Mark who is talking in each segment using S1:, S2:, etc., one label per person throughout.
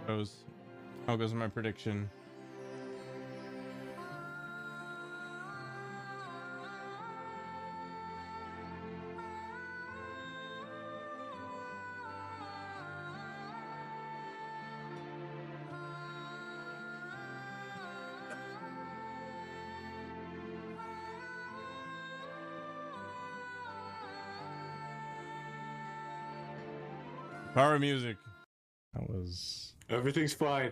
S1: How goes my prediction? Power music. That was...
S2: Everything's fine.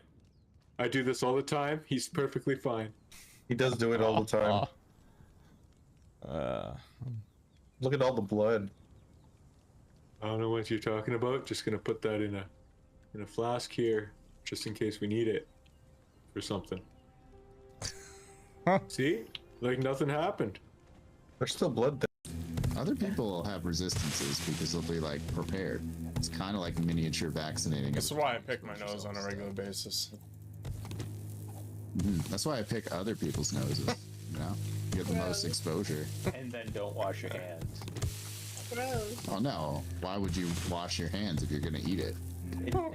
S2: I do this all the time. He's perfectly fine.
S3: He does do it all the time. Look at all the blood.
S2: I don't know what you're talking about. Just gonna put that in a flask here, just in case we need it for something. See? Like nothing happened.
S3: There's still blood there.
S4: Other people have resistances because they'll be like prepared. It's kind of like miniature vaccinating.
S1: That's why I pick my nose on a regular basis.
S4: That's why I pick other people's noses. You know, you get the most exposure.
S5: And then don't wash your hands.
S6: Gross.
S4: Oh no! Why would you wash your hands if you're gonna eat it?
S6: Gross.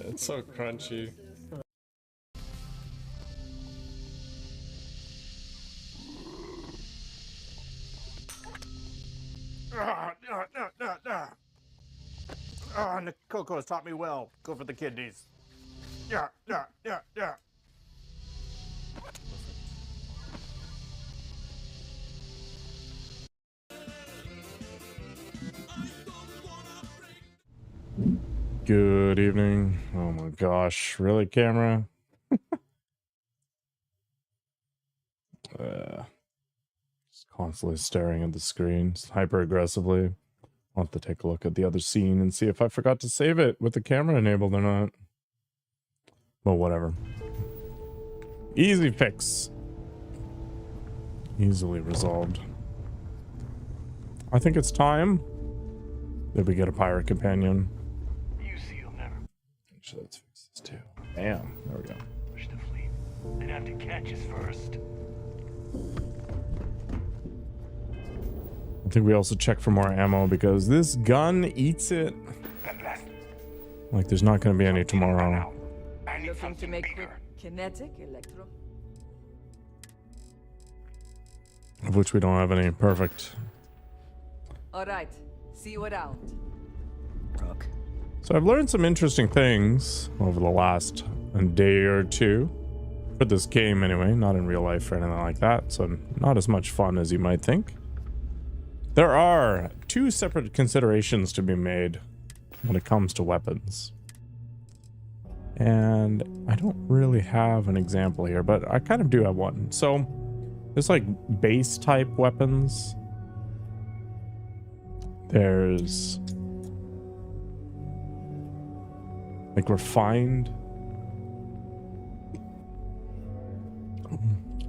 S1: It's so crunchy.
S5: The cocoa has taught me well. Go for the kidneys. Yeah.
S1: Good evening. Oh my gosh, really, camera? Just constantly staring at the screen hyper aggressively. I'll have to take a look at the other scene and see if I forgot to save it with the camera enabled or not. But whatever. Easy fix. Easily resolved. I think it's time that we get a pirate companion.
S7: You see, you'll never
S1: Actually, let's fix this too. Bam. There we go.
S7: push the fleet. They'd have to catch us first.
S1: I think we also check for more ammo because this gun eats it. Like there's not going to be any tomorrow.
S7: I need
S6: Looking to
S7: something
S6: make
S7: bigger.
S6: quick kinetic electro.
S1: Of which we don't have any. Perfect.
S6: All right. See you around.
S5: Rook.
S1: So I've learned some interesting things over the last day or two. For this game anyway, not in real life or anything like that. So not as much fun as you might think. There are two separate considerations to be made when it comes to weapons. And I don't really have an example here, but I kind of do have one. So there's like base type weapons. There's like refined.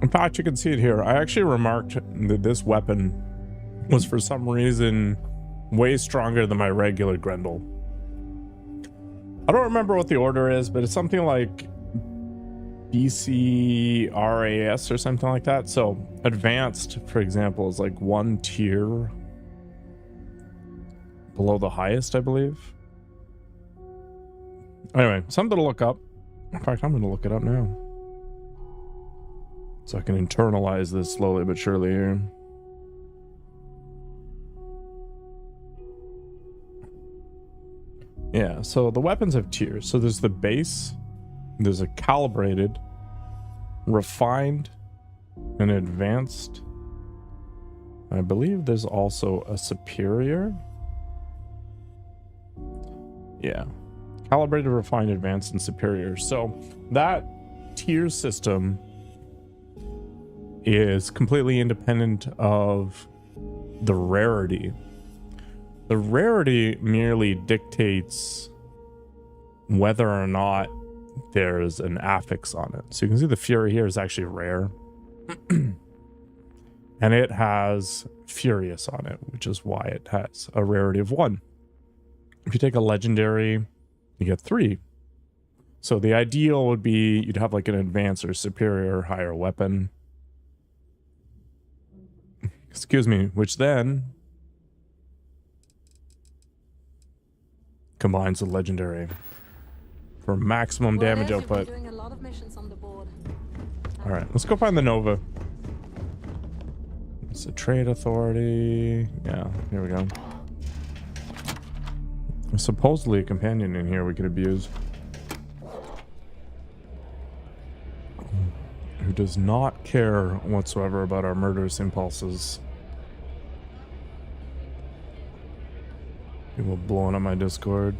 S1: In fact, you can see it here. I actually remarked that this weapon was for some reason way stronger than my regular Grendel. I don't remember what the order is, but it's something like BCRAS or something like that. So advanced, for example, is like one tier below the highest, I believe. Anyway, something to look up. In fact, I'm going to look it up now, so I can internalize this slowly but surely here. Yeah, so the weapons have tiers. So there's the base, there's a calibrated, refined, and advanced. I believe there's also a superior. Yeah. Calibrated, refined, advanced, and superior. So that tier system is completely independent of the rarity. The rarity merely dictates whether or not there's an affix on it. So you can see the Fury here is actually rare. And it has Furious on it, which is why it has a rarity of 1. If you take a legendary, you get 3. So the ideal would be you'd have like an advanced or superior higher weapon. Excuse me, which then combines with legendary. for maximum damage output.
S8: Doing a lot of missions on the board.
S1: All right, let's go find the Nova. It's a trade authority. Yeah, here we go. There's supposedly a companion in here we could abuse. Who does not care whatsoever about our murderous impulses. People blowing up my Discord.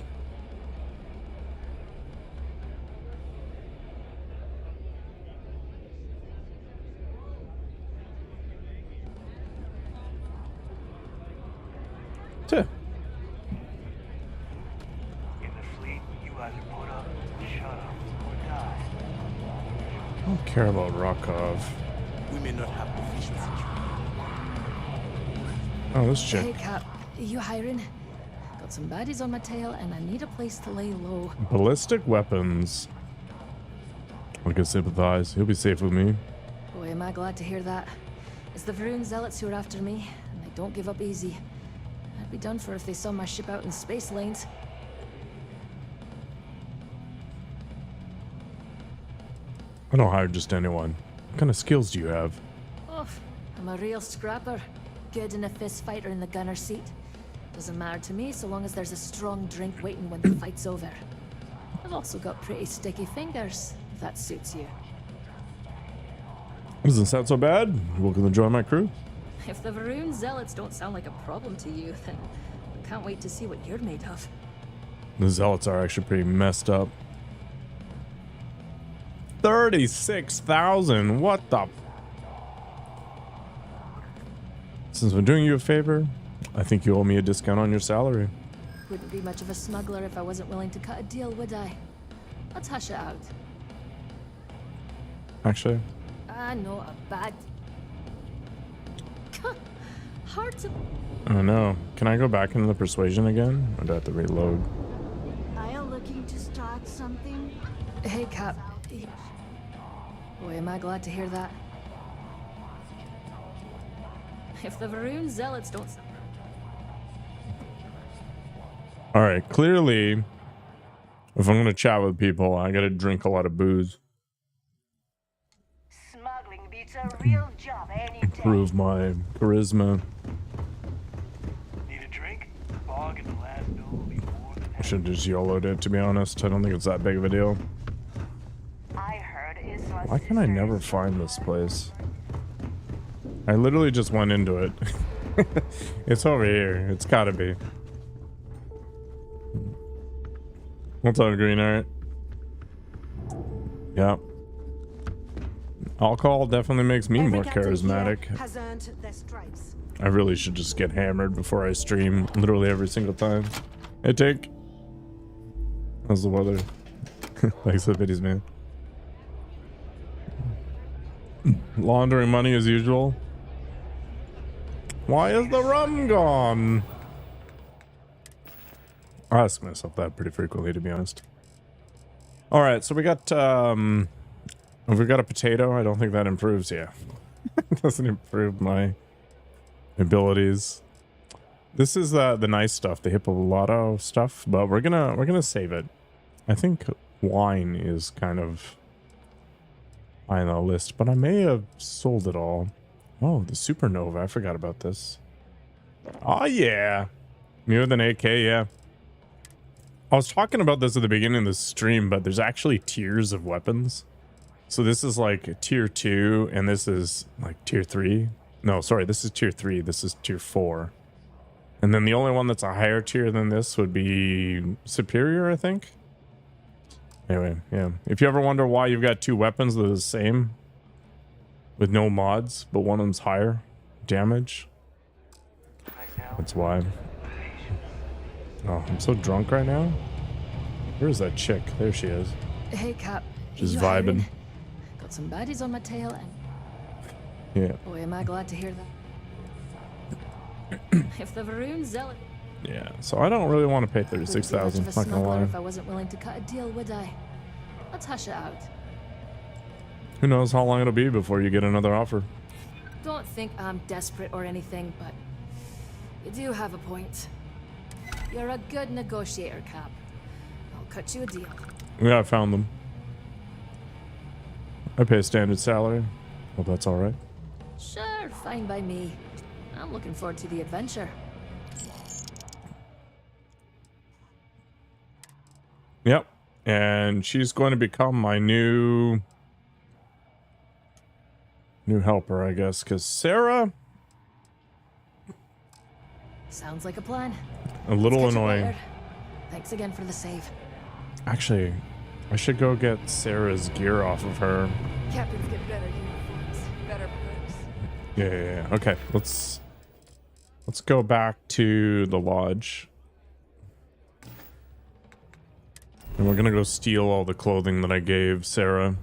S1: Tuh.
S7: In the fleet, you either put up, shut up, or die.
S1: I don't care about Rokov.
S9: We may not have proficiency.
S1: Oh, this chick.
S8: Hey, Cap. You hiring? Got some baddies on my tail, and I need a place to lay low.
S1: Ballistic weapons. I can sympathize. He'll be safe with me.
S8: Boy, am I glad to hear that. It's the Varun zealots who are after me, and they don't give up easy. I'd be done for if they saw my ship out in space lanes.
S1: I don't hire just anyone. What kind of skills do you have?
S8: Oh, I'm a real scrapper. Good in a fist fight or in the gunner seat. Doesn't matter to me so long as there's a strong drink waiting when the fight's over. I've also got pretty sticky fingers, if that suits you.
S1: Doesn't sound so bad. Welcome to join my crew.
S8: If the Varun zealots don't sound like a problem to you, then I can't wait to see what you're made of.
S1: The zealots are actually pretty messed up. 36,000. What the? Since I'm doing you a favor, I think you owe me a discount on your salary.
S8: Wouldn't be much of a smuggler if I wasn't willing to cut a deal, would I? Let's hash it out.
S1: Actually,
S8: I know a bad... Hard to...
S1: I don't know. Can I go back into the persuasion again? Or do I have to reload?
S6: Are you looking to start something?
S8: Hey, Cap. Boy, am I glad to hear that. If the Varun zealots don't...
S1: Alright, clearly, if I'm going to chat with people, I got to drink a lot of booze.
S6: Smuggling beats a real job any day.
S1: Improve my charisma.
S7: Need a drink? Fog in the last bill will be more than
S1: I should have just YOLO'd it, to be honest. I don't think it's that big of a deal.
S6: I heard Iswa's
S1: Why can I never find this place? I literally just went into it. It's over here. It's gotta be. What's up, Green Art? Yeah. Alcohol definitely makes me more charismatic.
S6: Has earned their stripes.
S1: I really should just get hammered before I stream literally every single time. Hey, Tink. How's the weather? Thanks for the videos, man. Laundering money as usual. Why is the rum gone? I ask myself that pretty frequently, to be honest. All right, so we got a potato. I don't think that improves. Yeah, it doesn't improve my abilities. This is the nice stuff, the Hippolotto stuff, but we're gonna save it. I think wine is kind of high on the list, but I may have sold it all. Oh, the supernova. I forgot about this. Oh, yeah. Near than AK, yeah. I was talking about this at the beginning of the stream, but there's actually tiers of weapons. So this is like tier 2, and this is like tier 3. No, sorry, this is tier 3. This is tier 4. And then the only one that's a higher tier than this would be superior, I think. Anyway, yeah. If you ever wonder why you've got two weapons that are the same with no mods, but one of them's higher damage, that's why. Oh, I'm so drunk right now. Where's that chick? There she is.
S8: Hey, Cap.
S1: She's
S8: you
S1: vibing.
S8: hiring? Got some baddies on my tail, and
S1: Yeah.
S8: boy, am I glad to hear that. If the Varun zealot...
S1: Yeah, so I don't really want to pay
S8: Wouldn't be much
S1: 36,000,
S8: of a
S1: not gonna
S8: smuggler
S1: lie.
S8: if I wasn't willing to cut a deal, would I? Let's hash it out.
S1: Who knows how long it'll be before you get another offer.
S8: Don't think I'm desperate or anything, but you do have a point. You're a good negotiator, Cap. I'll cut you a deal.
S1: Yeah, I found them. I pay standard salary. Well, that's all right.
S8: Sure, fine by me. I'm looking forward to the adventure.
S1: Yep. And she's going to become my new helper, I guess, because Sarah,
S8: Sounds like a plan.
S1: a little
S8: Let's catch up
S1: annoying.
S8: later. Thanks again for the save.
S1: Actually, I should go get Sarah's gear off of her.
S8: Captains get better uniforms, better perks.
S1: Yeah. Okay, let's go back to the lodge. And we're gonna go steal all the clothing that I gave Sarah.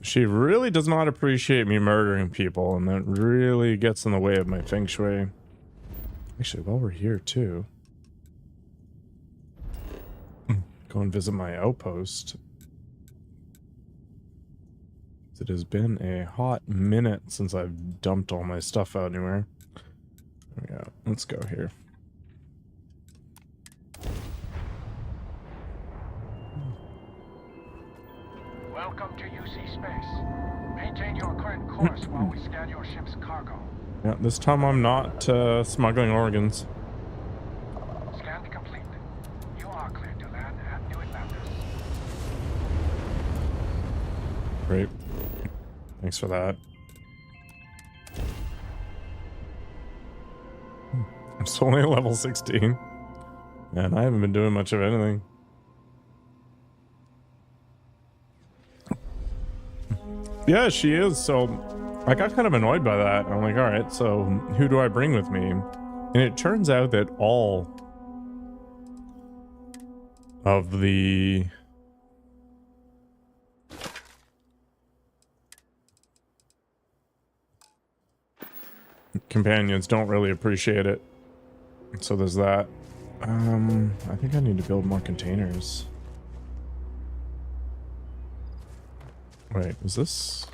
S1: She really does not appreciate me murdering people, and that really gets in the way of my feng shui. Actually, while we're here too, go and visit my outpost. It has been a hot minute since I've dumped all my stuff out anywhere. There we go. Let's go here.
S7: Welcome to UC Space. Maintain your current course while we scan your ship's cargo.
S1: Yeah, this time I'm not smuggling organs.
S7: Scan complete. You are cleared to land at New Atlantis.
S1: Great. Thanks for that. I'm still only at level 16. And I haven't been doing much of anything. Yeah, she is. So I got kind of annoyed by that. I'm like, all right, so who do I bring with me? And it turns out that all of the companions don't really appreciate it. So there's that. I think I need to build more containers. Wait, is this?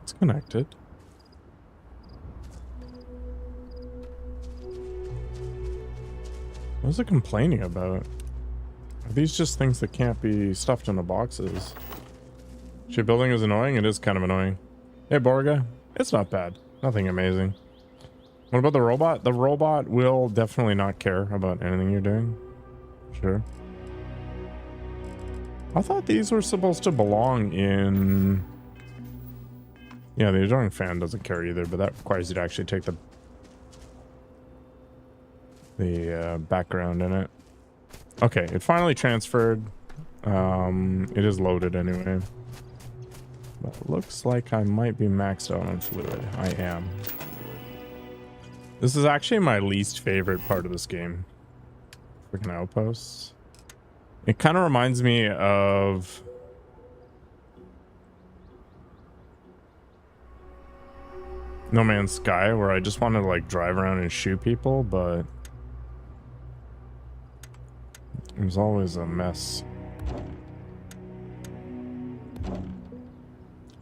S1: It's connected. What is it complaining about? Are these just things that can't be stuffed into boxes? Shipbuilding is annoying? It is kind of annoying. Hey, Borga. It's not bad. Nothing amazing. What about the robot? The robot will definitely not care about anything you're doing. Sure. I thought these were supposed to belong in... Yeah, the adoring fan doesn't care either, but that requires you to actually take the background in it. Okay, it finally transferred. It is loaded anyway. But it looks like I might be maxed out on fluid. I am. This is actually my least favorite part of this game. Freaking outposts. It kind of reminds me of... No Man's Sky, where I just want to like drive around and shoot people, but... It was always a mess.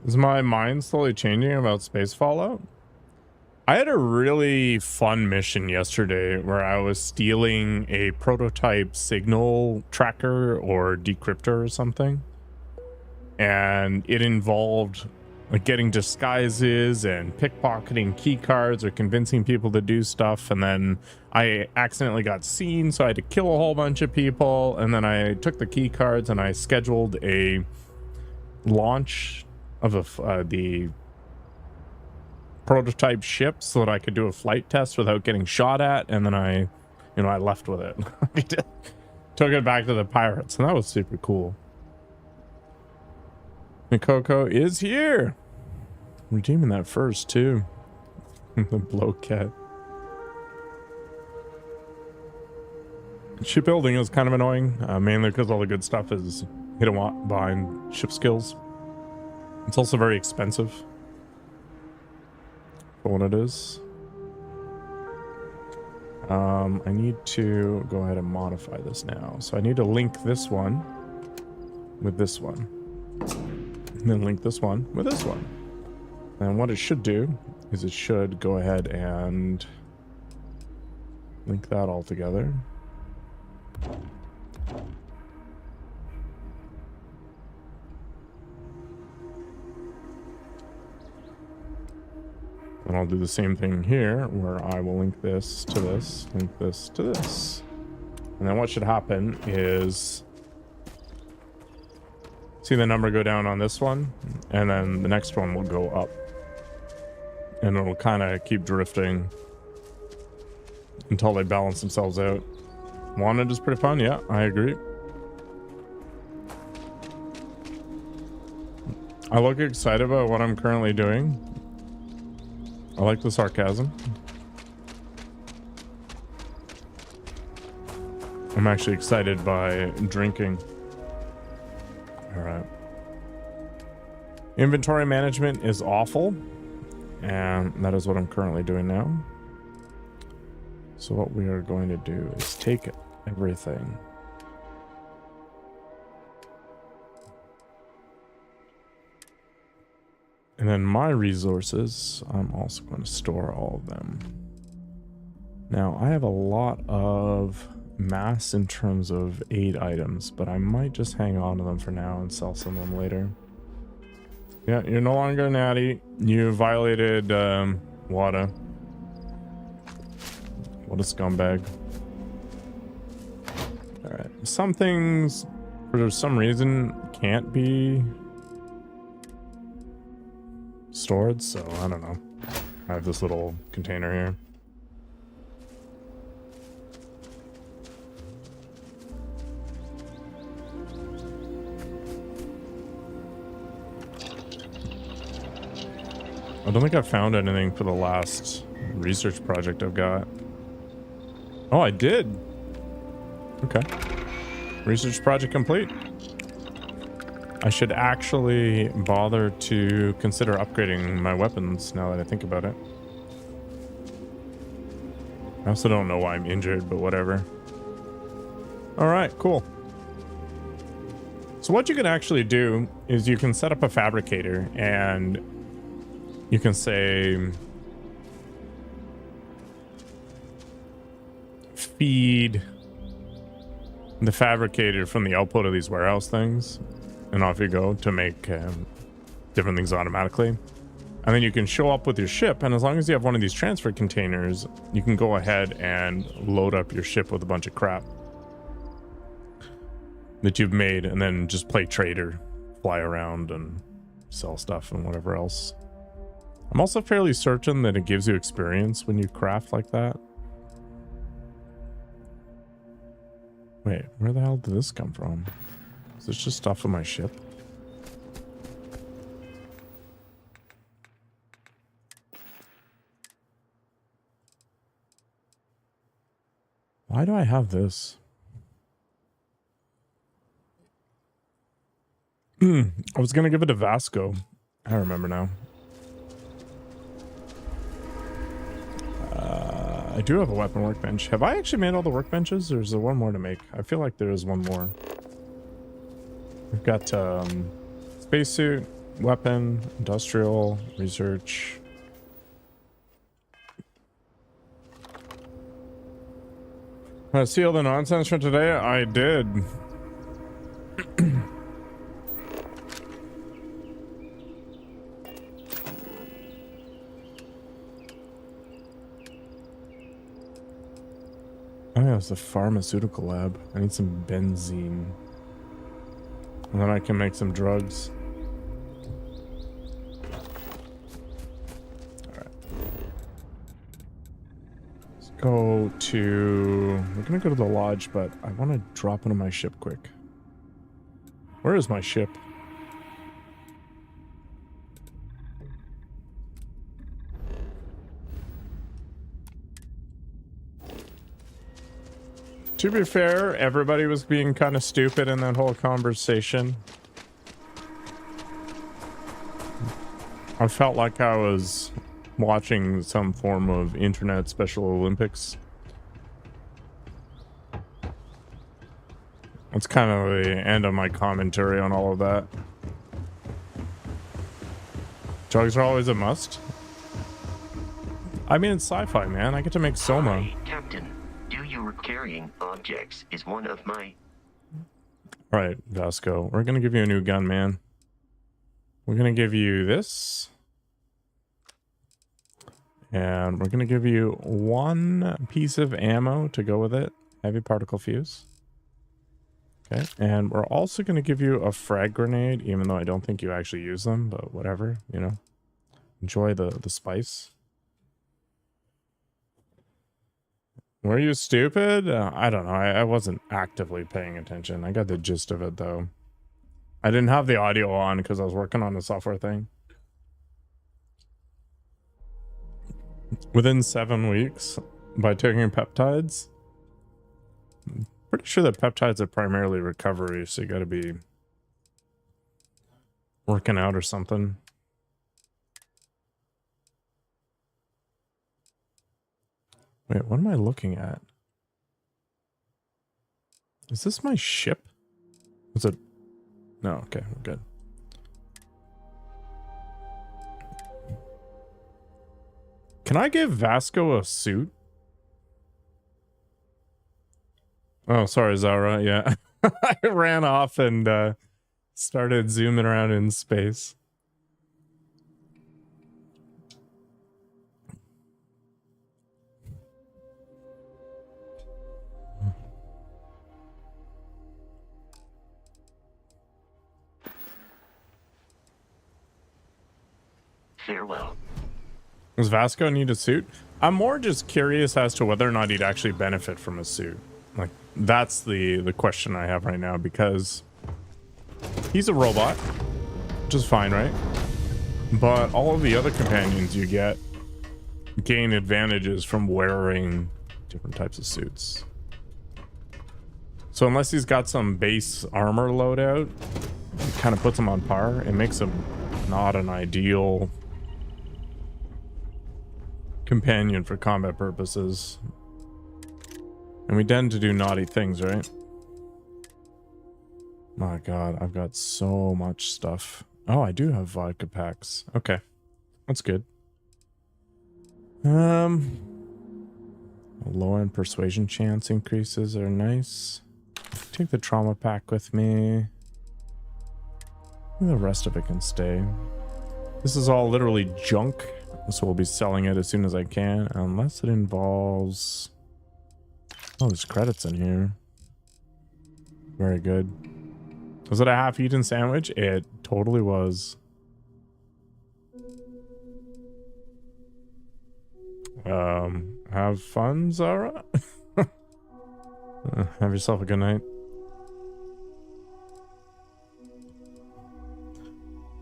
S1: Is my mind slowly changing about space Fallout? I had a really fun mission yesterday where I was stealing a prototype signal tracker or decryptor or something. And it involved like getting disguises and pickpocketing key cards or convincing people to do stuff. And then I accidentally got seen, so I had to kill a whole bunch of people. And then I took the key cards and I scheduled a launch of the prototype ship so that I could do a flight test without getting shot at. And then I left with it. Took it back to the pirates, and that was super cool. Mikoko is here. Redeeming that first too. The blowcat. Shipbuilding is kind of annoying, mainly because all the good stuff is hidden behind ship skills. It's also very expensive for what it is. I need to go ahead and modify this now. So I need to link this one with this one. And then link this one with this one. And what it should do is it should go ahead and link that all together. And I'll do the same thing here, where I will link this to this, link this to this. And then what should happen is, see the number go down on this one, and then the next one will go up. And it'll kind of keep drifting until they balance themselves out. Wanted is pretty fun, yeah, I agree. I look excited about what I'm currently doing. I like the sarcasm. I'm actually excited by drinking. All right. Inventory management is awful, and that is what I'm currently doing now. So what we are going to do is take everything. And then my resources, I'm also going to store all of them. Now, I have a lot of mass in terms of aid items, but I might just hang on to them for now and sell some of them later. Yeah, you're no longer natty. You violated WADA. What a scumbag. Alright, some things, for some reason, can't be stored, so I don't know. I have this little container here. I don't think I found anything for the last research project I've got. Oh, I did. Okay. Research project complete. I should actually bother to consider upgrading my weapons now that I think about it. I also don't know why I'm injured, but whatever. All right, cool. So what you can actually do is you can set up a fabricator, and you can say feed the fabricator from the output of these warehouse things, and off you go to make different things automatically. And then you can show up with your ship, and as long as you have one of these transfer containers, you can go ahead and load up your ship with a bunch of crap that you've made, and then just play trader, fly around and sell stuff and whatever else. I'm also fairly certain that it gives you experience when you craft like that. Wait, where the hell did this come from? Is this just stuff on my ship? Why do I have this? I was gonna give it to Vasco. I remember now. I do have a weapon workbench. Have I actually made all the workbenches, or is there one more to make? I feel like there is one more. We've got spacesuit, weapon, industrial, research. See all the nonsense from today? I did. Oh yeah, it's the pharmaceutical lab. I need some benzene. And then I can make some drugs. Alright. Let's go to... We're gonna go to the lodge, but I want to drop into my ship quick. Where is my ship? To be fair, everybody was being kind of stupid in that whole conversation. I felt like I was watching some form of internet Special Olympics. That's kind of the end of my commentary on all of that. Drugs are always a must. I mean, it's sci-fi, man. I get to make Soma.
S10: Hi, Captain. Do you carrying objects is one of my...
S1: All right, Vasco. We're going to give you a new gun, man. We're going to give you this. And we're going to give you one piece of ammo to go with it. Heavy particle fuse. Okay. And we're also going to give you a frag grenade, even though I don't think you actually use them, but whatever, you know. Enjoy the spice. Were you stupid? I don't know. I wasn't actively paying attention. I got the gist of it, though. I didn't have the audio on because I was working on the software thing. Within 7 weeks, by taking peptides, I'm pretty sure that peptides are primarily recovery, so you got to be working out or something. Wait, what am I looking at? Is this my ship? Is it? No, okay, we're good. Can I give Vasco a suit? Oh, sorry, Zara. Yeah. I ran off and started zooming around in space.
S10: Farewell.
S1: Does Vasco need a suit? I'm more just curious as to whether or not he'd actually benefit from a suit. Like, that's the question I have right now, because he's a robot, which is fine, right? But all of the other companions you get gain advantages from wearing different types of suits. So unless he's got some base armor loadout, it kind of puts him on par. It makes him not an ideal companion for combat purposes. And we tend to do naughty things, right? My god, I've got so much stuff. Oh, I do have vodka packs. Okay. That's good. Low-end persuasion chance increases are nice. Take the trauma pack with me. The rest of it can stay. This is all literally junk, so we'll be selling it as soon as I can, unless it involves... Oh, there's credits in here. Very good. Was it a half-eaten sandwich? It totally was. Have fun, Zara? Have yourself a good night.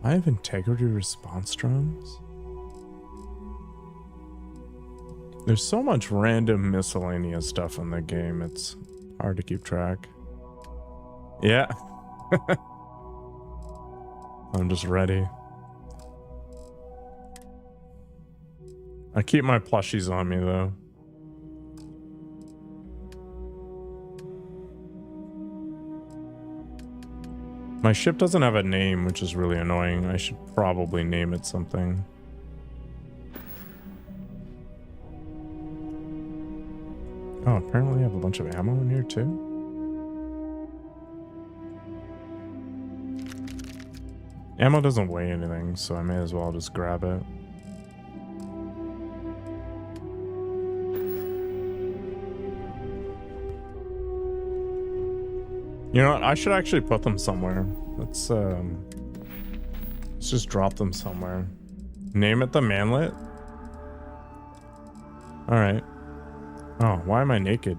S1: I have integrity response drones. There's so much random miscellaneous stuff in the game, it's hard to keep track. Yeah. I'm just ready. I keep my plushies on me, though. My ship doesn't have a name, which is really annoying. I should probably name it something. Oh, apparently I have a bunch of ammo in here, too. Ammo doesn't weigh anything, so I may as well just grab it. You know what? I should actually put them somewhere. Let's just drop them somewhere. Name it the manlet? Alright. Oh, why am I naked?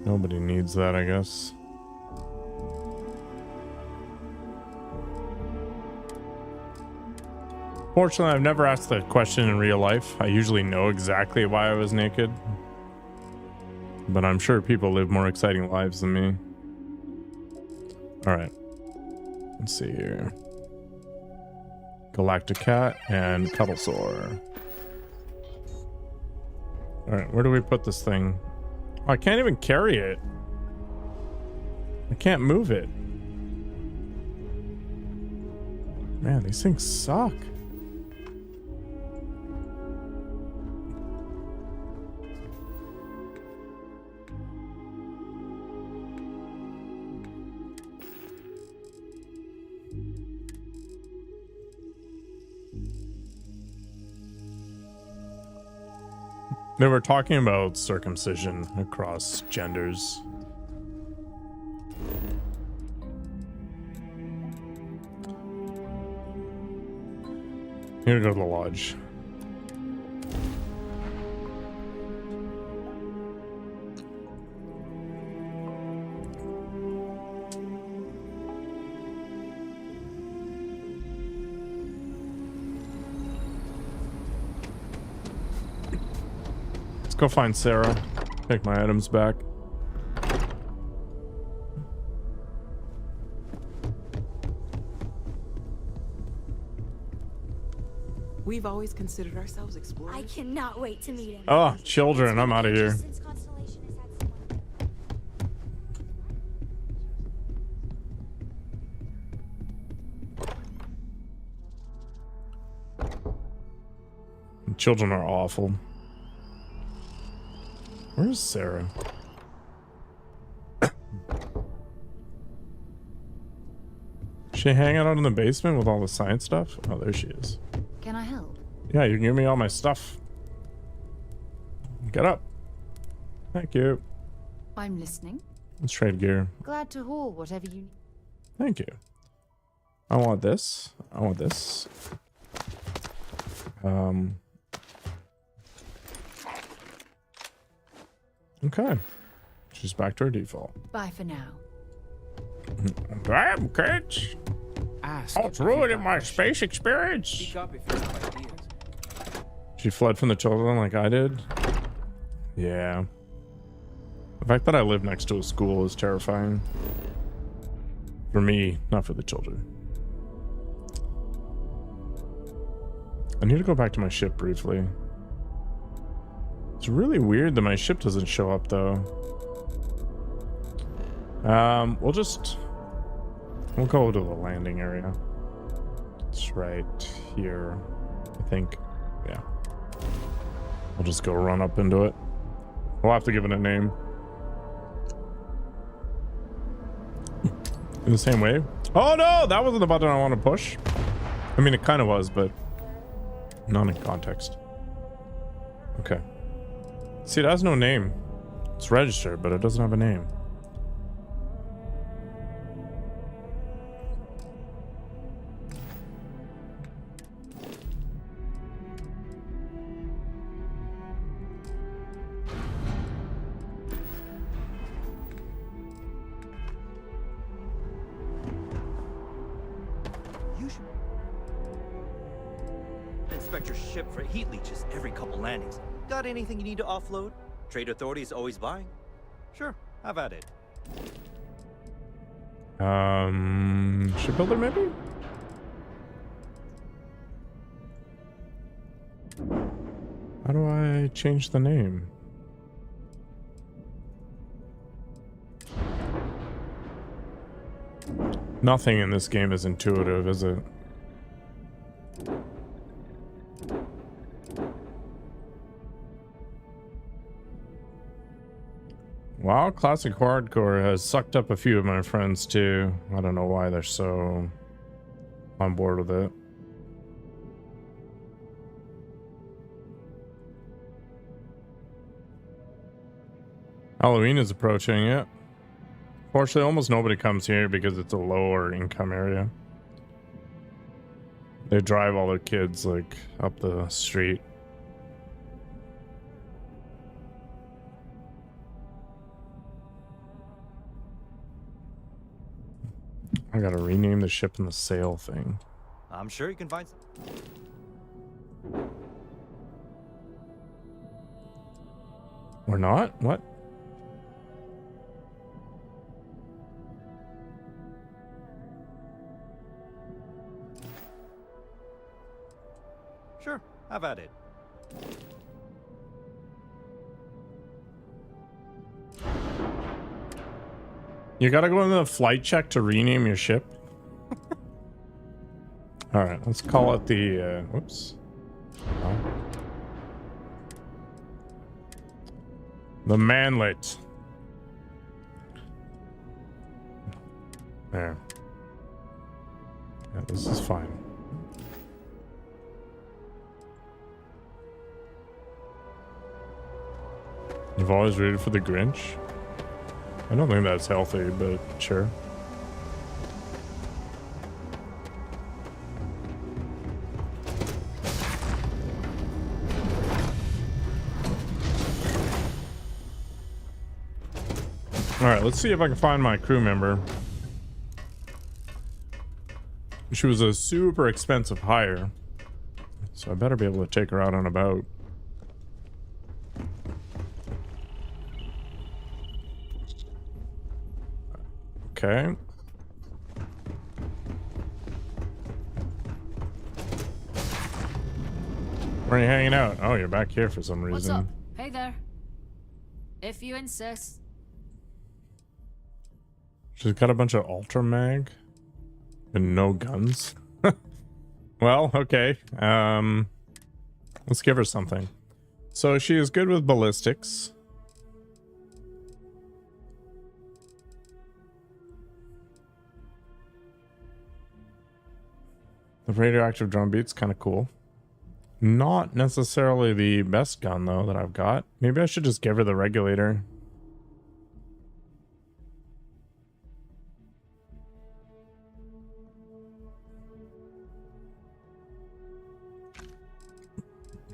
S1: Nobody needs that, I guess. Fortunately, I've never asked that question in real life. I usually know exactly why I was naked. But I'm sure people live more exciting lives than me. Alright. Let's see here. Galactic Cat and Cuddlesaur. Alright, where do we put this thing? Oh, I can't even carry it. I can't move it. Man, these things suck. They were talking about circumcision across genders. I'm gonna go to the lodge. Let's go find Sarah. Take my items back.
S9: We've always considered ourselves explorers.
S6: I cannot wait to meet him.
S1: Oh, children, I'm out of here. Children are awful. Where's Sarah? She hanging out in the basement with all the science stuff? Oh, there she is.
S8: Can I help?
S1: Yeah, you can give me all my stuff. Get up. Thank you.
S8: I'm listening.
S1: Let's trade gear.
S8: Glad to haul whatever you need.
S1: Thank you. I want this. I want this. Okay. She's back to her default.
S8: Bye for now.
S1: Damn, kids.
S9: Ask
S1: Oh, it's ruining my space experience.
S9: Speak up if you have ideas.
S1: She fled from the children like I did. Yeah. The fact that I live next to a school is terrifying. For me, not for the children. I need to go back to my ship briefly. It's really weird that my ship doesn't show up though. We'll go to the landing area. It's right here, I think. Yeah. We'll just go run up into it. We'll have to give it a name. In the same way. Oh no, that wasn't the button I want to push. I mean, it kind of was, but not in context. Okay. See, it has no name. It's registered, but it doesn't have a name.
S11: Inspect your ship for heat leeches every couple landings. Got anything you need to offload? Trade Authority is always buying. Sure, have at it.
S1: Shipbuilder maybe? How do I change the name? Nothing in this game is intuitive, is it? Wow, Classic Hardcore has sucked up a few of my friends too. I don't know why they're so on board with it. Halloween is approaching, yeah. Fortunately, almost nobody comes here because it's a lower income area. They drive all their kids like up the street. I gotta rename the ship and the sail thing.
S11: I'm sure you can find some.
S1: Or not? What?
S11: Sure, have at it.
S1: You gotta go in the flight check to rename your ship? All right, let's call it the. Whoops. Oh. The manlet. There. Yeah, this is fine. You've always rooted for the Grinch? I don't think that's healthy, but sure. Alright, let's see if I can find my crew member. She was a super expensive hire, so I better be able to take her out on a boat. Okay. Where are you hanging out? Oh, you're back here for some reason.
S8: What's up? Hey there. If you insist.
S1: She's got a bunch of ultra mag and no guns. Well, okay. Let's give her something. So she is good with ballistics. The radioactive drum beat's kind of cool. Not necessarily the best gun though that I've got. Maybe I should just give her the regulator.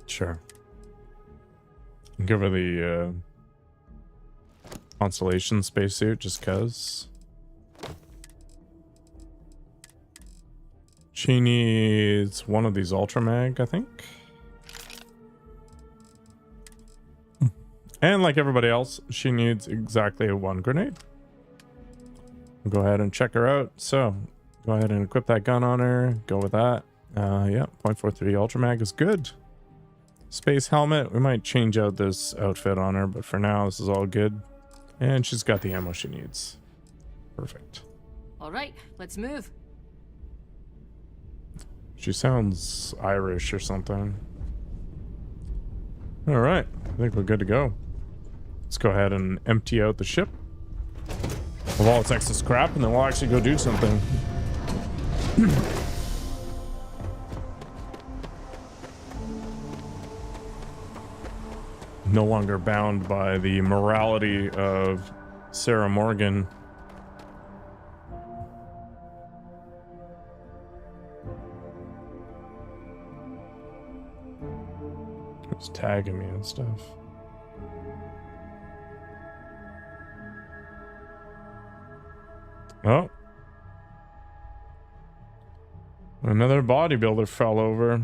S1: Sure. Give her the Constellation spacesuit just cuz. She needs one of these ultra mag, I think. And like everybody else, she needs exactly one grenade. We'll go ahead and check her out. So go ahead and equip that gun on her. Go with that. Yeah, 0.43 ultra mag is good. Space helmet. We might change out this outfit on her, but for now, this is all good. And she's got the ammo she needs. Perfect.
S8: All right, let's move.
S1: She sounds Irish or something. All right, I think we're good to go. Let's go ahead and empty out the ship of all its excess crap, and then we'll actually go do something. No longer bound by the morality of Sarah Morgan. It's tagging me and stuff. Oh. Another bodybuilder fell over.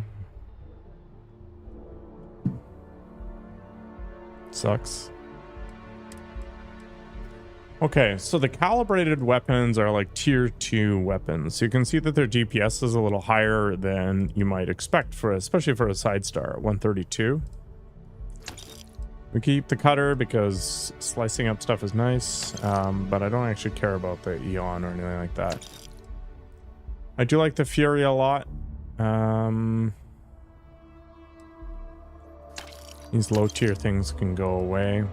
S1: Sucks. Okay, so the calibrated weapons are like tier 2 weapons. So you can see that their DPS is a little higher than you might expect for, especially for a side star, 132. We keep the cutter because slicing up stuff is nice, but I don't actually care about the Eon or anything like that. I do like the Fury a lot. These low tier things can go away.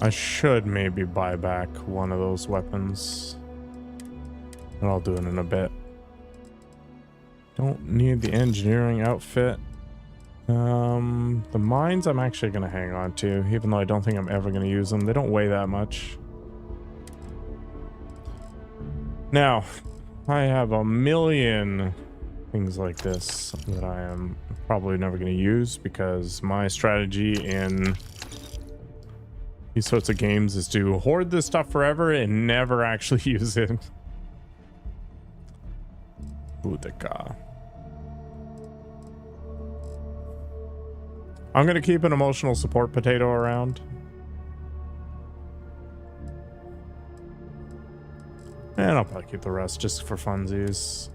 S1: I should maybe buy back one of those weapons. And I'll do it in a bit. Don't need the engineering outfit. The mines I'm actually going to hang on to, even though I don't think I'm ever going to use them. They don't weigh that much. Now, I have a million things like this that I am probably never going to use because my strategy in these sorts of games is to hoard this stuff forever and never actually use it. Boudica. I'm going to keep an emotional support potato around. And I'll probably keep the rest just for funsies.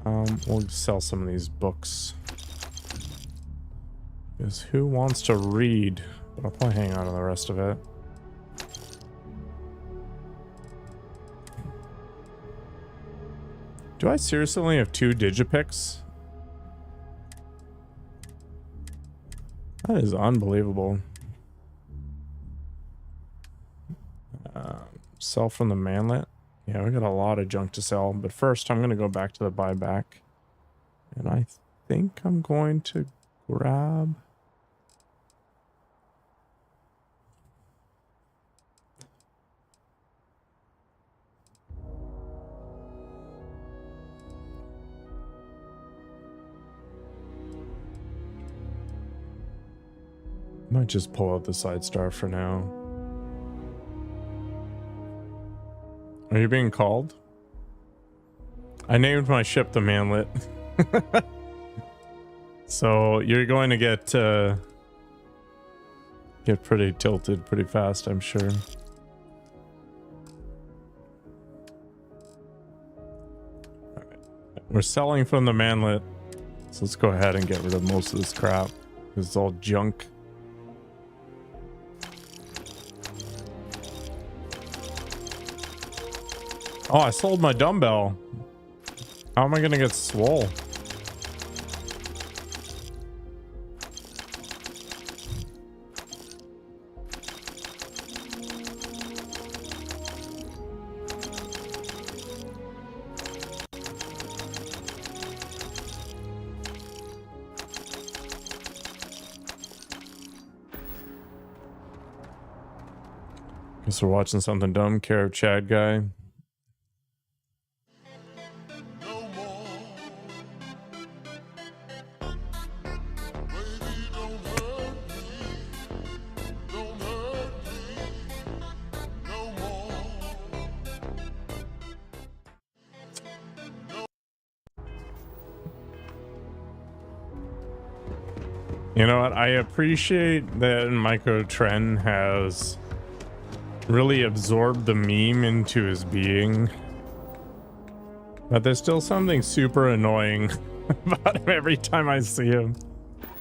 S1: We'll sell some of these books. is who wants to read? But I'll probably hang on to the rest of it. Do I seriously only have 2 digipicks? That is unbelievable. Sell from the manlet. Yeah, we got a lot of junk to sell. But first, I'm going to go back to the buyback. And I think I'm going to grab... Might just pull out the side star for now. Are you being called? I named my ship the Manlet. So you're going to get pretty tilted pretty fast, I'm sure. All right. We're selling from the Manlet. So let's go ahead and get rid of most of this crap. It's all junk. Oh, I sold my dumbbell. How am I gonna get swole? Guess we're watching something dumb. Care of Chad guy. You know what? I appreciate that Myco Tren has really absorbed the meme into his being. But there's still something super annoying about him every time I see him.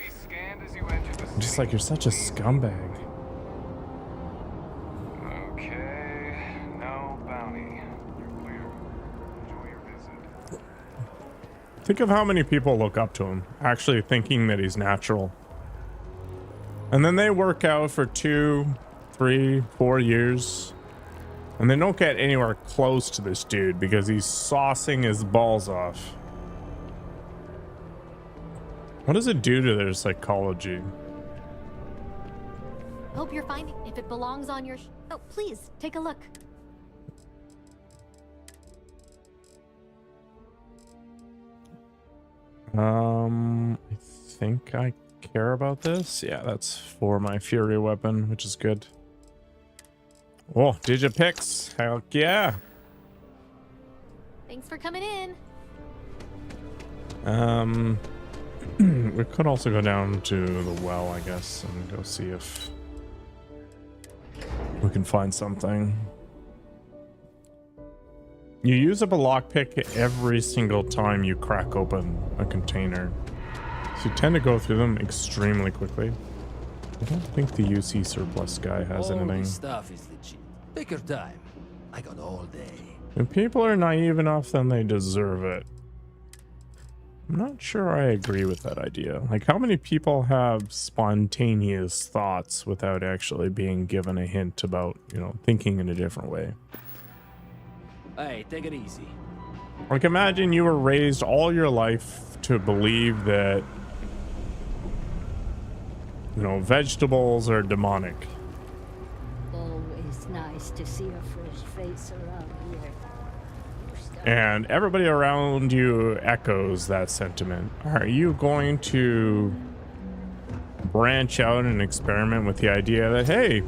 S1: I'm just like, you're such a scumbag.
S12: Okay, no bounty. You're clear. Enjoy your visit.
S1: Think of how many people look up to him, actually thinking that he's natural. And then they work out for 2, 3, 4 years. And they don't get anywhere close to this dude because he's saucing his balls off. What does it do to their psychology?
S13: Hope you're finding if it belongs on your oh, please take a look.
S1: I think I care about this. Yeah, that's for my fury weapon, which is good. Oh, digipicks. Heck yeah.
S13: Thanks for coming in.
S1: We could also go down to the well, I guess, and go see if we can find something. You use up a lockpick every single time you crack open a container. So you tend to go through them extremely quickly. I don't think the UC surplus guy has anything.
S14: Stuff is legit. Take your time. I got all day.
S1: If people are naive enough, then they deserve it. I'm not sure I agree with that idea. Like, how many people have spontaneous thoughts without actually being given a hint about, you know, thinking in a different way?
S14: Hey, take it easy.
S1: Like, imagine you were raised all your life to believe that, you know, vegetables are demonic.
S6: Always nice to see a fresh face around here.
S1: And everybody around you echoes that sentiment. Are you going to branch out and experiment with the idea that, hey,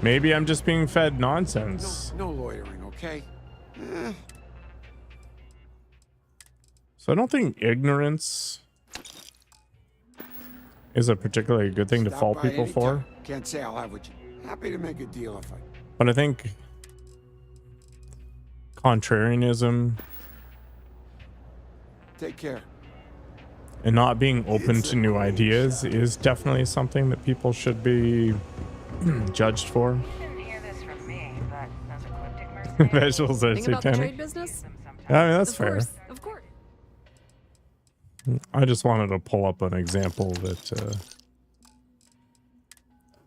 S1: maybe I'm just being fed nonsense?
S15: No loitering, okay?
S1: So I don't think ignorance is a particularly good thing to fault people for.
S15: Can't say I'll have what you. Happy to make a deal if I.
S1: But I think contrarianism
S15: Take care.
S1: And not being open to new ideas is definitely something that people should be judged for. Vegetables are
S16: Think about the
S1: satanic.
S16: trade business?
S1: I mean, that's
S16: Of
S1: fair.
S16: course, of course.
S1: I just wanted to pull up an example that,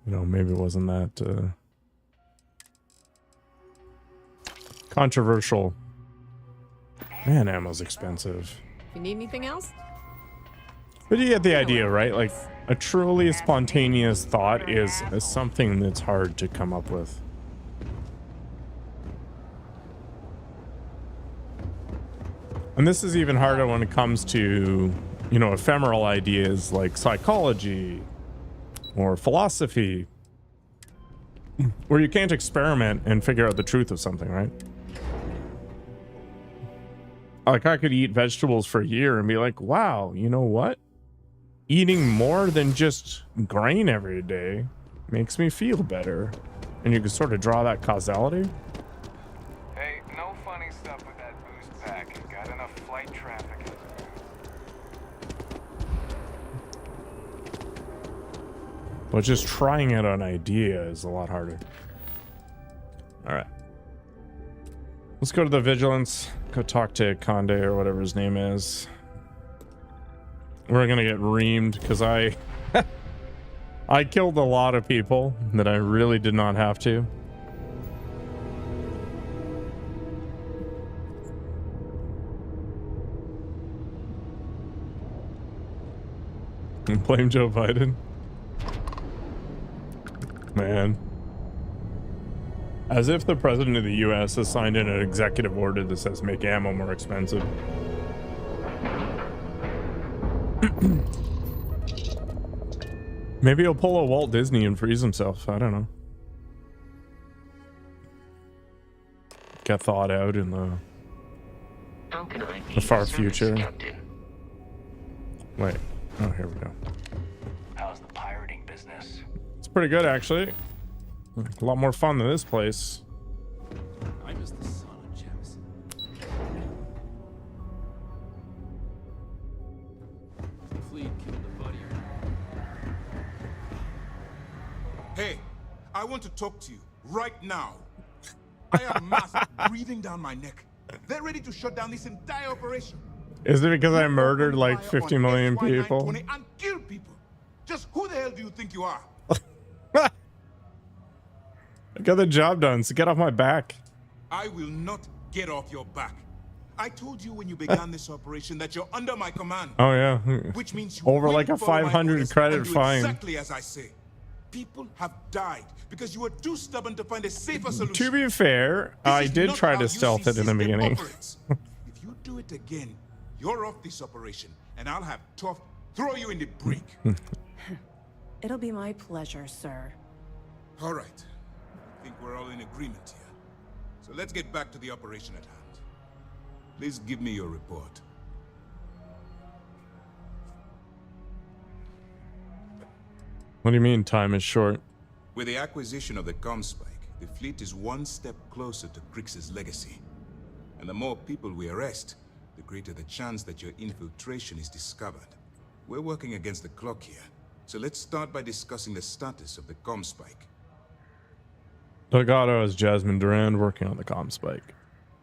S1: maybe wasn't that controversial. Man, ammo's expensive.
S16: You need anything else?
S1: But you get the idea, right? Like, a truly spontaneous thought is something that's hard to come up with. And this is even harder when it comes to, ephemeral ideas like psychology or philosophy, where you can't experiment and figure out the truth of something, right? Like, I could eat vegetables for a year and be like, wow, you know what? Eating more than just grain every day makes me feel better. And you can sort of draw that causality.
S12: Hey, no funny stuff with that boost pack. Got enough flight traffic.
S1: But just trying out an idea is a lot harder. All right. Let's go to the Vigilance. Go talk to Conde or whatever his name is. We're gonna get reamed because I killed a lot of people that I really did not have to. And blame Joe Biden. Man. As if the president of the US has signed in an executive order that says make ammo more expensive. Maybe he'll pull a Walt Disney and freeze himself. I don't know. Get thought out in the far future. Wait. Oh, here we go.
S12: How's the pirating business?
S1: It's pretty good, actually. A lot more fun than this place.
S14: I'm just the son of Jamison. The fleet killed the buddy.
S17: Hey, I want to talk to you right now. I have mass breathing down my neck. They're ready to shut down this entire operation.
S1: Is it because I murdered like 50 million people?
S17: And kill people. Just who the hell do you think you are?
S1: I got the job done, so get off my back.
S17: I will not get off your back. I told you when you began this operation that you're under my command.
S1: Oh yeah.
S17: Which means you
S1: over
S17: will
S1: like a
S17: follow my
S1: 500
S17: orders
S1: credit
S17: and do
S1: fine.
S17: Exactly as I say. People have died because you were too stubborn to find a safer solution.
S1: To be fair, I did try to stealth it in the beginning.
S17: If you do it again, you're off this operation, and I'll have Tough throw you in the break.
S18: It'll be my pleasure, sir.
S17: All right. I think we're all in agreement here. So let's get back to the operation at hand. Please give me your report.
S1: What do you mean time is short?
S17: With the acquisition of the Comspike, the fleet is one step closer to Crix's legacy. And the more people we arrest, the greater the chance that your infiltration is discovered. We're working against the clock here, so let's start by discussing the status of the Comspike.
S1: Delgado has Jasmine Durand working on the Comspike.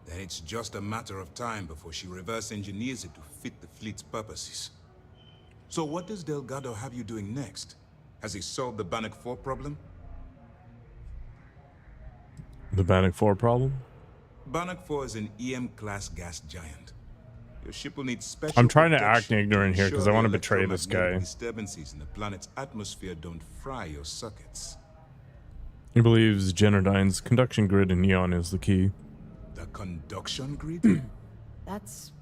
S17: Then it's just a matter of time before she reverse engineers it to fit the fleet's purposes. So what does Delgado have you doing next? Has he solved the Bannock 4 problem?
S1: The Bannock 4 problem?
S17: Bannock 4 is an EM-class gas giant. Your ship will need special
S1: I'm trying to
S17: protection
S1: act ignorant here because I want to
S17: ensure the
S1: betray this guy.
S17: disturbances in the planet's atmosphere don't fry your sockets.
S1: He believes Genodyne's conduction grid in Neon is the key.
S17: The conduction grid?
S18: That's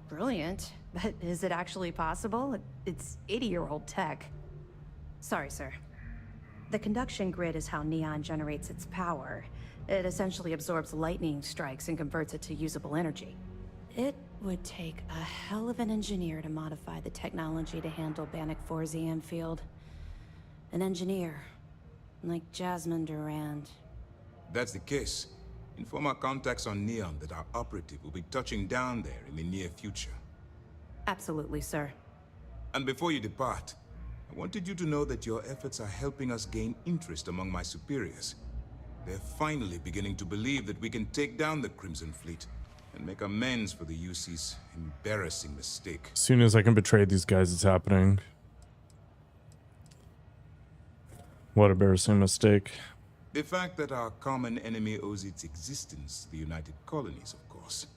S18: brilliant. But is it actually possible? It's 80-year-old tech. Sorry, sir. The conduction grid is how Neon generates its power. It essentially absorbs lightning strikes and converts it to usable energy. It would take a hell of an engineer to modify the technology to handle Bannock 4's EM field. An engineer, like Jasmine Durand.
S17: That's the case. Inform our contacts on Neon that our operative will be touching down there in the near future.
S18: Absolutely, sir.
S17: And before you depart, I wanted you to know that your efforts are helping us gain interest among my superiors. They're finally beginning to believe that we can take down the Crimson Fleet and make amends for the UC's embarrassing mistake.
S1: As soon as I can betray these guys, it's happening. What embarrassing mistake.
S17: The fact that our common enemy owes its existence to the United Colonies, of course.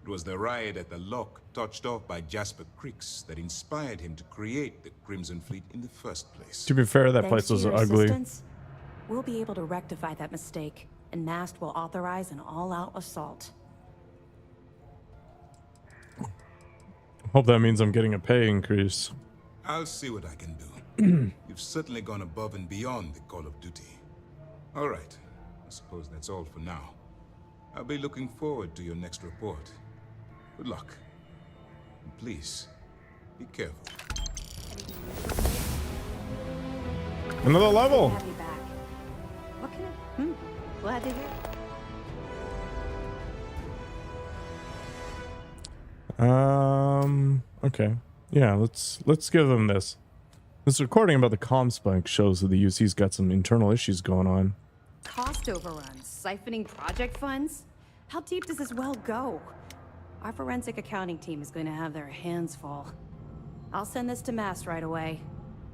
S17: It was the riot at the lock, touched off by Jasper Cricks, that inspired him to create the Crimson Fleet in the first place.
S1: To be fair, that
S18: Thanks
S1: place was
S18: to your
S1: ugly.
S18: assistance, we'll be able to rectify that mistake, and Mast will authorize an all-out assault.
S1: Hope that means I'm getting a pay increase.
S17: I'll see what I can do. You've certainly gone above and beyond the call of duty. All right, I suppose that's all for now. I'll be looking forward to your next report. Good luck. And please, be careful.
S1: Another level.
S18: Have you back. What can I... Glad to hear.
S1: Okay. Yeah, let's give them this. This recording about the comm spike shows that the UC's got some internal issues going on.
S18: Cost overruns, siphoning project funds? How deep does this well go? Our forensic accounting team is going to have their hands full. I'll send this to Mast right away.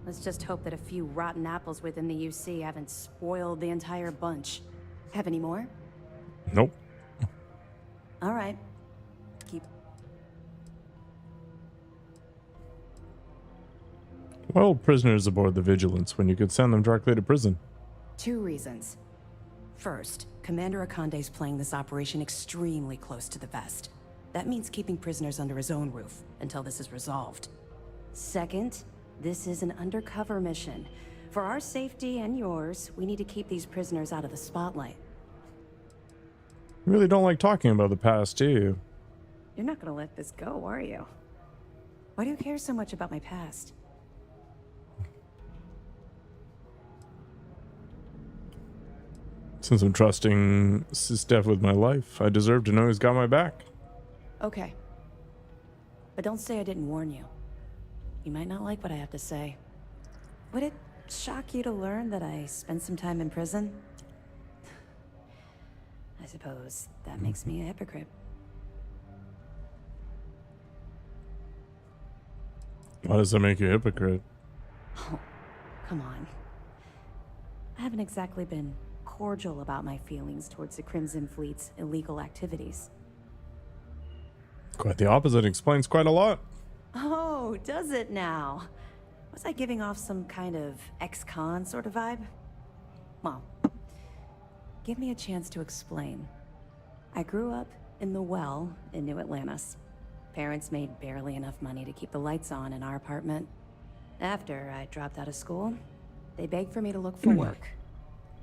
S18: Let's just hope that a few rotten apples within the UC haven't spoiled the entire bunch. Have any more?
S1: Nope.
S18: All right. Keep...
S1: Why hold prisoners aboard the Vigilance when you could send them directly to prison?
S18: 2 reasons. First, Commander Akande's playing this operation extremely close to the vest. That means keeping prisoners under his own roof until this is resolved. Second, this is an undercover mission. For our safety and yours, we need to keep these prisoners out of the spotlight.
S1: You really don't like talking about the past, do you?
S18: You're not gonna let this go, are you? Why do you care so much about my past?
S1: Since I'm trusting Steph with my life, I deserve to know he's got my back.
S18: Okay. But don't say I didn't warn you. You might not like what I have to say. Would it shock you to learn that I spent some time in prison? I suppose that makes me a hypocrite.
S1: Why does that make you a hypocrite?
S18: Oh, come on. I haven't exactly been cordial about my feelings towards the Crimson Fleet's illegal activities.
S1: Quite the opposite. Explains quite a lot.
S18: Oh, does it now? Was I giving off some kind of ex-con sort of vibe? Well, give me a chance to explain. I grew up in the Well in New Atlantis. Parents made barely enough money to keep the lights on in our apartment. After I dropped out of school, they begged for me to look for work.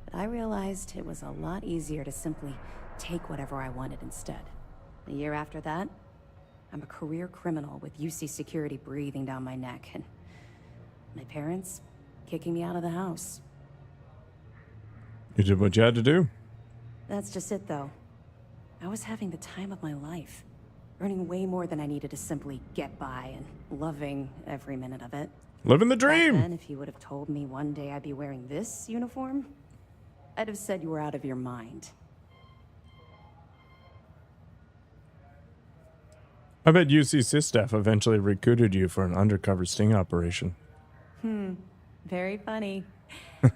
S18: But I realized it was a lot easier to simply take whatever I wanted instead. A year after that, I'm a career criminal with UC security breathing down my neck, and my parents kicking me out of the house.
S1: You did what you had to do.
S18: That's just it, though. I was having the time of my life, earning way more than I needed to simply get by and loving every minute of it.
S1: Living the dream!
S18: Back then, if you would have told me one day I'd be wearing this uniform, I'd have said you were out of your mind.
S1: I bet UC staff eventually recruited you for an undercover sting operation.
S18: Very funny.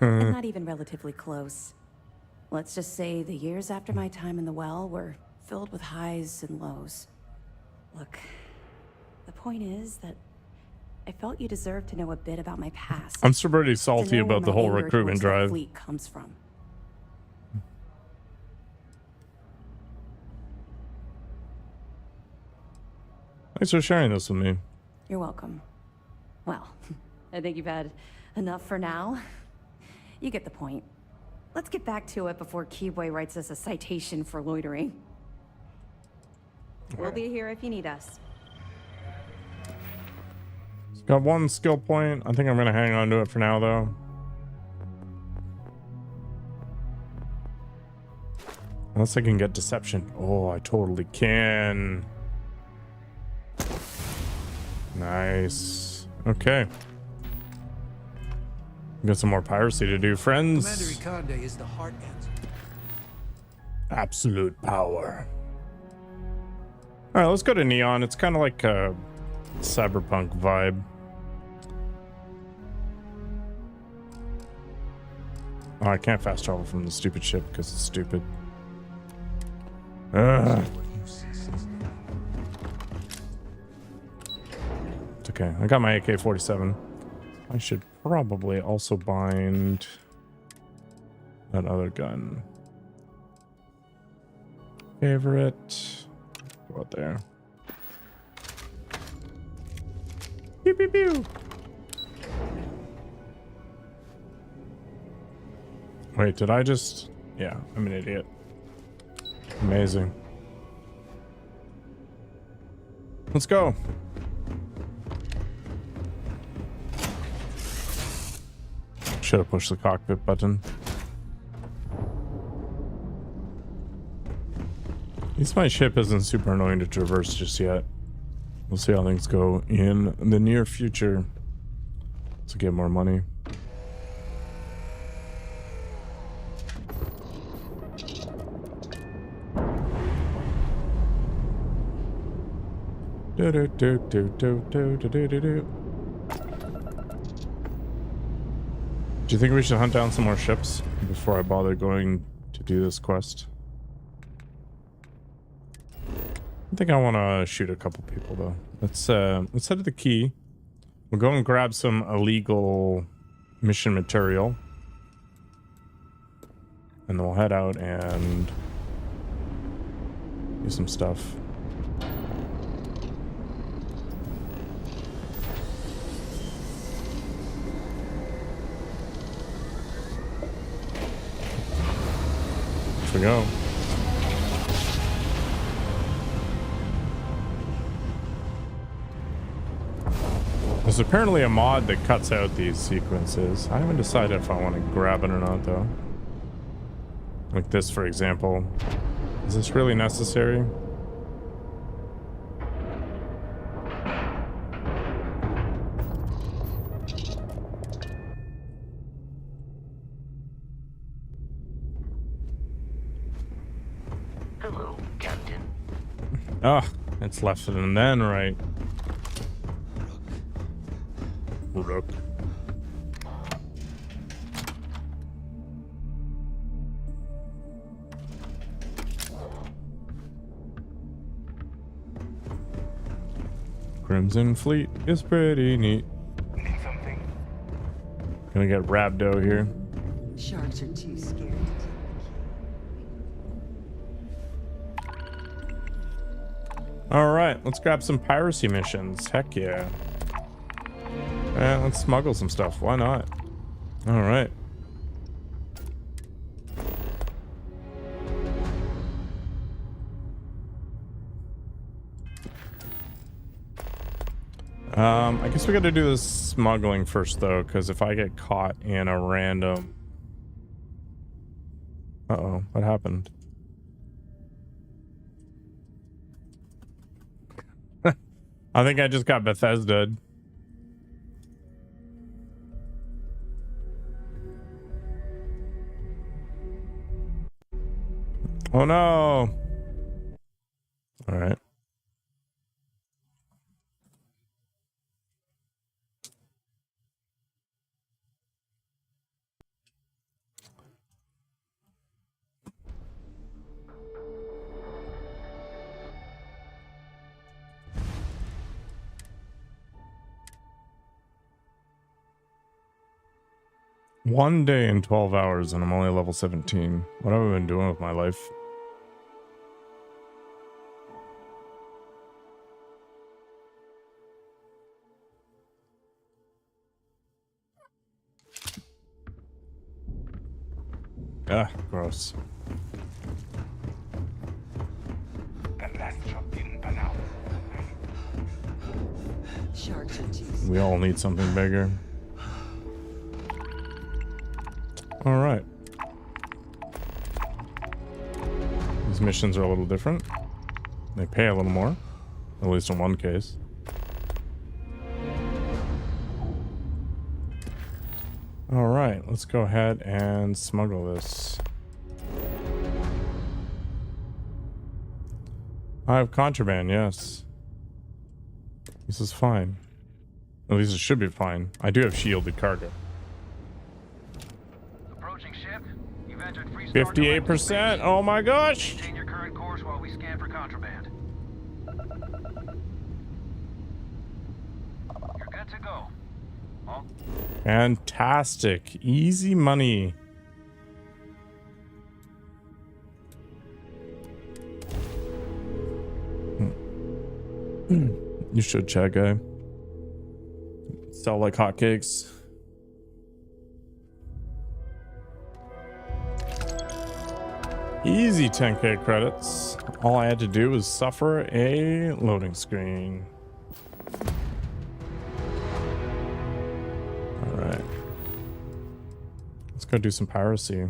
S18: And not even relatively close. Let's just say the years after my time in the Well were filled with highs and lows. Look, the point is that I felt you deserved to know a bit about my past.
S1: I'm still pretty salty
S18: to know
S1: about
S18: where
S1: the
S18: my
S1: whole
S18: anger
S1: recruitment
S18: towards the
S1: drive.
S18: fleet comes from.
S1: Thanks for sharing this with me.
S18: You're welcome. Well, I think you've had enough for now. You get the point. Let's get back to it before Keyboy writes us a citation for loitering. We'll be here if you need us.
S1: Got one skill point. I think I'm going to hang on to it for now, though. Unless I can get deception. Oh, I totally can. Nice. Okay. Got some more piracy to do, friends.
S14: Commander Ikande is the heart answer.
S1: Absolute power. All right, let's go to Neon. It's kind of like a cyberpunk vibe. Oh, I can't fast travel from the stupid ship because it's stupid. It's okay. I got my AK-47. I should probably also bind that other gun. Favorite. Go out there. Pew pew pew. Wait, did I just... Yeah, I'm an idiot. Amazing. Let's go. Should have pushed the cockpit button. At least my ship isn't super annoying to traverse just yet. We'll see how things go in the near future to get more money. Do do do do do do do do do. Do you think we should hunt down some more ships before I bother going to do this quest? I think I want to shoot a couple people though. Let's head to the key. We'll go and grab some illegal mission material, and then we'll head out and do some stuff. We go. There's apparently a mod that cuts out these sequences. I haven't decided if I want to grab it or not though. Like this, for example. Is this really necessary?
S10: Hello, Captain.
S1: Oh, it's left and then right. Rook. Crimson Fleet is pretty neat.
S12: Need something?
S1: Gonna get Rabdo here.
S9: Sharks are too scared to
S1: All right, let's grab some piracy missions. Heck yeah. Let's smuggle some stuff. Why not? All right. I guess we got to do this smuggling first though, because if I get caught in a random... Uh-oh, what happened? I think I just got Bethesda'd. Oh no! All right. One day and 12 hours and I'm only level 17. What have I been doing with my life? Ah, gross.
S9: Sharks are too
S1: We all need something bigger. All right. These missions are a little different. They pay a little more, at least in one case. right, let's go ahead and smuggle this. I have contraband, yes. This is fine. At least it should be fine. I do have shielded cargo.
S7: Approaching ship. You've entered free
S1: 58%. Oh my gosh.
S7: Maintain your current course while we scan for contraband. You're good to go.
S1: Fantastic. Easy money. You should check, guy. Sell like hotcakes. Easy 10k credits. All I had to do was suffer a loading screen. Alright. Let's go do some piracy.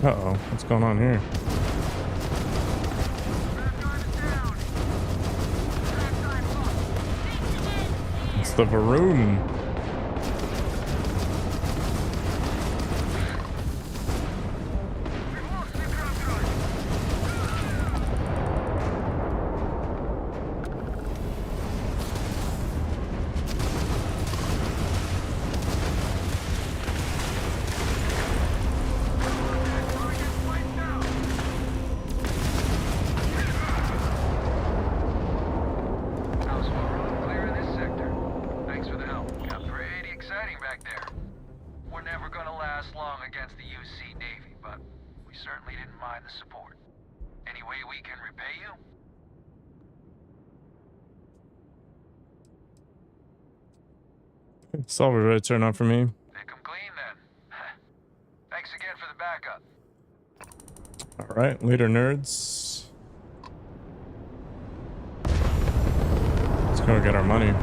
S1: Uh-oh, what's going on here? It's the Varun. Salvage rates are not for me.
S7: Pick 'em clean then. Thanks again for the backup.
S1: Alright, later nerds. Let's go get our money.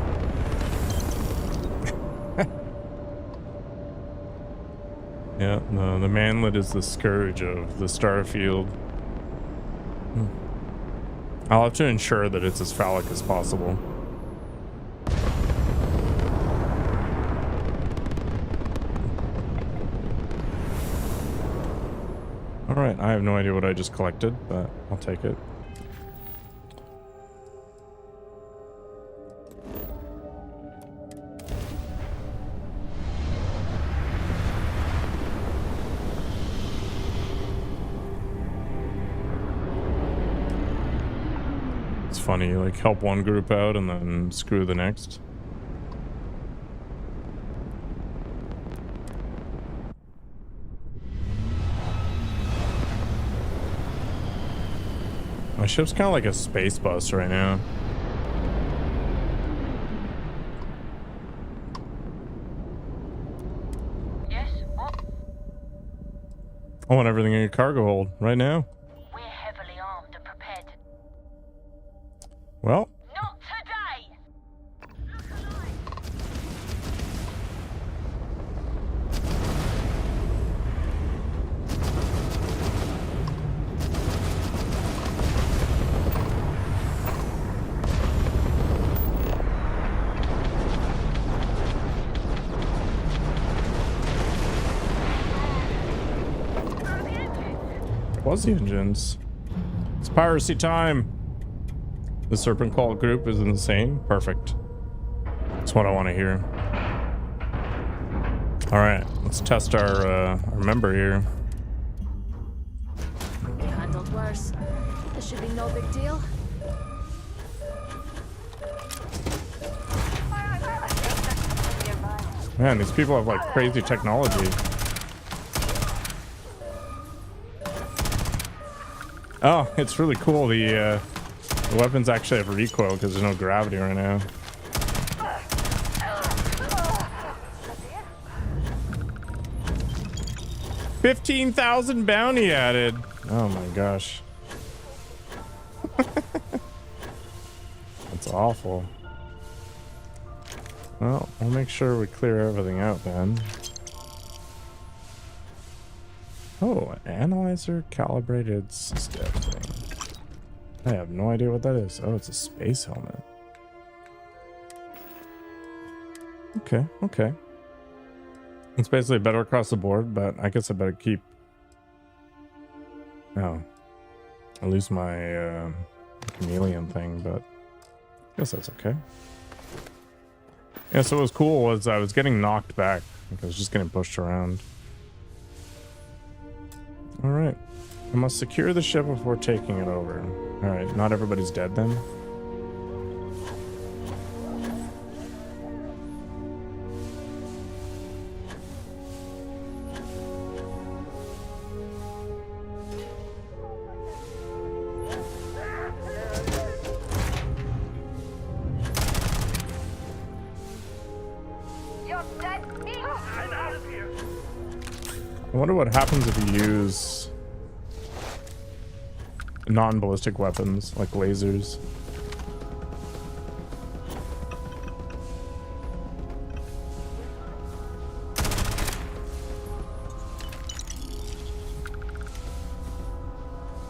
S1: Yeah, the manlet is the scourge of the Starfield. I'll have to ensure that it's as phallic as possible. Alright, I have no idea what I just collected, but I'll take it. It's funny, you like help one group out and then screw the next. My ship's kind of like a space bus right now.
S16: Yes, what?
S1: I want everything in your cargo hold right now.
S16: We're heavily armed and prepared.
S1: Well,
S16: Not today!
S1: was the engines. It's piracy time. The Serpent Cult group is insane. Perfect. That's what I want to hear. All right, let's test our member here.
S8: We handled worse. This should be no big deal.
S1: Man, these people have like crazy technology. Oh, it's really cool. The weapons actually have recoil because there's no gravity right now. $15,000 bounty added. Oh my gosh. That's awful. Well, we'll make sure we clear everything out then. Oh, analyzer calibrated step thing. I have no idea what that is. Oh, it's a space helmet. Okay, okay. It's basically better across the board, but I guess I better keep... Oh. I lose my chameleon thing, but I guess that's okay. Yeah, so what was cool was I was getting knocked back. Like I was just getting pushed around. Alright. I must secure the ship before taking it over. Alright, not everybody's dead then. I wonder what happens if you use non-ballistic weapons like lasers.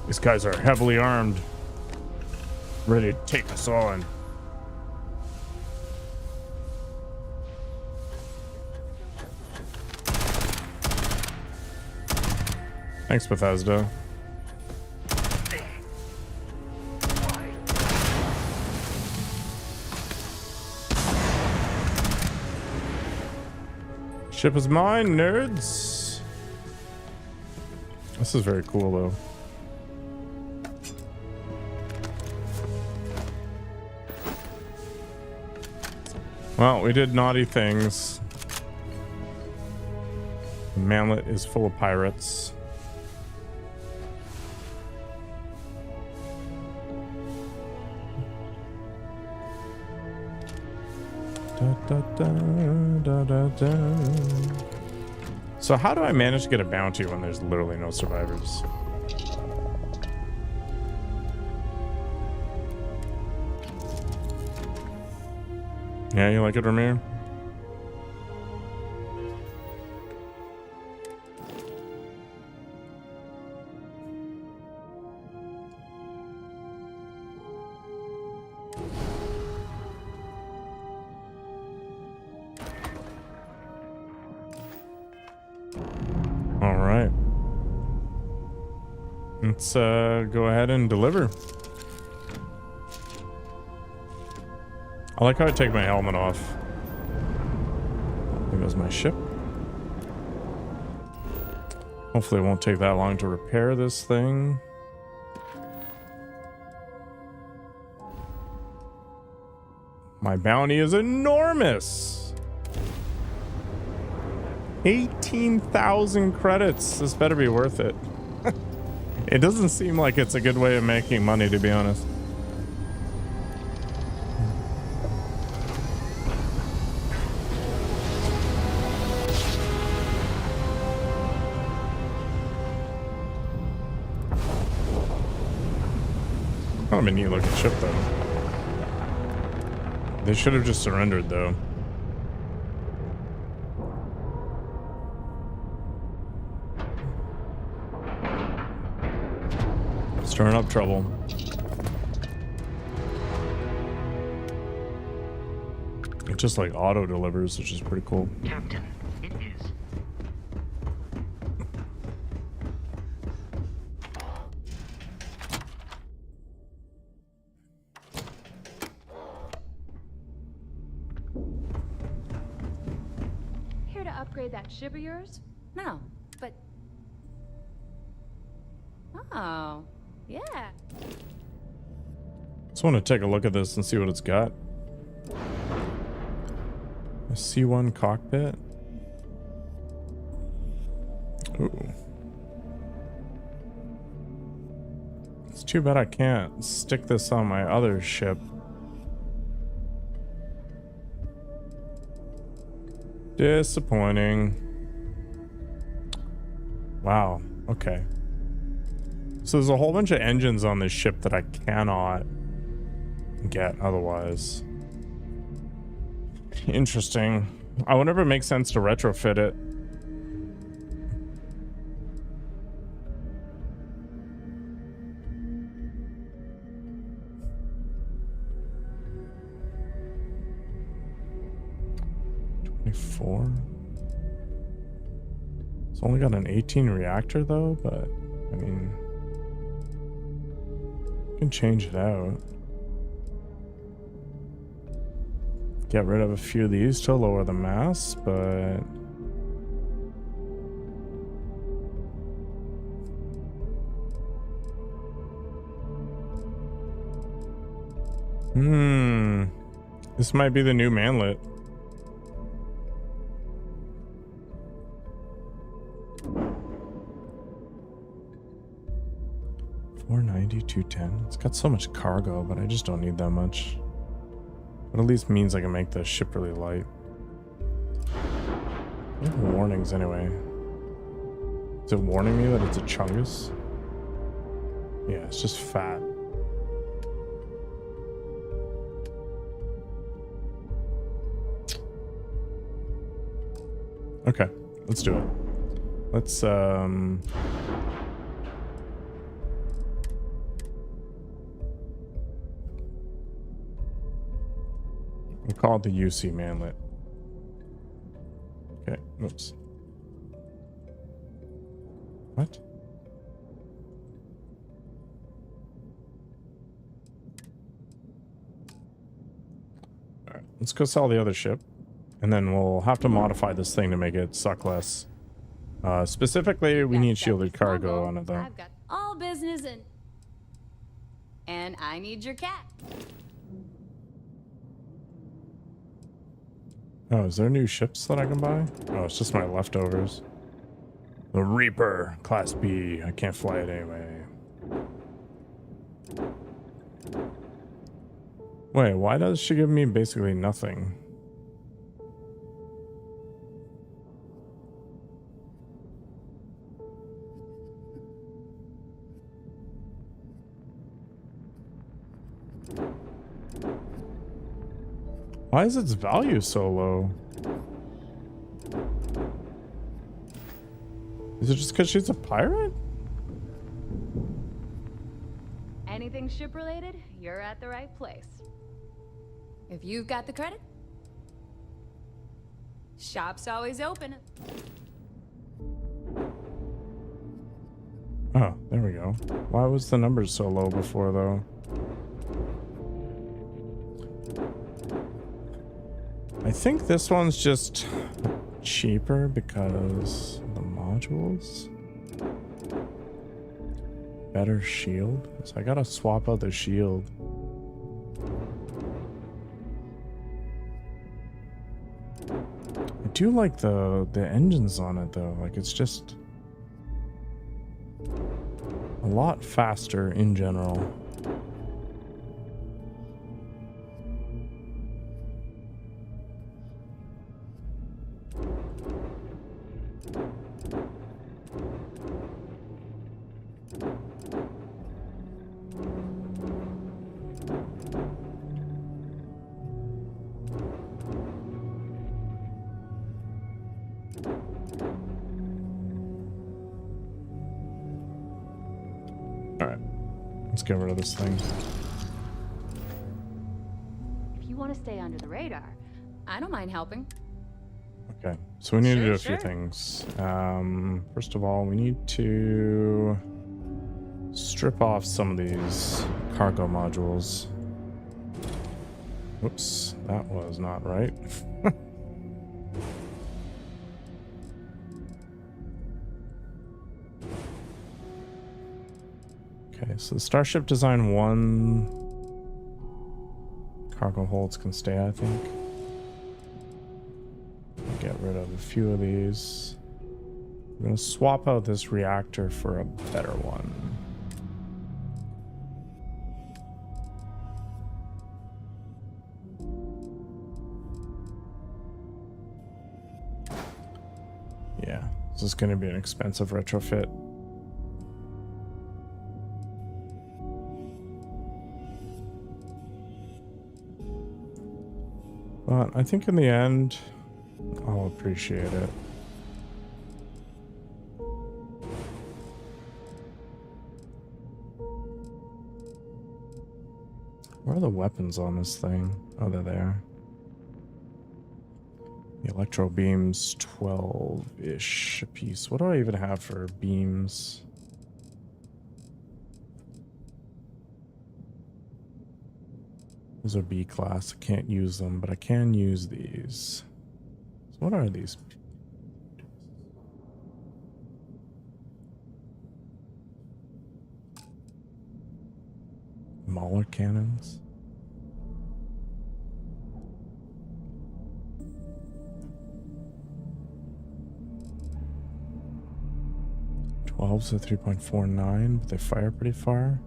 S1: These guys are heavily armed, ready to take us on. Thanks, Bethesda. Ship is mine, nerds. This is very cool, though. Well, we did naughty things. The manlet is full of pirates. Da, da, da, da, da. So how do I manage to get a bounty when there's literally no survivors? Yeah, you like it, Ramir? Let's go ahead and deliver. I like how I take my helmet off. There goes my ship. Hopefully it won't take that long to repair this thing. My bounty is enormous. 18,000 credits. This better be worth it. It doesn't seem like it's a good way of making money, to be honest. Kind of a neat looking ship, though. They should have just surrendered, though. Stirring up trouble. It just like auto delivers, which is pretty cool.
S10: Captain, it is.
S13: Here to upgrade that ship of yours?
S18: No, but... Oh, yeah.
S1: Just want to take a look at this and see what it's got. A C1 cockpit. Ooh. It's too bad I can't stick this on my other ship. Disappointing. Wow. Okay. So there's a whole bunch of engines on this ship that I cannot get otherwise. Interesting. I wonder if it makes sense to retrofit it. 24. It's only got an 18 reactor though, but I mean, you can change it out. Get rid of a few of these to lower the mass, but this might be the new manlet. $490, It's got so much cargo, but I just don't need that much. But at least means I can make the ship really light. What are the warnings anyway? Is it warning me that it's a chungus? Yeah, it's just fat. Okay, let's do it. Let's we'll call it the UC manlet. Okay, oops. What? Alright, let's go sell the other ship. And then we'll have to modify this thing to make it suck less. Specifically, we need shielded cargo on it though.
S13: I've got all business and I need your cat.
S1: Oh, is there new ships that I can buy? Oh, it's just my leftovers. The Reaper, Class B. I can't fly it anyway. Wait, why does she give me basically nothing? Why is its value so low? Is it just because she's a pirate?
S13: Anything ship related, you're at the right place. If you've got the credit, shop's always open.
S1: Oh, there we go. Why was the numbers so low before though? I think this one's just cheaper because of the modules. Better shield. So I gotta swap out the shield. I do like the engines on it though. Like it's just a lot faster in general. Get rid of this thing.
S13: If you want to stay under the radar, I don't mind helping.
S1: Okay, so we need to do a few
S13: Sure.
S1: things. First of all, we need to strip off some of these cargo modules. Whoops, that was not right. Okay, so the Starship Design 1 cargo holds can stay, I think. Get rid of a few of these. I'm gonna swap out this reactor for a better one. Yeah, this is gonna be an expensive retrofit. But I think in the end, I'll appreciate it. Where are the weapons on this thing? Oh, they're there. The electro beams, 12-ish a piece. What do I even have for beams? Those are B class. I can't use them, but I can use these. So what are these? Mauler cannons. Twelves at 3.49, but they fire pretty far.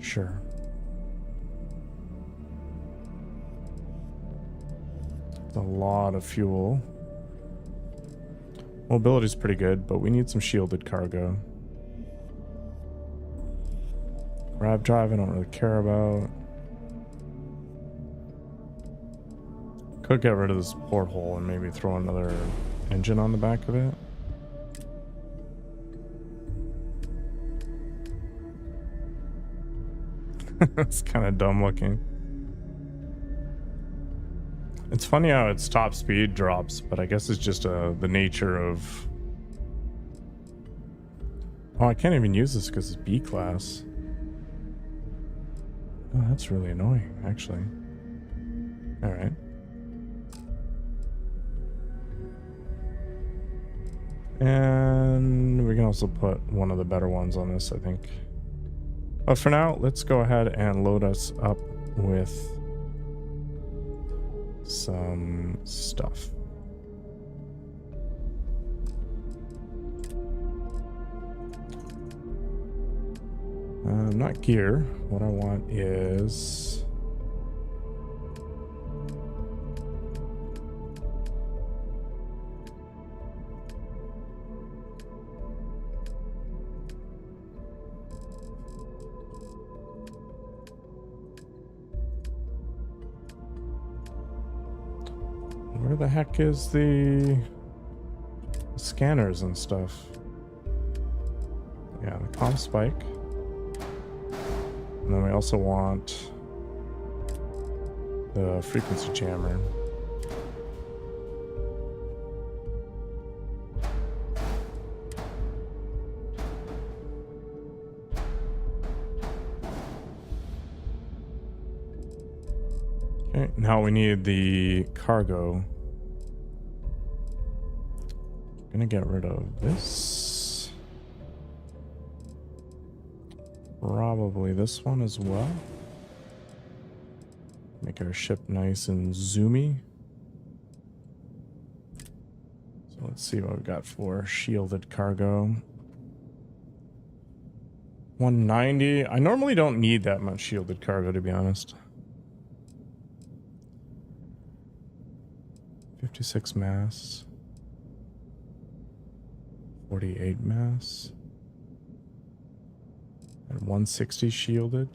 S1: Sure. It's a lot of fuel. Mobility's pretty good, but we need some shielded cargo. Grab drive, I don't really care about. Could get rid of this porthole and maybe throw another engine on the back of it. It's kind of dumb looking. It's funny how its top speed drops, but I guess it's just the nature of... Oh, I can't even use this because it's B class. Oh, that's really annoying, actually. Alright. And we can also put one of the better ones on this, I think. But for now, let's go ahead and load us up with some stuff. Not gear. What I want is... Where the heck is the scanners and stuff? Yeah, the comm spike. And then we also want the frequency jammer. Okay, now we need the cargo. Gonna get rid of this. Probably this one as well. Make our ship nice and zoomy. So let's see what we've got for shielded cargo. 190. I normally don't need that much shielded cargo, to be honest. 56 mass. 48 mass. And 160 shielded.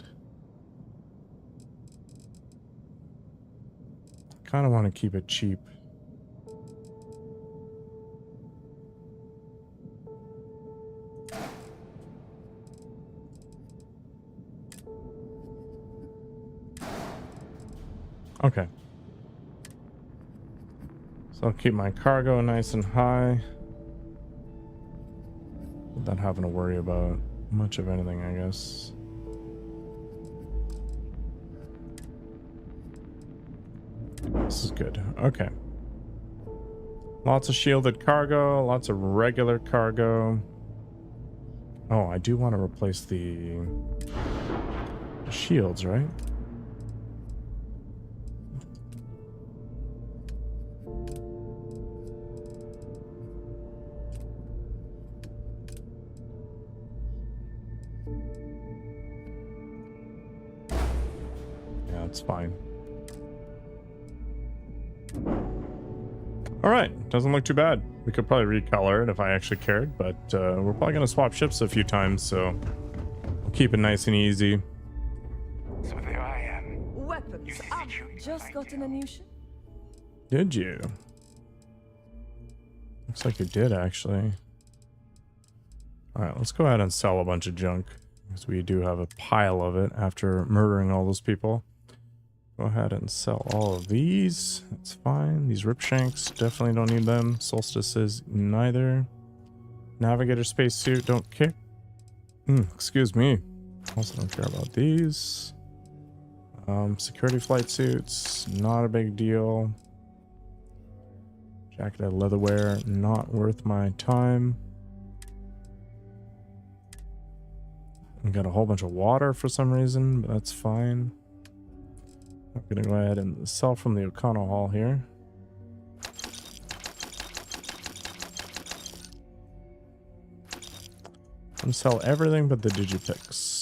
S1: Kind of want to keep it cheap. Okay. So I'll keep my cargo nice and high. Without having to worry about much of anything, I guess. This is good. Okay. Lots of shielded cargo, lots of regular cargo. Oh, I do want to replace the shields, right? Yeah, it's fine. Alright, doesn't look too bad. We could probably recolor it if I actually cared, but we're probably going to swap ships a few times, so we'll keep it nice and easy.
S12: So there I am.
S9: Weapons. I've just gotten a new ship.
S1: Did you? Looks like you did, actually. Alright, let's go ahead and sell a bunch of junk, because we do have a pile of it after murdering all those people. Go ahead and sell all of these. That's fine. These ripshanks, definitely don't need them. Solstices, neither. Navigator spacesuit, don't care. Excuse me. Also don't care about these. Security flight suits, not a big deal. Jacket of leatherware, not worth my time. We got a whole bunch of water for some reason, but that's fine. I'm gonna go ahead and sell from the O'Connell Hall here. And sell everything but the Digipix.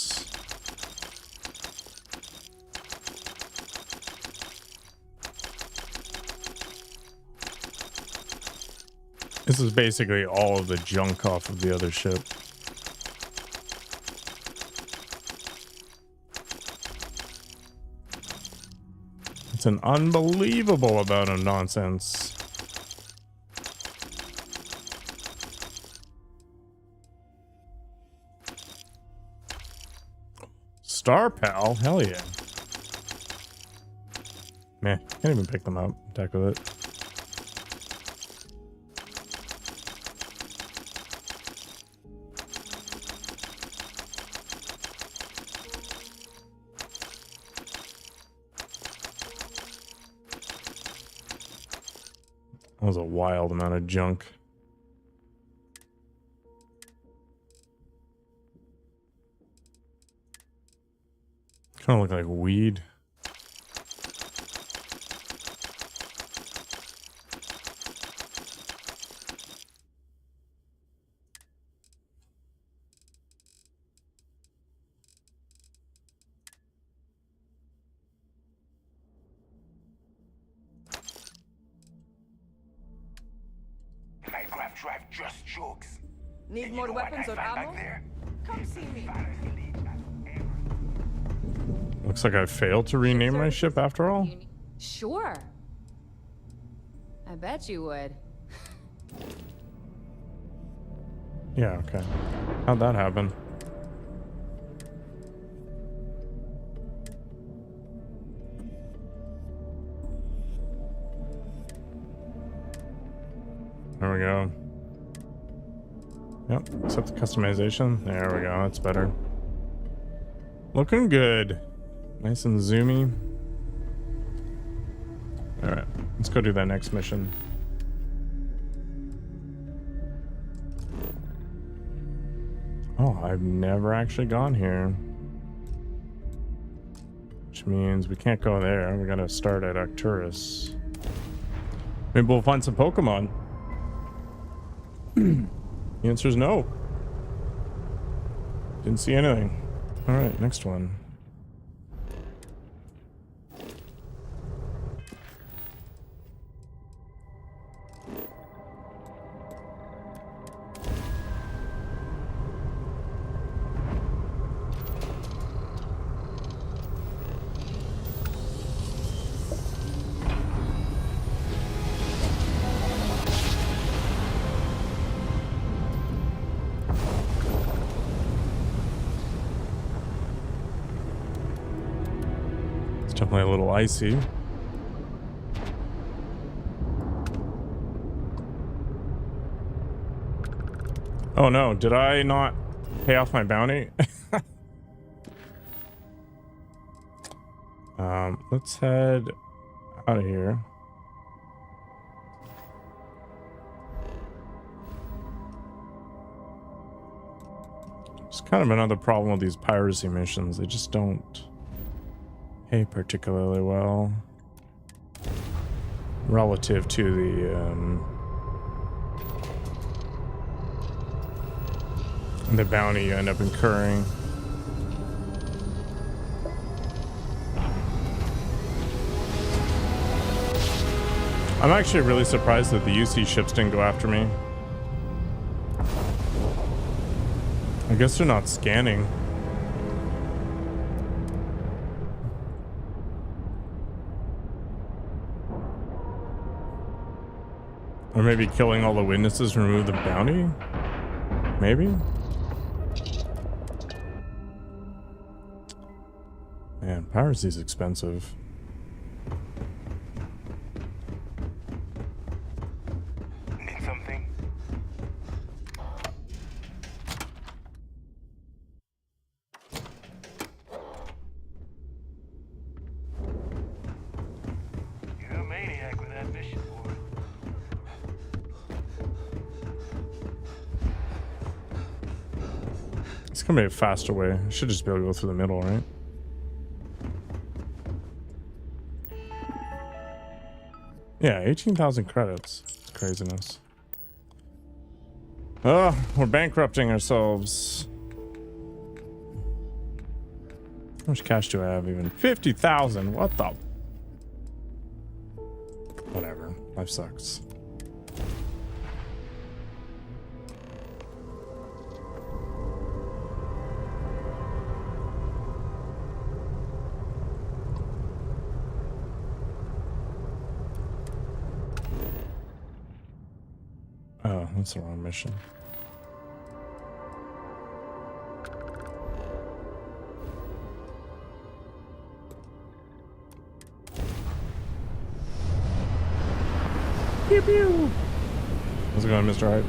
S1: This is basically all of the junk off of the other ship. It's an unbelievable amount of nonsense. Star Pal? Hell yeah. Meh, can't even pick them up. Attack with it. That was a wild amount of junk. Kind of look like weed.
S7: My grav drive just chokes.
S9: Need more weapons or ammo? Come see me.
S1: Looks like I failed to rename my ship after all.
S13: Sure. I bet you would.
S1: Yeah, okay. How'd that happen? There we go. Yep, accept the customization. There we go, that's better. Looking good. Nice and zoomy. Alright, let's go do that next mission. Oh, I've never actually gone here. Which means we can't go there. We gotta start at Arcturus. Maybe we'll find some Pokemon. The answer is no. Didn't see anything. Alright, next one. Definitely a little icy. Oh no, did I not pay off my bounty? Let's head out of here. It's kind of another problem with these piracy missions. They just don't pay particularly well relative to the bounty you end up incurring. I'm actually really surprised that the UC ships didn't go after me. I guess they're not scanning. Or maybe killing all the witnesses to remove the bounty? Maybe? Man, piracy's expensive. gonna be a faster way. I should just be able to go through the middle, right? Yeah, 18,000 credits. It's craziness. Oh, we're bankrupting ourselves. How much cash do I have even? 50,000. What the? Whatever. Life sucks. Oh, that's the wrong mission. Pew pew. How's it going, Mr. Hyde?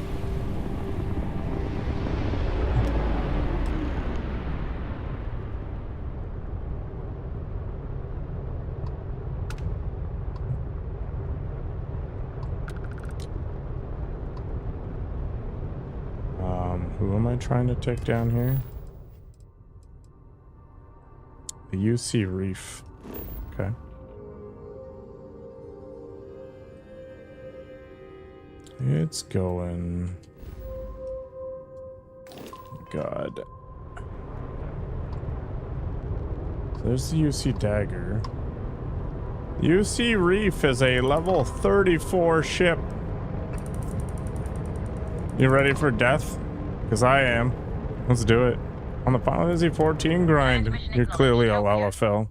S1: Who am I trying to take down here? The UC Reef. Okay. It's going. God. So there's the UC Dagger. UC Reef is a level 34 ship. You ready for death? Because I am. Let's do it. On the Final Fantasy 14 grind. You're clearly a LFL.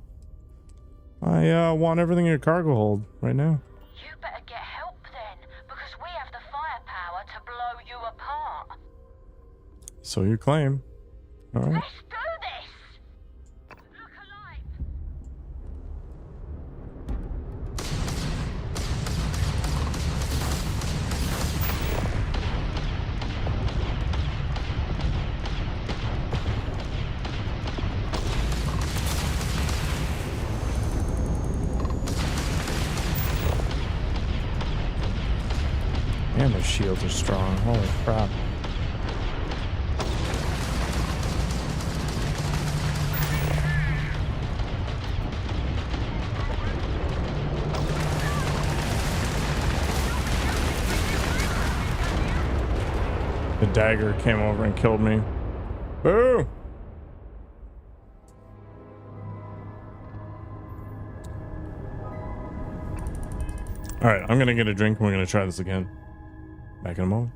S1: I want everything in your cargo hold right now.
S16: You better get help then, because we have the firepower to blow you apart.
S1: So you claim. All right.
S16: Let's do this! Look alive!
S1: Man, those shields are strong. Holy crap. The dagger came over and killed me. Boo! Alright, I'm gonna get a drink and we're gonna try this again. Back in a moment.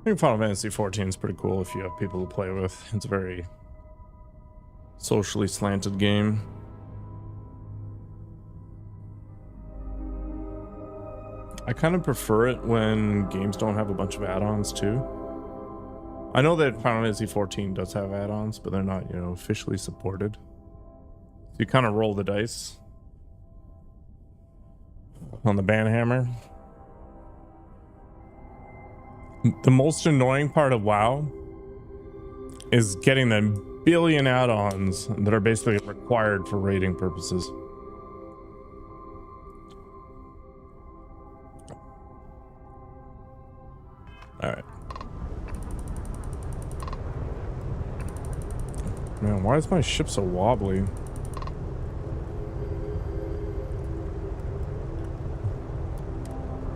S1: think Final Fantasy 14 is pretty cool if you have people to play with. It's a very socially slanted game. I kind of prefer it when games don't have a bunch of add-ons too. I know that Final Fantasy 14 does have add-ons, but they're not, you know, officially supported. So you kind of roll the dice on the banhammer. The most annoying part of WoW is getting the billion add-ons that are basically required for raiding purposes. All right. Man, why is my ship so wobbly?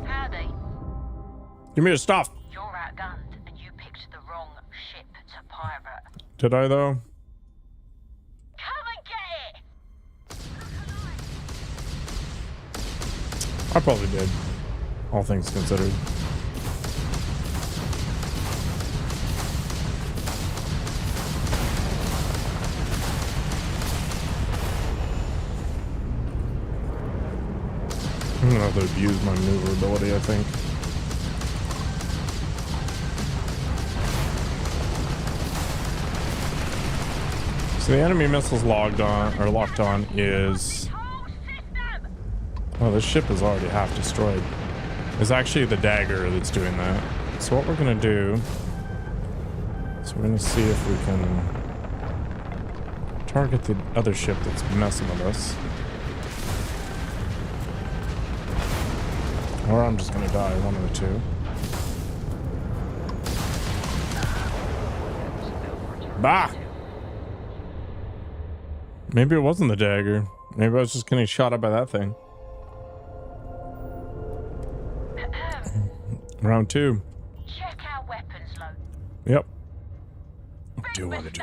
S16: Howdy.
S1: Give me your stuff.
S16: You're outgunned and you picked the wrong ship to pirate.
S1: Did I though?
S16: Come and get it!
S1: I probably did. All things considered. I'm gonna have to abuse my maneuverability, I think. So the enemy missiles locked on is... Oh, this ship is already half destroyed. It's actually the dagger that's doing that. So what we're gonna do is we're gonna see if we can target the other ship that's messing with us. Or I'm just gonna die, one of the two. Bah! Maybe it wasn't the dagger. Maybe I was just getting shot up by that thing. Round 2.
S16: Check our weapons load.
S1: Yep. Do what I do.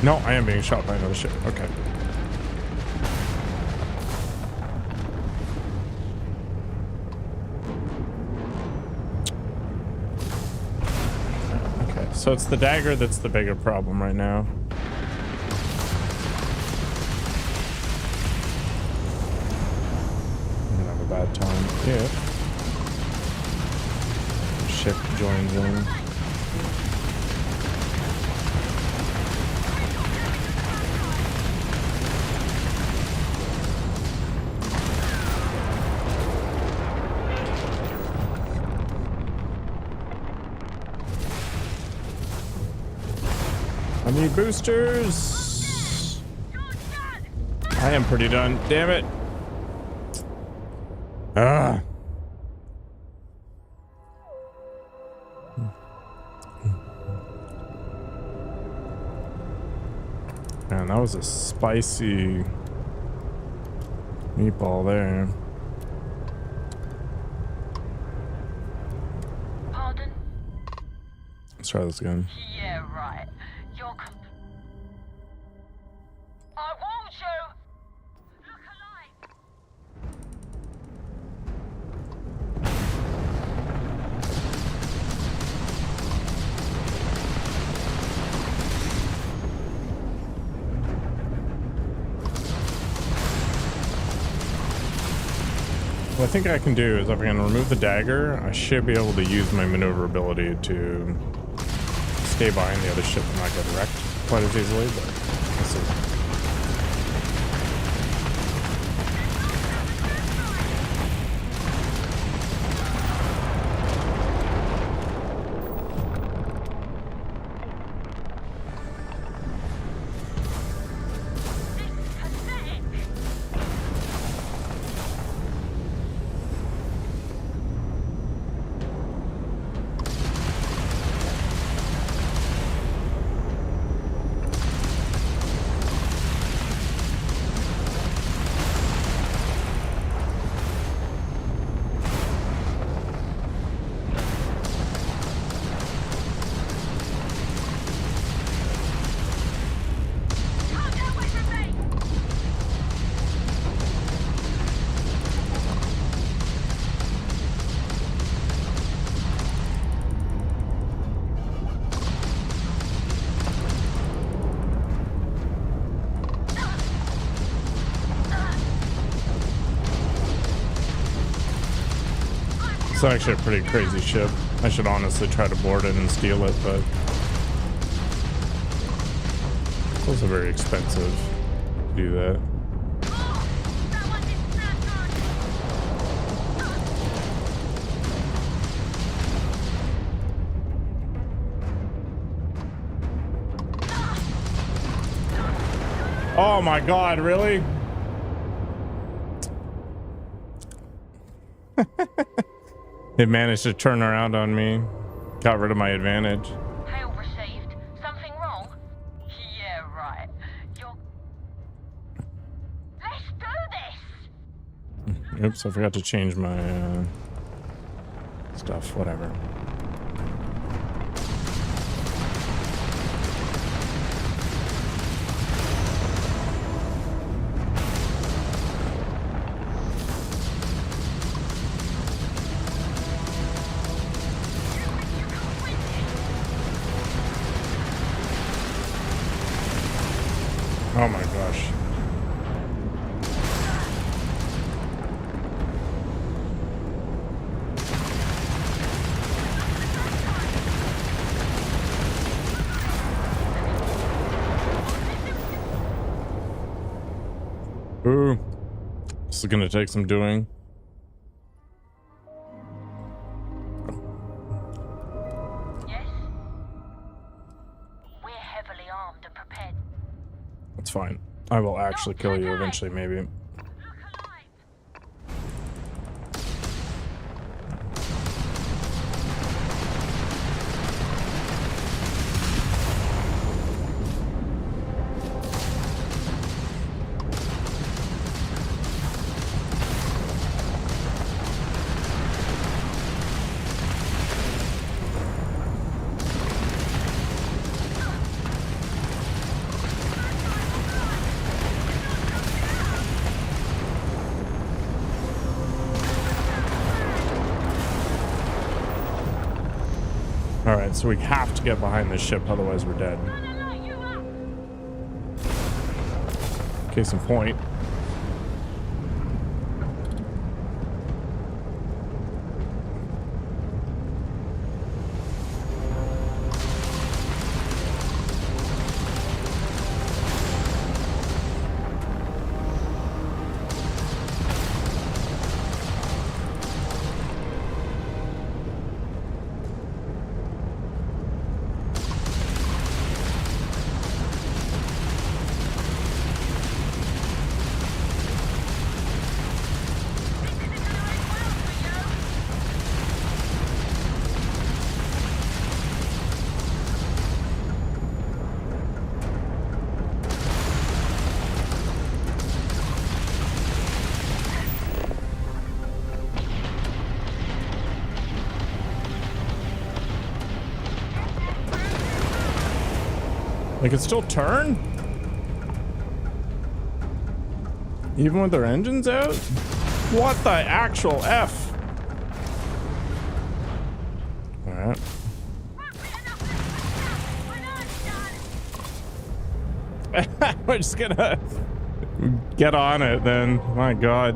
S1: No, I am being shot by another ship. Okay. Okay, so it's the dagger that's the bigger problem right now. I'm gonna have a bad time if the ship joins in. I need boosters. I am pretty done. Damn it. Ah. Man, that was a spicy meatball there.
S16: Pardon?
S1: Let's try this again.
S16: Yeah, right. I warned you! Look alive!
S1: What I think I can do is if I can remove the dagger, I should be able to use my maneuverability to stay behind the other ship and not get wrecked quite as easily, but we'll see. It's actually a pretty crazy ship. I should honestly try to board it and steal it, but it's also very expensive to do that. Oh my god, really? It managed to turn around on me. Got rid of my advantage.
S16: Hail received. Something wrong? Yeah, right. You're... Let's do this!
S1: Oops, I forgot to change my stuff, whatever. Oh my gosh. Ooh. This is gonna take some doing.
S16: Yes? We're heavily armed and prepared.
S1: It's fine. I will actually kill you eventually, maybe. Alright, so we have to get behind this ship, otherwise we're dead. Case in point. They can still turn? Even with their engines out? What the actual F? Alright. We're just gonna get on it then. My god.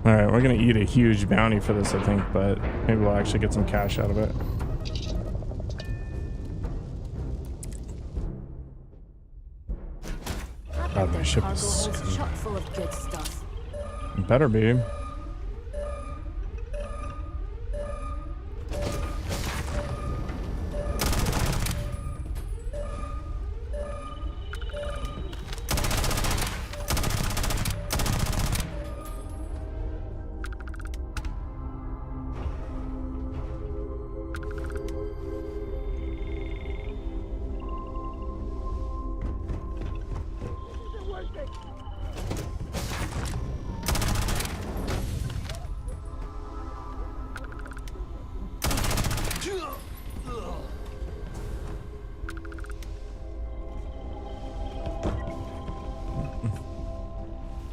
S1: Alright, we're gonna eat a huge bounty for this, I think, but maybe we'll actually get some cash out of it. God, my ship is
S8: chock full of good stuff.
S1: better be.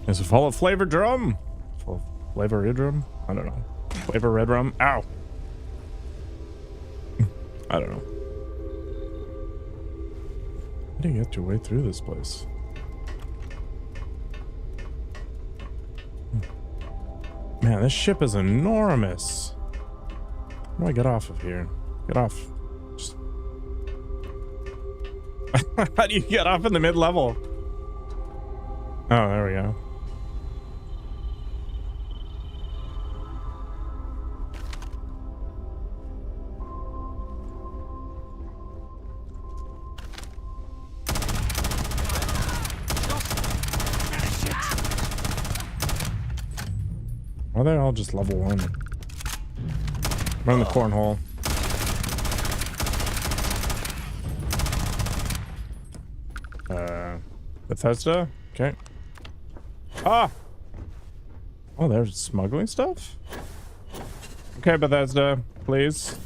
S1: Is it full of flavor drum? Full of flavor red drum? I don't know. Flavor red rum? Ow! I don't know. How do you get your way through this place? Man, this ship is enormous. How do I get off of here? Get off. Just... How do you get off in the mid-level? Oh, there we go. Why are they all just level 1? Run the cornhole. Bethesda? Okay. Ah! Oh, there's smuggling stuff? Okay, Bethesda, please.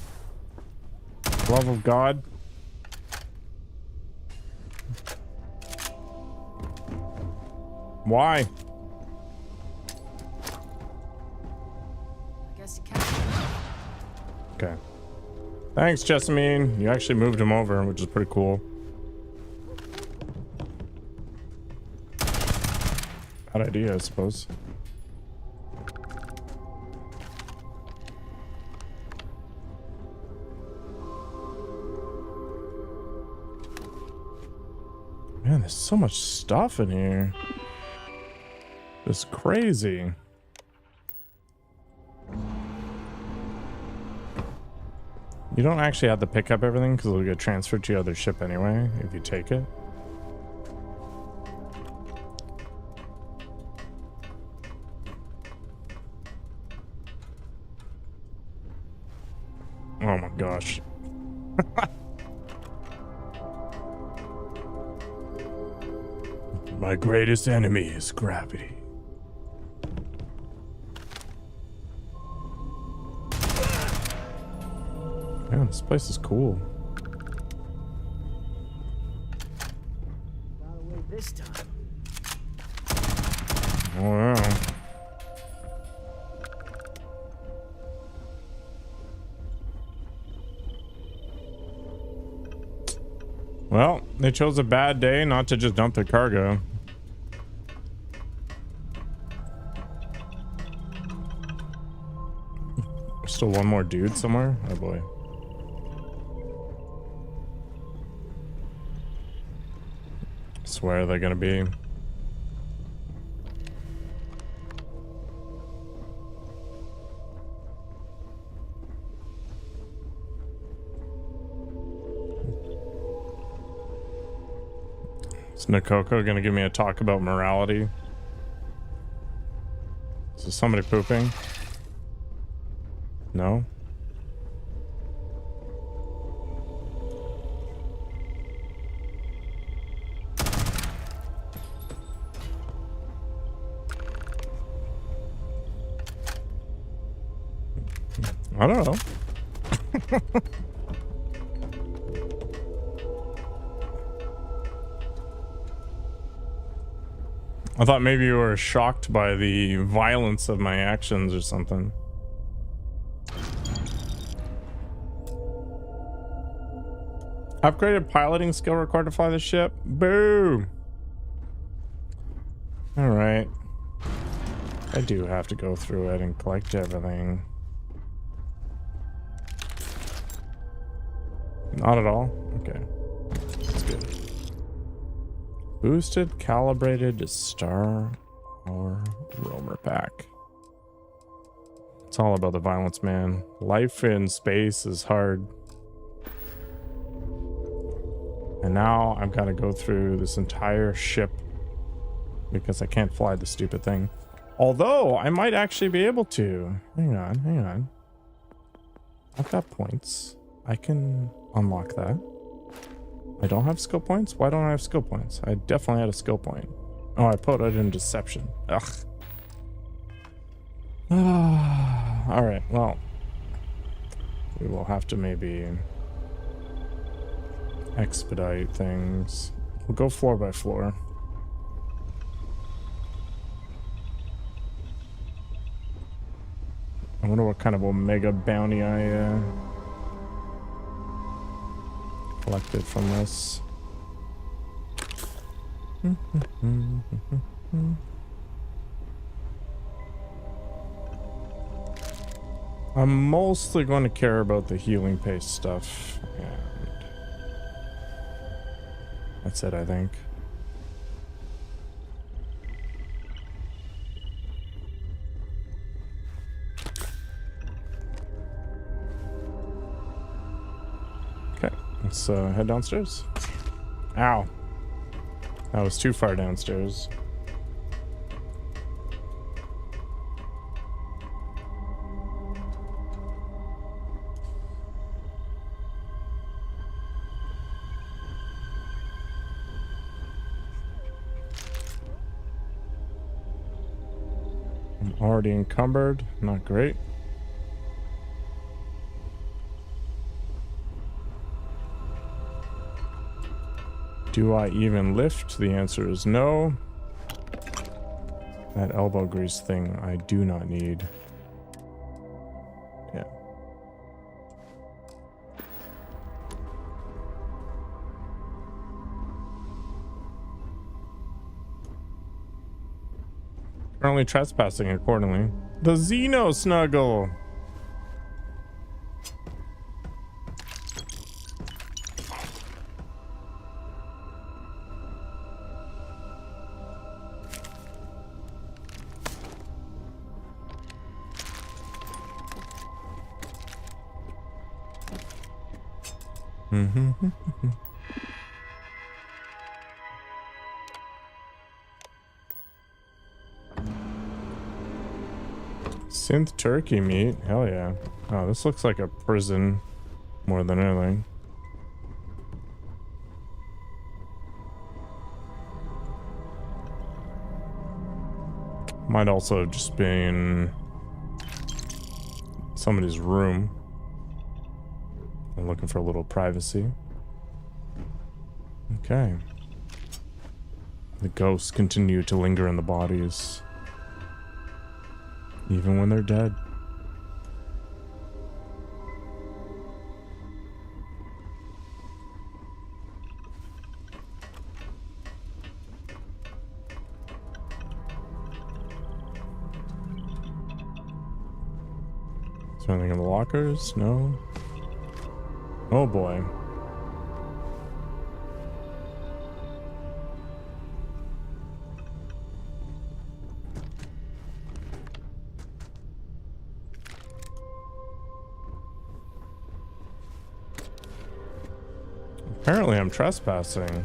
S1: Love of God. Why?
S8: I guess you can't.
S1: Okay. Thanks, Jessamine. You actually moved him over, which is pretty cool. Bad idea, I suppose. Man, there's so much stuff in here. It's crazy. You don't actually have to pick up everything because it'll get transferred to your other ship anyway if you take it. Oh my gosh. My greatest enemy is gravity. Man, this place is cool.
S19: Got away this time.
S1: Oh yeah. Well, they chose a bad day not to just dump their cargo. Still one more dude somewhere? Oh boy. I swear they're gonna be. Is Nakoko gonna give me a talk about morality? Is there somebody pooping? No? I don't know. I thought maybe you were shocked by the violence of my actions or something. Upgraded piloting skill required to fly the ship? Boo! Alright. I do have to go through it and collect everything. Not at all? Okay. That's good. Boosted, calibrated Star or Roamer pack. It's all about the violence, man. Life in space is hard. And now I've got to go through this entire ship because I can't fly the stupid thing. Although I might actually be able to. Hang on, hang on. I've got points. I can unlock that. I don't have skill points? Why don't I have skill points? I definitely had a skill point. Oh, I put it in deception. Ugh. Alright, well. We will have to maybe expedite things. We'll go floor by floor. I wonder what kind of Omega bounty I collected from this. I'm mostly going to care about the healing paste stuff, and that's it, I think. Okay, let's head downstairs. Ow. That was too far downstairs. I'm already encumbered. Not great. Do I even lift? The answer is no. That elbow grease thing I do not need. Yeah. Currently trespassing accordingly. The Xeno Snuggle! Synth turkey meat? Hell yeah. Oh, this looks like a prison more than anything. Might also have just been somebody's room. I'm looking for a little privacy. Okay. The ghosts continue to linger in the bodies, even when they're dead. Is there anything in the lockers? No. Oh boy. Apparently I'm trespassing.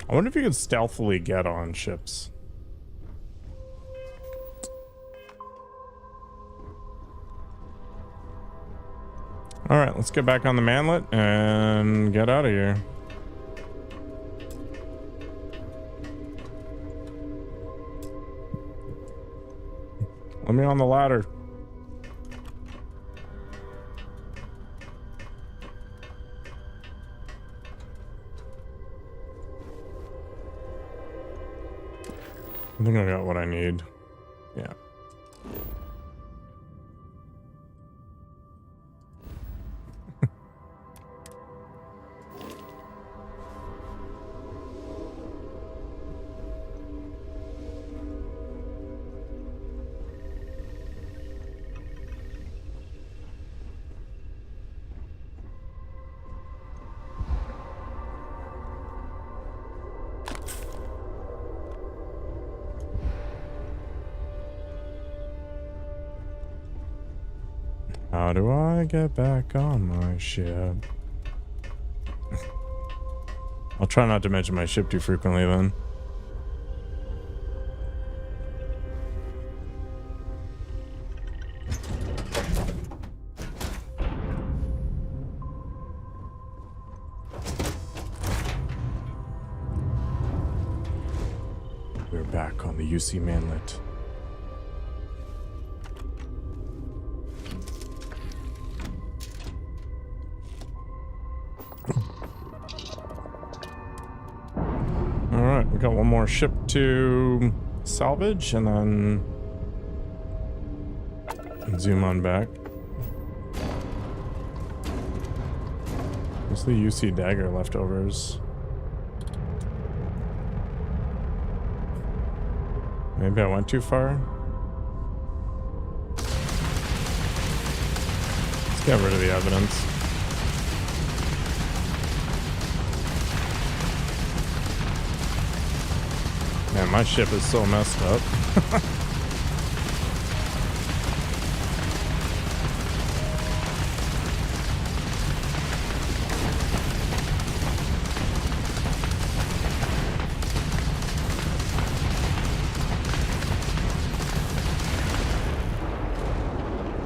S1: I wonder if you could stealthily get on ships. Alright, let's get back on the manlet and get out of here. Let me on the ladder. I think I got what I need. Yeah. How do I get back on my ship? I'll try not to mention my ship too frequently then. We're back on the UC Manlet. Alright, we got one more ship to salvage and then zoom on back. What's the UC dagger leftovers? Maybe I went too far? Get rid of the evidence. Man, my ship is so messed up.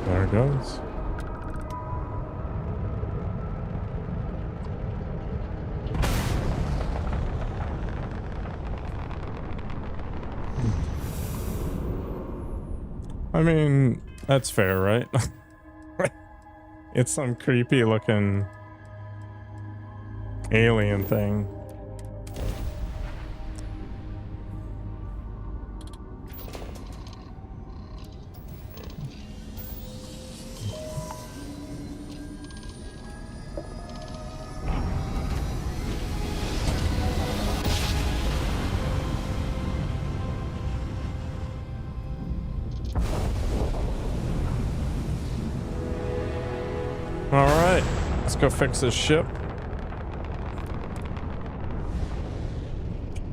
S1: There it goes. I mean, that's fair, right? It's some creepy looking alien thing. All right, let's go fix this ship.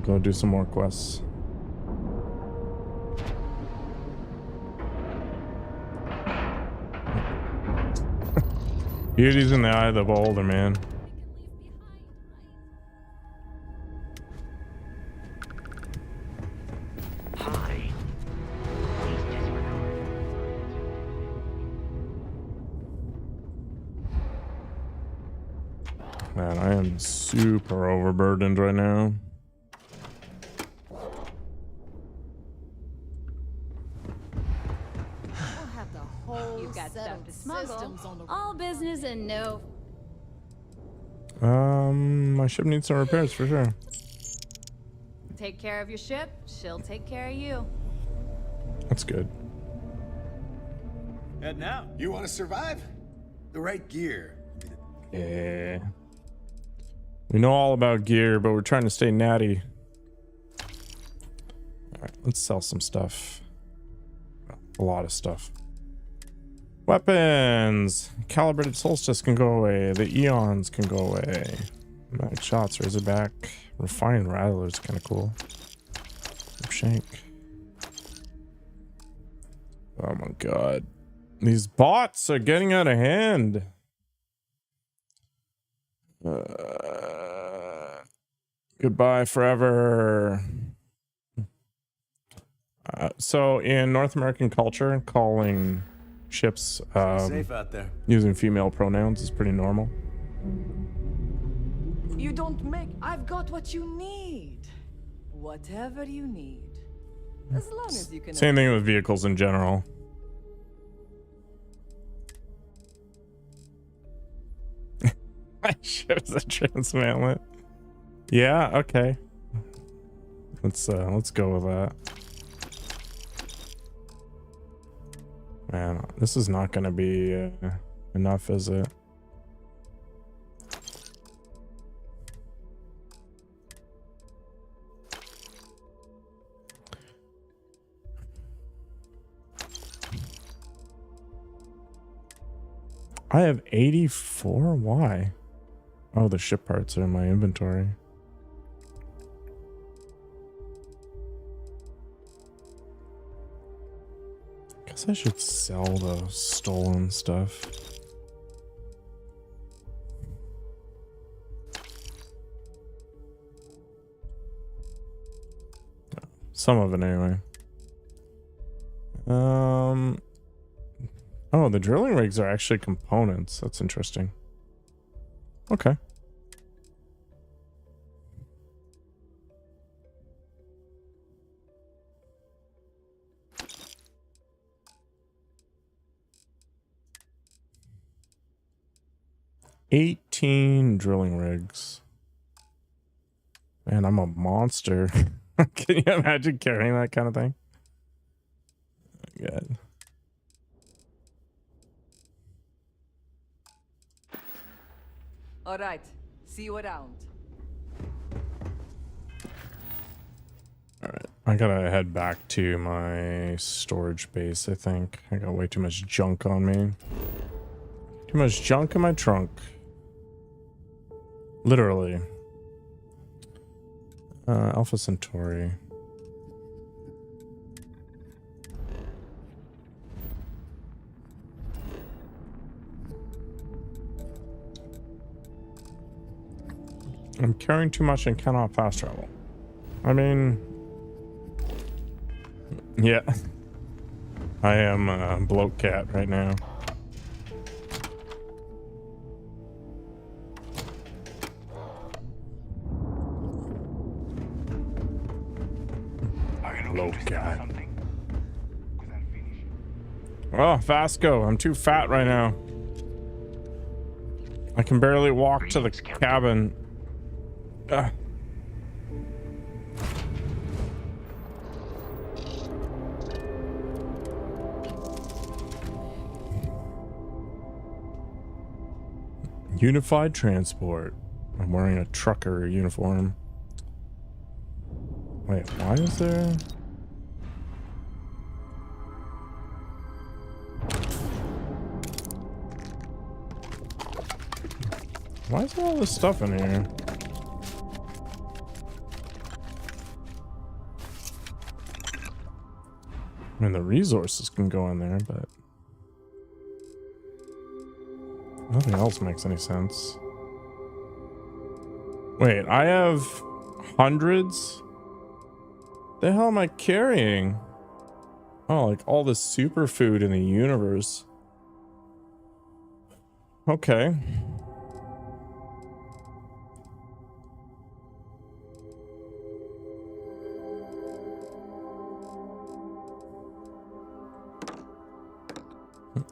S1: Go do some more quests. Beauty's in the eye of the beholder, man. Man, I am super overburdened right now.
S13: You've got stuff to smuggle. All business and no.
S1: My ship needs some repairs for sure.
S13: Take care of your ship, she'll take care of you.
S1: That's good.
S19: And now, you want to survive? The right gear.
S1: Yeah. We know all about gear, but we're trying to stay natty. Alright, let's sell some stuff. A lot of stuff. Weapons! Calibrated solstice can go away. The eons can go away. Mag shots, razorback. Refined rattlers, kind of cool. Shank. Oh my god. These bots are getting out of hand. Goodbye forever. So in North American culture, calling ships
S19: safe out there.
S1: using female pronouns is pretty normal.
S9: You don't make. I've got what you need. Whatever you need. As long as you can.
S1: Same thing with vehicles in general. My ship's a transmantlet. Yeah, okay. Let's go with that. Man, this is not gonna be enough, is it? I have 84? Why? Oh, the ship parts are in my inventory. Guess I should sell the stolen stuff. Some of it anyway. Oh, the drilling rigs are actually components. That's interesting. Okay. $18 drilling rigs. Man, I'm a monster. Can you imagine carrying that kind of thing? God.
S9: All right. See you around.
S1: All right. I gotta head back to my storage base, I think. I got way too much junk on me. Too much junk in my trunk. Literally. Alpha Centauri. I'm carrying too much and cannot fast travel. I mean, yeah. I am a bloke cat right now. Bloke cat. Oh, Vasco, I'm too fat right now. I can barely walk to the cabin. Unified transport. I'm wearing a trucker uniform. Wait, why is there... Why is there all this stuff in here? I mean, the resources can go in there, but nothing else makes any sense. Wait, I have hundreds? The hell am I carrying? Oh, like all the superfood in the universe. Okay.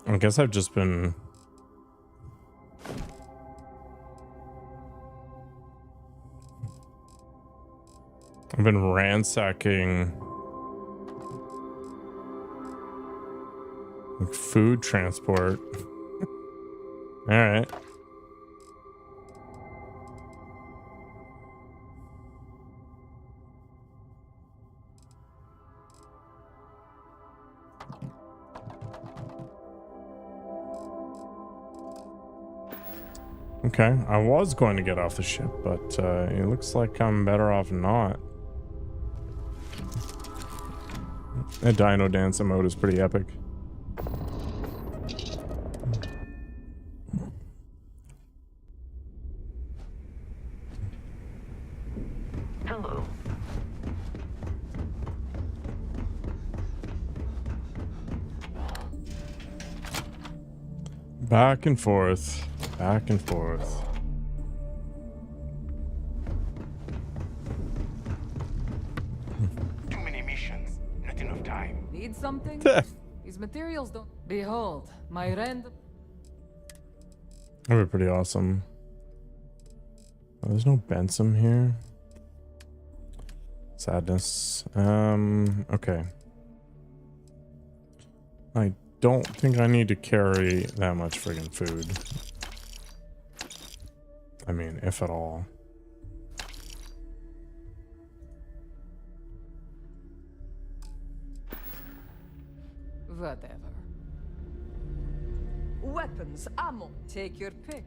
S1: I guess I've just been... I've been ransacking like food transport. All right. Okay, I was going to get off the ship, but it looks like I'm better off not. The Dino Dance mode is pretty epic.
S10: Hello.
S1: Back and forth. Back and forth.
S12: Too many missions, not enough time.
S9: Need something? These materials don't. Behold, my random.
S1: That'd be pretty awesome. Oh, there's no Benson here. Sadness. Okay. I don't think I need to carry that much friggin' food. I mean, if at all.
S9: Whatever. Weapons, ammo, take your pick.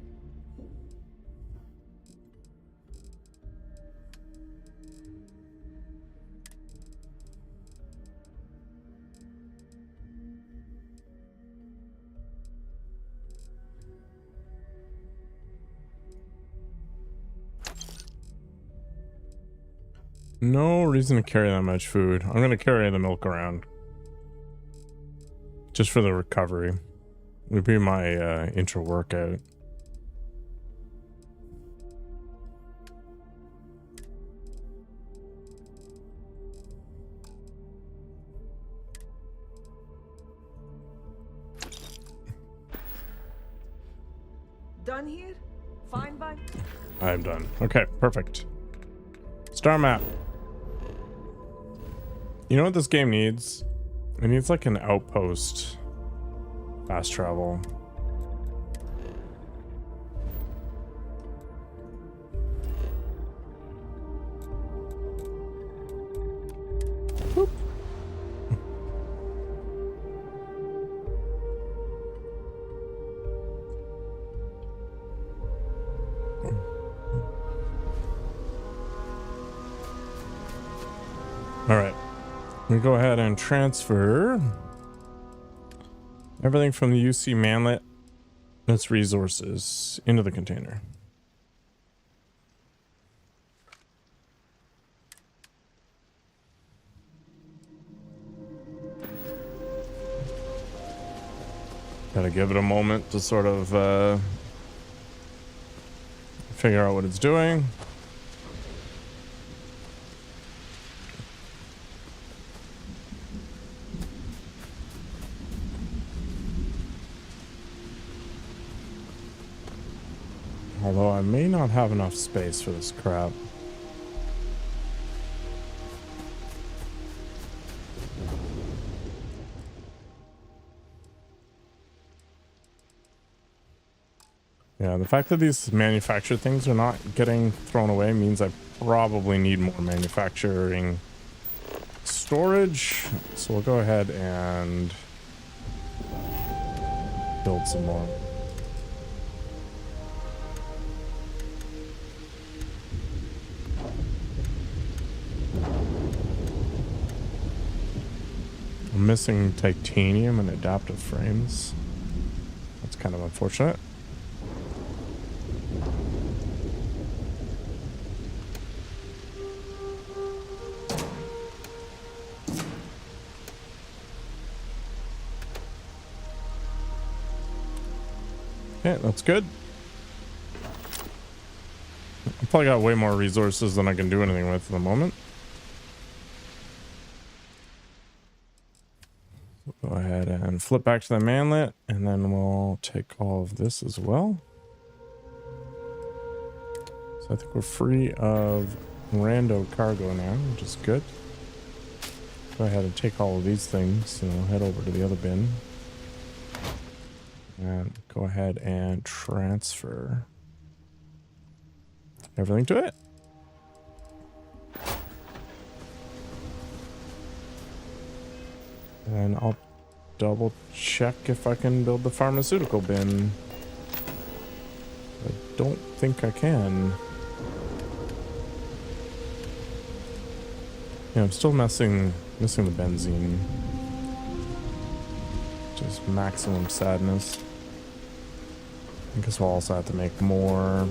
S1: No reason to carry that much food. I'm gonna carry the milk around. Just for the recovery. Would be my intra workout.
S9: Done here? Fine, fine.
S1: I'm done. Okay, perfect. Star map. You know what this game needs? It needs like an outpost. Fast travel. Boop. We go ahead and transfer everything from the UC manlet, its resources, into the container. Gotta give it a moment to sort of figure out what it's doing. Although I may not have enough space for this crap. Yeah, the fact that these manufactured things are not getting thrown away means I probably need more manufacturing storage. So we'll go ahead and build some more. I'm missing titanium and adaptive frames. That's kind of unfortunate. Okay, that's good. I probably got way more resources than I can do anything with at the moment. Go ahead and flip back to the manlet, and then we'll take all of this as well. So I think we're free of rando cargo now, which is good. Go ahead and take all of these things, and we'll head over to the other bin. And go ahead and transfer everything to it. And I'll double check if I can build the pharmaceutical bin. I don't think I can. Yeah, I'm still missing the benzene. Just maximum sadness. I guess we'll also have to make more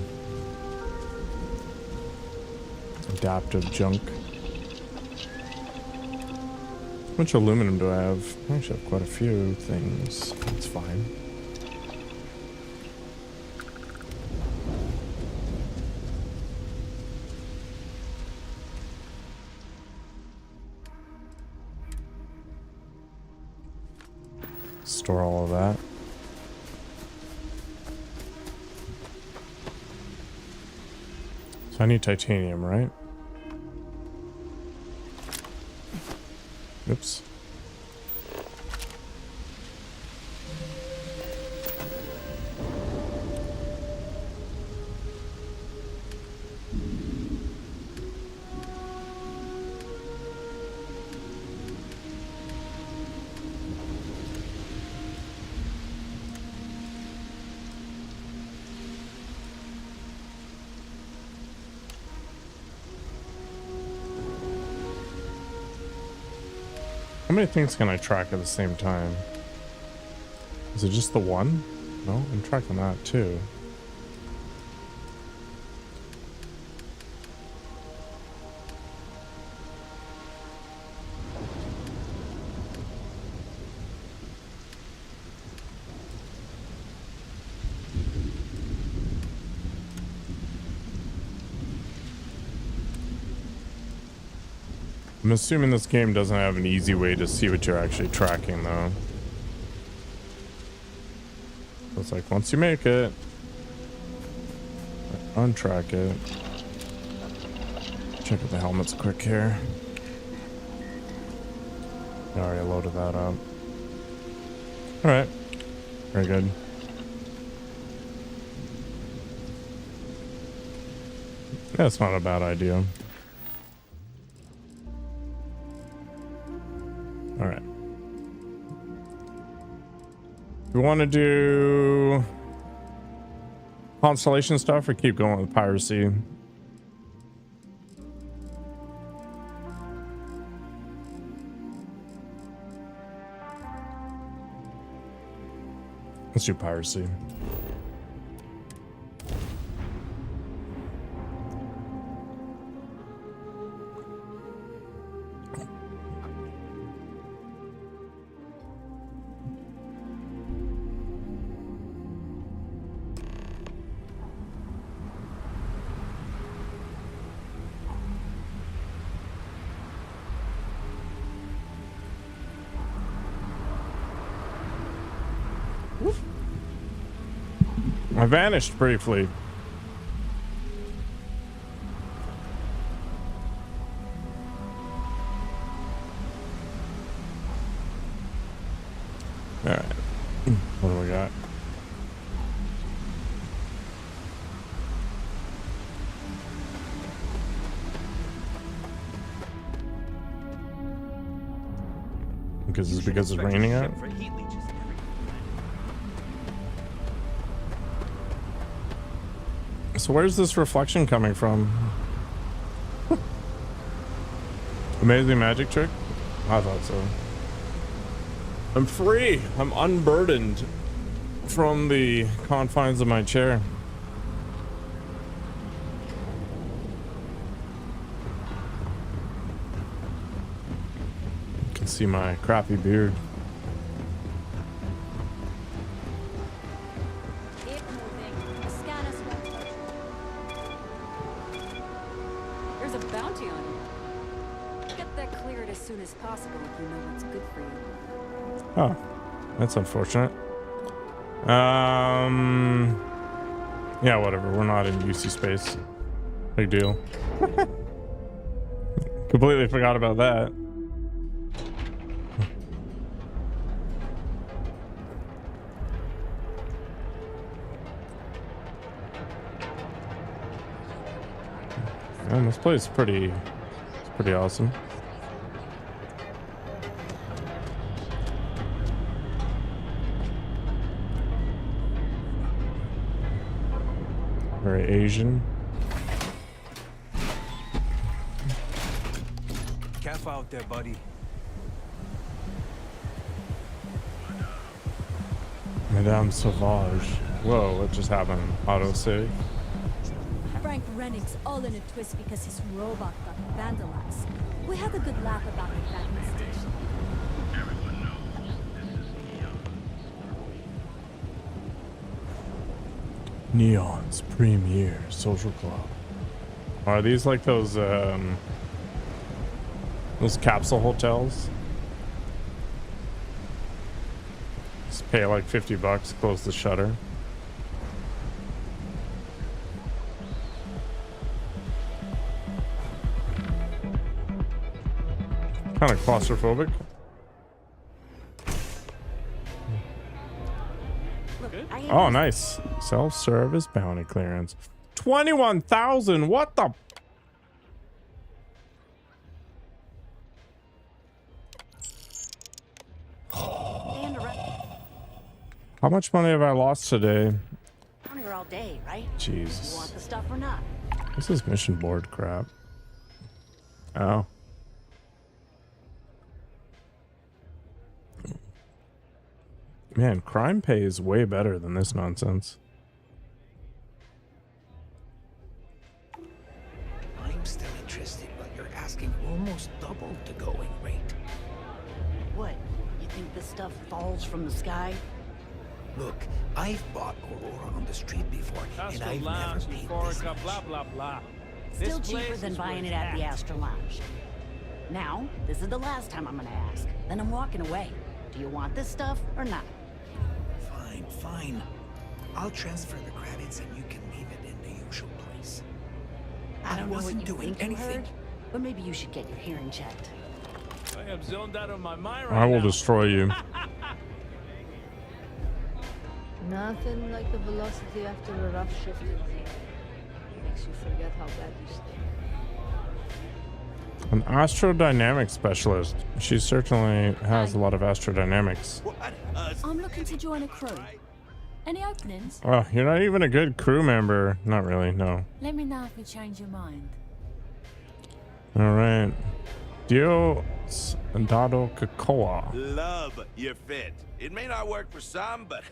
S1: adaptive junk. How much aluminum do I have? I actually have quite a few things. That's fine. Store all of that. So I need titanium, right? Oops. How many things can I track at the same time? Is it just the one? No, I'm tracking that too. I'm assuming this game doesn't have an easy way to see what you're actually tracking, though. So it's like, once you make it, untrack it. Check out the helmets quick here. I already loaded that up. Alright. Very good. That's not a bad idea. All right. We want to do constellation stuff or keep going with piracy? Let's do piracy. I vanished briefly. All right. What do we got? Because it's raining out. So where's this reflection coming from? Amazing magic trick? I thought so. I'm free. I'm unburdened from the confines of my chair. You can see my crappy beard. Oh, that's unfortunate. Yeah, whatever. We're not in UC space. Big deal. Completely forgot about that. Man, this place is pretty awesome. Very Asian.
S11: Careful out there, buddy.
S1: Madame Sauvage. Whoa, what just happened? Autosave.
S6: Frank Rennick's all in a twist because his robot got vandalized. We had a good laugh about it back in the station.
S1: Neon's Premier Social Club. Are these like those capsule hotels? Just pay like $50, close the shutter. Kind of claustrophobic. Oh, nice. Self-service bounty clearance. 21,000. What the? How much money have I lost today?
S6: I'm here all day, right?
S1: Jesus.
S6: You want the stuff or not?
S1: This is mission board crap. Oh. Man, crime pay is way better than this nonsense.
S20: I'm still interested, but you're asking almost double the going rate.
S6: What? You think this stuff falls from the sky?
S20: Look, I've bought Aurora on the street before, and I've never paid this much.
S11: Blah blah blah.
S6: Still cheaper than buying it at the Astra Lounge. Now, this is the last time I'm gonna ask. Then I'm walking away. Do you want this stuff or not?
S20: Fine. I'll transfer the credits and you can leave it in the usual place.
S6: I don't know what
S20: wasn't
S6: you
S20: doing
S6: think you
S20: anything.
S6: heard, but maybe you should get your hearing checked.
S11: I am zoned out of my mind right
S1: I will
S11: now.
S1: destroy you.
S8: Nothing like the velocity after a rough shift. Makes you forget how bad you stink.
S1: An astrodynamics specialist. She certainly has a lot of astrodynamics.
S6: I'm looking to join a crew. Any openings?
S1: Oh, you're not even a good crew member. Not really, no.
S6: Let me know if you change your mind.
S1: All right. Dios Dado Kakoa.
S21: Love your fit. It may not work for some, but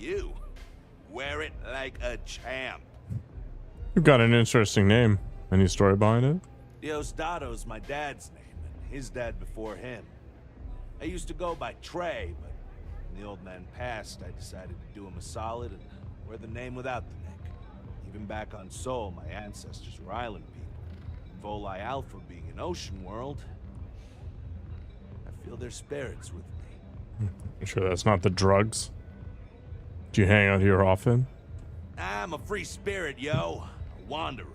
S21: you. Wear it like a champ.
S1: You've got an interesting name. Any story behind it?
S21: Diosdado's my dad's name, and his dad before him. I used to go by Trey, but when the old man passed, I decided to do him a solid and wear the name without the Nick. Even back on Sol, my ancestors were island people. Volii Alpha being an ocean world, I feel their spirits with me.
S1: You sure that's not the drugs? Do you hang out here often?
S21: I'm a free spirit, yo. A wanderer.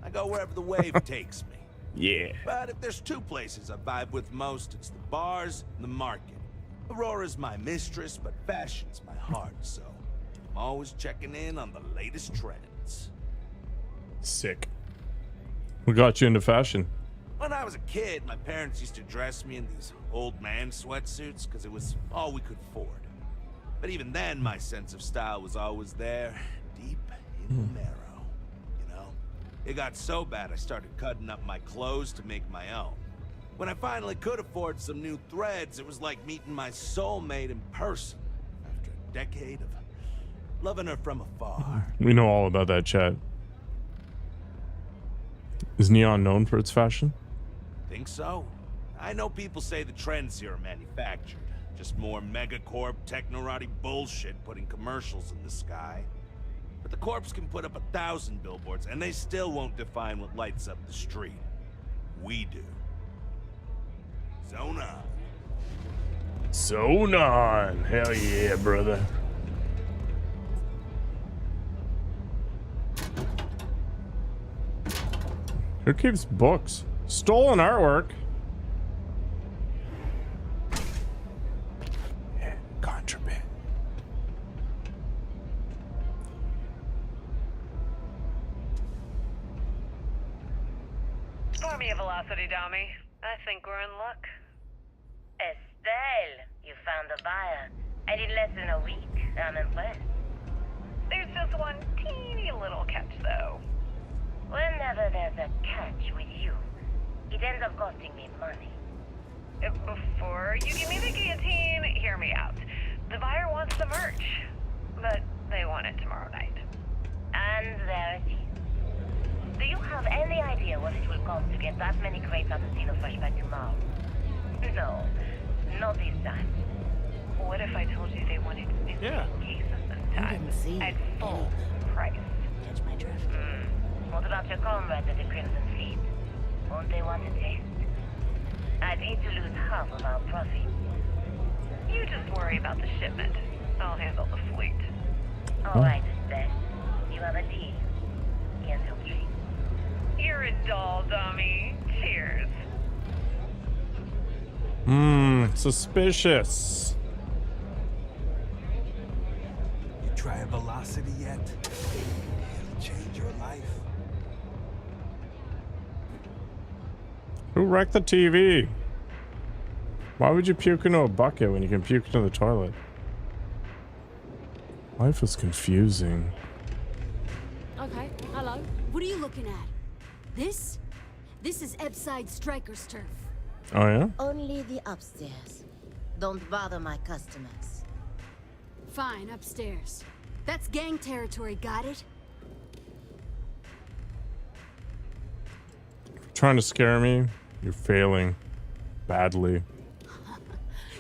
S21: I go wherever the wave takes me.
S1: Yeah.
S21: But if there's two places I vibe with most, it's the bars and the market. Aurora's my mistress, but fashion's my heart, so I'm always checking in on the latest trends.
S1: Sick. What got you into fashion?
S21: When I was a kid, my parents used to dress me in these old man sweatsuits because it was all we could afford. But even then, my sense of style was always there, deep in the marrow, you know? It got so bad I started cutting up my clothes to make my own. When I finally could afford some new threads, it was like meeting my soulmate in person after a decade of loving her from afar.
S1: We know all about that, chat. Is Neon known for its fashion?
S21: Think so? I know people say the trends here are manufactured. Just more megacorp technorati bullshit putting commercials in the sky. But the corps can put up 1,000 billboards and they still won't define what lights up the street. We do. Zone on.
S1: Zone on. Hell yeah, brother. Who keeps books? Stolen artwork. Yeah, contraband.
S22: Pour me a velocity, dummy. I think we're in luck.
S16: Estelle, you found a buyer. And in less than a week. I'm impressed.
S22: There's just one teeny little catch, though.
S16: Whenever there's a catch with you, it ends up costing me money.
S22: Before you give me the guillotine, hear me out. The buyer wants the merch, but they want it tomorrow night.
S16: And there it is. Do you have any idea what it will cost to get that many crates out of Xeno Fresh by tomorrow? No, not this time.
S22: What if I told you they wanted new cases this time? At full price.
S16: Catch my drift. What about your comrades at the Crimson Fleet? Won't they want a taste? I'd hate to lose half of our profit.
S22: You just worry about the shipment. I'll handle the fleet.
S16: All right, Estelle. You have a deal. Here's your drink.
S22: You're a doll, dummy. Cheers.
S1: Suspicious.
S20: You try a velocity yet? It'll change your life.
S1: Who wrecked the TV? Why would you puke into a bucket when you can puke into the toilet? Life is confusing.
S6: Okay, hello. What are you looking at? This? This is Ebside Striker's turf.
S1: Oh yeah?
S16: Only the upstairs. Don't bother my customers.
S6: Fine, upstairs. That's gang territory, got it?
S1: Trying to scare me? You're failing. Badly.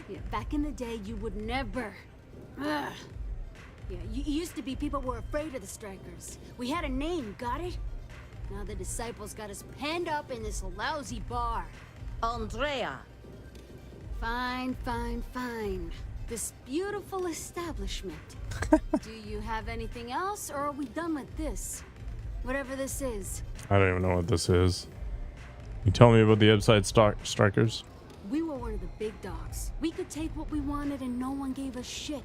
S6: Yeah, back in the day, you would never. Ugh. Yeah, you used to be people were afraid of the Strikers. We had a name, got it? Now the disciples got us penned up in this lousy bar.
S16: Andrea.
S6: Fine, fine, fine. This beautiful establishment. Do you have anything else, or are we done with this? Whatever this is.
S1: I don't even know what this is. You tell me about the Ebside Strikers?
S6: We were one of the big dogs. We could take what we wanted and no one gave us shit.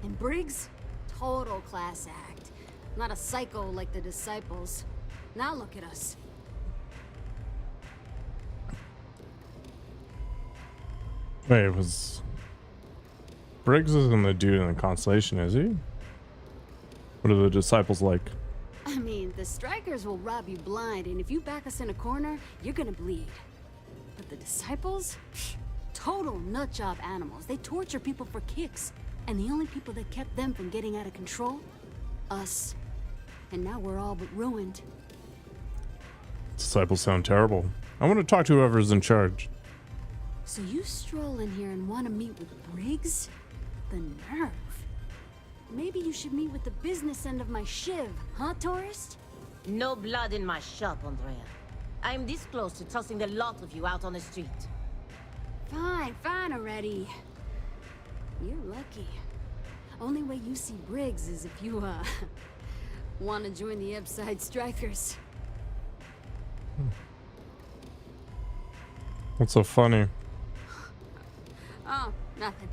S6: And Briggs? Total class act. Not a psycho like the disciples. Now look at us.
S1: Wait, Briggs isn't the dude in the Constellation, is he? What are the disciples like?
S6: I mean, the Strikers will rob you blind, and if you back us in a corner, you're gonna bleed. But the disciples? Total nutjob animals. They torture people for kicks. And the only people that kept them from getting out of control? Us. And now we're all but ruined.
S1: Disciples sound terrible. I want to talk to whoever's in charge.
S6: So you stroll in here and want to meet with Briggs? The nerve. Maybe you should meet with the business end of my shiv, huh, tourist?
S2: No blood in my shop, Andrea. I'm this close to tossing the lot of you out on the street.
S6: Fine, fine already. You're lucky. Only way you see Briggs is if you, want to join the Upside Strikers.
S1: What's so funny?
S6: Oh, nothing.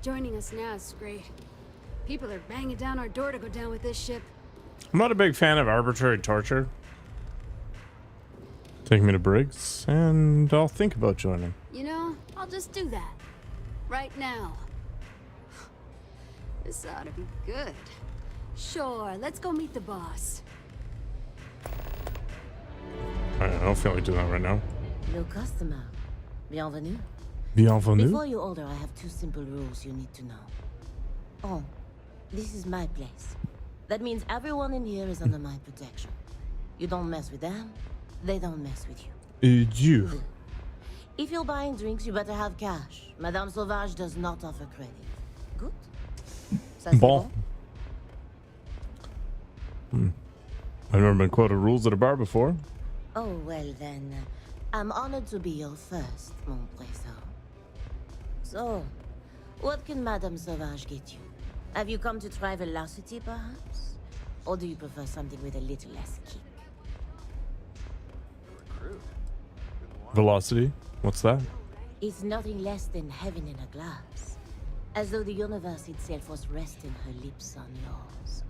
S6: Joining us now is great. People are banging down our door to go down with this ship.
S1: I'm not a big fan of arbitrary torture. Take me to Briggs, and I'll think about joining.
S6: You know, I'll just do that. Right now. This ought to be good. Sure, let's go meet the boss.
S1: I don't feel like doing that right now.
S2: New customer. Bienvenue.
S1: Bienvenue?
S2: Before you order, I have 2 simple rules you need to know. Oh, this is my place. That means everyone in here is under my protection. You don't mess with them, they don't mess with you.
S1: You.
S2: If you're buying drinks, you better have cash. Madame Sauvage does not offer credit. Good? Ça, c'est
S1: Bon. I've never been quoted rules at a bar before.
S2: Oh, well then, I'm honored to be your first, mon trésor. So, what can Madame Sauvage get you? Have you come to try velocity, perhaps? Or do you prefer something with a little less kick?
S1: Velocity? What's that?
S2: It's nothing less than heaven in a glass. As though the universe itself was resting her lips on yours.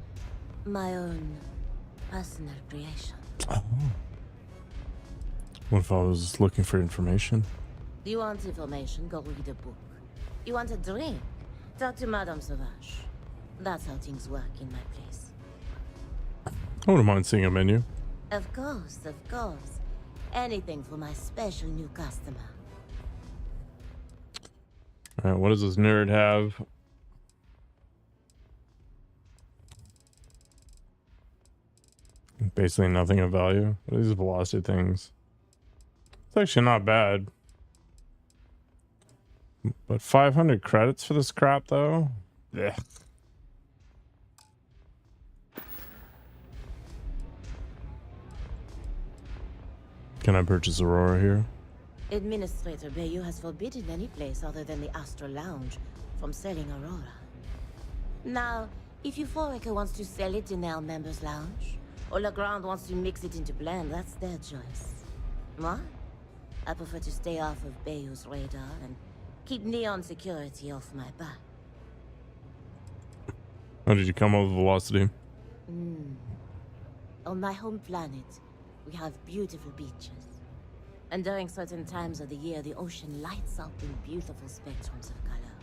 S2: My own personal creation.
S1: Oh. What if I was looking for information?
S2: Do you want information? Go read a book. You want a drink? Talk to Madame Sauvage. That's how things work in my place.
S1: I wouldn't mind seeing a menu.
S2: Of course, of course. Anything for my special new customer.
S1: Alright, what does this nerd have? Basically nothing of value. What are these velocity things? It's actually not bad. But 500 credits for this crap, though? Yeah. Can I purchase Aurora here?
S2: Administrator Bayou has forbidden any place other than the Astral Lounge from selling Aurora. Now, if Euphorica wants to sell it in their members' lounge, or Legrand wants to mix it into blend, that's their choice. Moi, I prefer to stay off of Bayou's radar and keep Neon security off my back.
S1: How did you come up with velocity?
S2: On my home planet, we have beautiful beaches. And during certain times of the year, the ocean lights up in beautiful spectrums of color.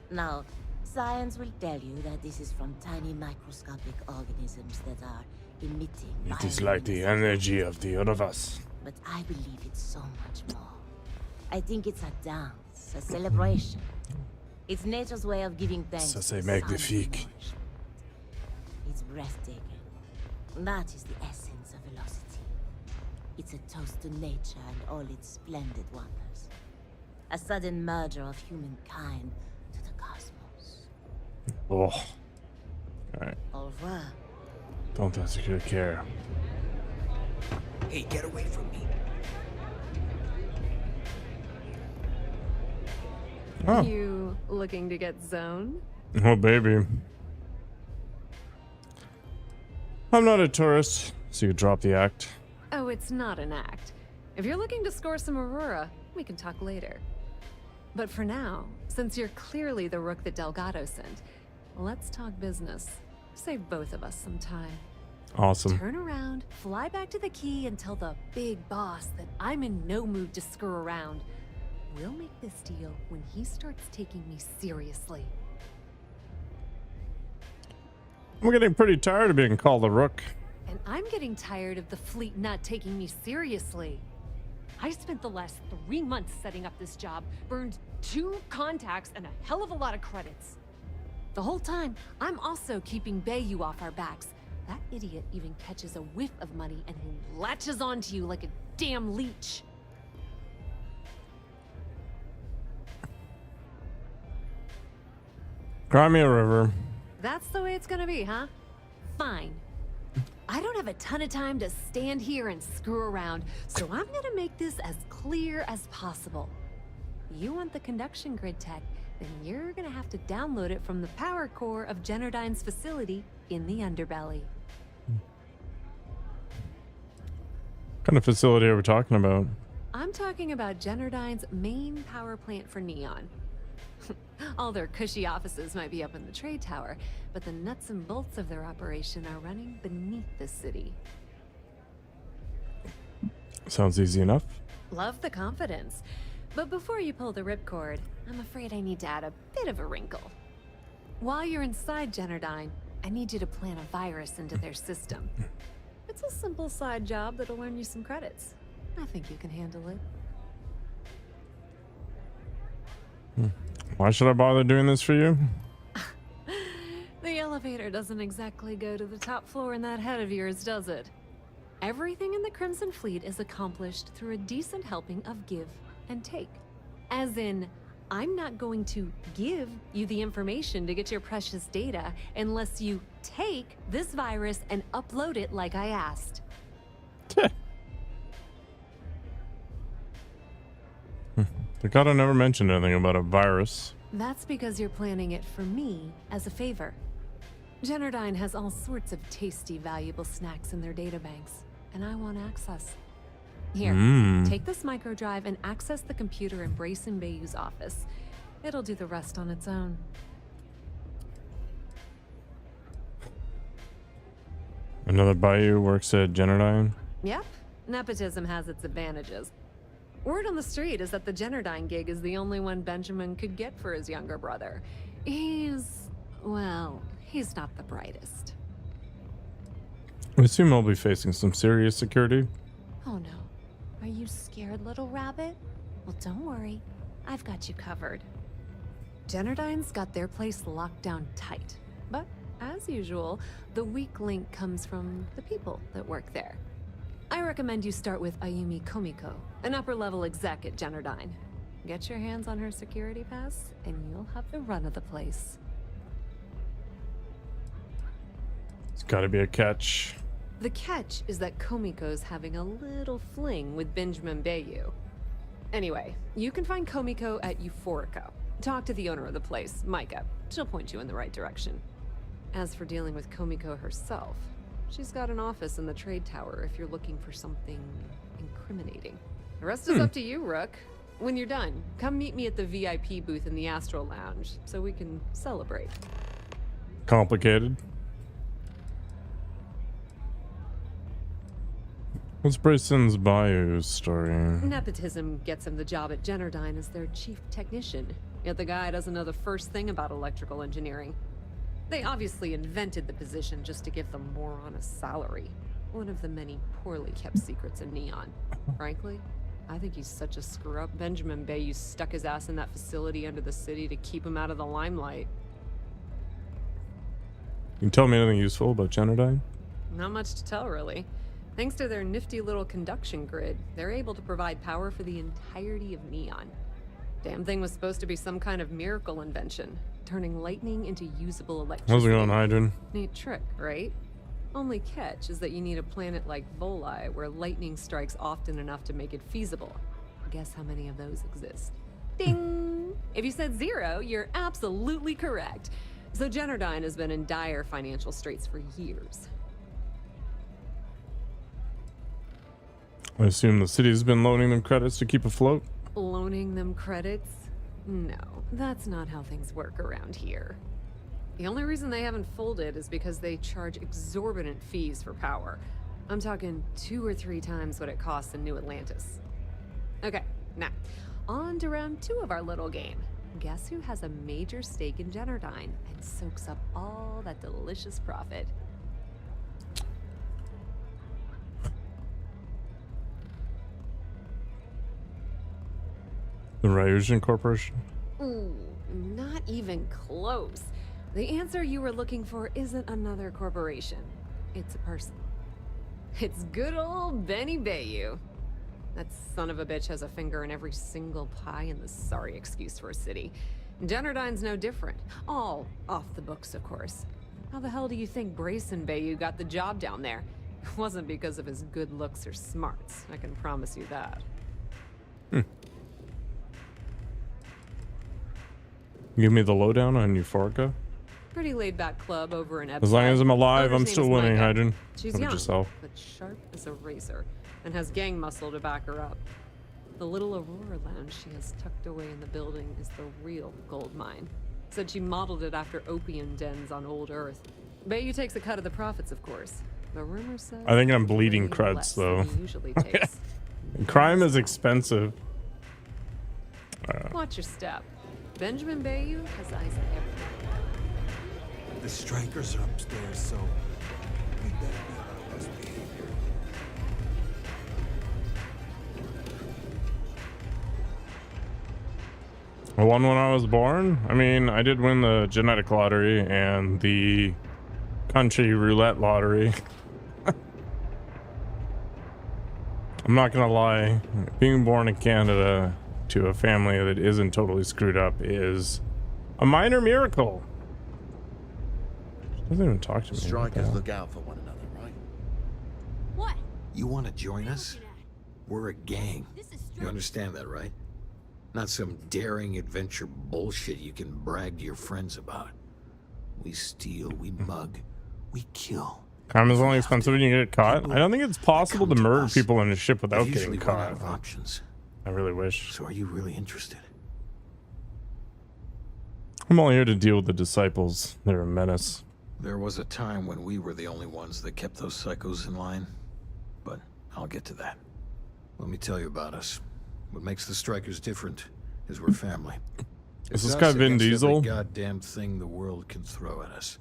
S2: Now, science will tell you that this is from tiny microscopic organisms that are emitting.
S1: It is like the energy of the universe.
S2: But I believe it's so much more. I think it's a dance, a celebration. It's nature's way of giving thanks.
S1: Ça c'est magnifique.
S2: It's breathtaking. That is the essence of velocity. It's a toast to nature and all its splendid wonders. A sudden merger of humankind to the cosmos.
S1: Oh. Alright.
S2: Au revoir.
S1: Don't ask you to care.
S20: Hey, get away from me.
S1: Oh.
S3: You looking to get zoned?
S1: Oh, baby. I'm not a tourist, so you drop the act.
S3: Oh, it's not an act. If you're looking to score some Aurora, we can talk later. But for now, since you're clearly the rook that Delgado sent, let's talk business. Save both of us some time.
S1: Awesome.
S3: Turn around, fly back to the key, and tell the big boss that I'm in no mood to screw around. We'll make this deal when he starts taking me seriously.
S1: I'm getting pretty tired of being called a rook.
S3: And I'm getting tired of the fleet not taking me seriously. I spent the last 3 months setting up this job, burned 2 contacts and a hell of a lot of credits. The whole time, I'm also keeping Bayou off our backs. That idiot even catches a whiff of money and he latches onto you like a damn leech.
S1: Cry me a river.
S3: That's the way it's gonna be, huh? Fine. I don't have a ton of time to stand here and screw around, so I'm gonna make this as clear as possible. You want the conduction grid tech, then you're gonna have to download it from the power core of Generdyne's facility in the underbelly.
S1: What kind of facility are we talking about?
S3: I'm talking about Generdyne's main power plant for Neon. All their cushy offices might be up in the trade tower, but the nuts and bolts of their operation are running beneath the city.
S1: Sounds easy enough.
S3: Love the confidence. But before you pull the ripcord, I'm afraid I need to add a bit of a wrinkle. While you're inside Generdyne, I need you to plant a virus into their system. It's a simple side job that'll earn you some credits. I think you can handle it.
S1: Why should I bother doing this for you?
S3: The elevator doesn't exactly go to the top floor in that head of yours, does it? Everything in the Crimson Fleet is accomplished through a decent helping of give and take. As in, I'm not going to give you the information to get your precious data unless you take this virus and upload it like I asked.
S1: The gotta never mentioned anything about a virus.
S3: That's because you're planning it for me as a favor. Generdyne has all sorts of tasty, valuable snacks in their databanks, and I want access. Here, take this microdrive and access the computer in Brayson Bayou's office. It'll do the rest on its own.
S1: Another Bayou works at Generdyne.
S3: Yep, nepotism has its advantages. Word on the street is that the Generdyne gig is the only one Benjamin could get for his younger brother. Well, he's not the brightest.
S1: I assume he'll be facing some serious security.
S3: Oh no. Are you scared, little rabbit? Well, don't worry. I've got you covered. Generdyne's got their place locked down tight. But, as usual, the weak link comes from the people that work there. I recommend you start with Ayumi Komiko, an upper-level exec at Generdyne. Get your hands on her security pass, and you'll have the run of the place.
S1: It's gotta be a catch.
S3: The catch is that Komiko's having a little fling with Benjamin Bayou. Anyway, you can find Komiko at Euphorica. Talk to the owner of the place, Micah. She'll point you in the right direction. As for dealing with Komiko herself, she's got an office in the trade tower if you're looking for something incriminating. The rest is up to you, Rook. When you're done, come meet me at the VIP booth in the Astral Lounge so we can celebrate.
S1: Complicated. What's Brayson's Bayou story?
S3: Nepotism gets him the job at Generdyne as their chief technician, yet the guy doesn't know the first thing about electrical engineering. They obviously invented the position just to give them more on a salary. One of the many poorly kept secrets in Neon. Frankly, I think he's such a screw-up. Benjamin Bayou stuck his ass in that facility under the city to keep him out of the limelight.
S1: You can tell me anything useful about Generdyne?
S3: Not much to tell, really. Thanks to their nifty little conduction grid, they're able to provide power for the entirety of Neon. Damn thing was supposed to be some kind of miracle invention, turning lightning into usable electricity.
S1: How's it going, Hydron?
S3: Neat trick, right? Only catch is that you need a planet like Voli where lightning strikes often enough to make it feasible. Guess how many of those exist? Ding! If you said 0, you're absolutely correct. So Generdyne has been in dire financial straits for years.
S1: I assume the city's been loaning them credits to keep afloat?
S3: Loaning them credits? No, that's not how things work around here. The only reason they haven't folded is because they charge exorbitant fees for power. I'm talking 2 or 3 times what it costs in New Atlantis. Okay, now, on to round 2 of our little game. Guess who has a major stake in Generdyne and soaks up all that delicious profit?
S1: The Ryujian Corporation?
S3: Ooh, not even close. The answer you were looking for isn't another corporation. It's a person. It's good old Benny Bayou. That son of a bitch has a finger in every single pie in the sorry excuse for a city. Generdine's no different. All off the books, of course. How the hell do you think Grayson Bayou got the job down there? It wasn't because of his good looks or smarts, I can promise you that.
S1: Give me the lowdown on Euphorica.
S3: Pretty laid-back club over in Epside.
S1: As long as I'm alive,
S3: Owner's
S1: I'm
S3: name
S1: still
S3: is
S1: winning,
S3: Micah.
S1: Hydron.
S3: She's
S1: Look at
S3: young,
S1: yourself.
S3: but sharp as a razor, and has gang muscle to back her up. The little Aurora lounge she has tucked away in the building is the real gold mine. Said she modeled it after opium dens on old Earth. Bayou takes a cut of the profits, of course. The rumor says
S1: I think I'm bleeding
S3: way
S1: creds
S3: less
S1: though.
S3: than he usually takes.
S1: Crime is expensive.
S3: Watch your step. Benjamin Bayou has eyes on everything.
S20: The strikers are upstairs, so we better be on our best behavior.
S1: I won when I was born. I mean, I did win the genetic lottery and the country roulette lottery. I'm not gonna lie, being born in Canada to a family that isn't totally screwed up is a minor miracle. She doesn't even talk to me.
S14: Strikers look out for one another, right?
S6: What?
S14: You want to join us? We're a gang. You understand that, right? Not some daring adventure bullshit you can brag to your friends about. We steal, we mug, we kill.
S1: Crime is only expensive when you get caught. I don't think it's possible to murder people in a ship without getting caught.
S14: Options.
S1: I really wish.
S14: So are you really interested?
S1: I'm only here to deal with the disciples. They're a menace.
S14: There was a time when we were the only ones that kept those psychos in line. But I'll get to that. Let me tell you about us. What makes the Strikers different is we're family.
S1: Is this
S14: It's
S1: guy
S14: us
S1: Vin
S14: against
S1: Diesel?
S14: every goddamn thing the world can throw at us.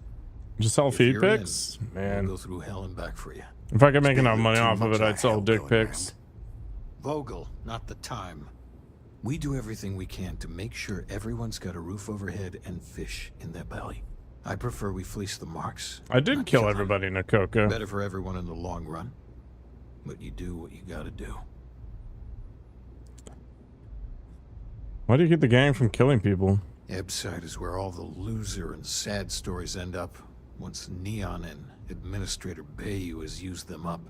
S1: Just sell
S14: If
S1: feed
S14: you're in,
S1: pics? Man.
S14: we'll go through hell and back for you.
S1: If I could make
S14: It's been
S1: enough money
S14: 2
S1: off of
S14: months
S1: it, I'd sell
S14: hell
S1: dick
S14: going
S1: pics.
S14: Vogel, not the time. We do everything we can to make sure everyone's got a roof overhead and fish in their belly. I prefer we fleece the marks.
S1: I did kill everybody in Nakoka.
S14: Better for everyone in the long run. But you do what you gotta do.
S1: Why do you keep the gang from killing people?
S14: Ebside is where all the loser and sad stories end up once Neon and Administrator Bayou has used them up.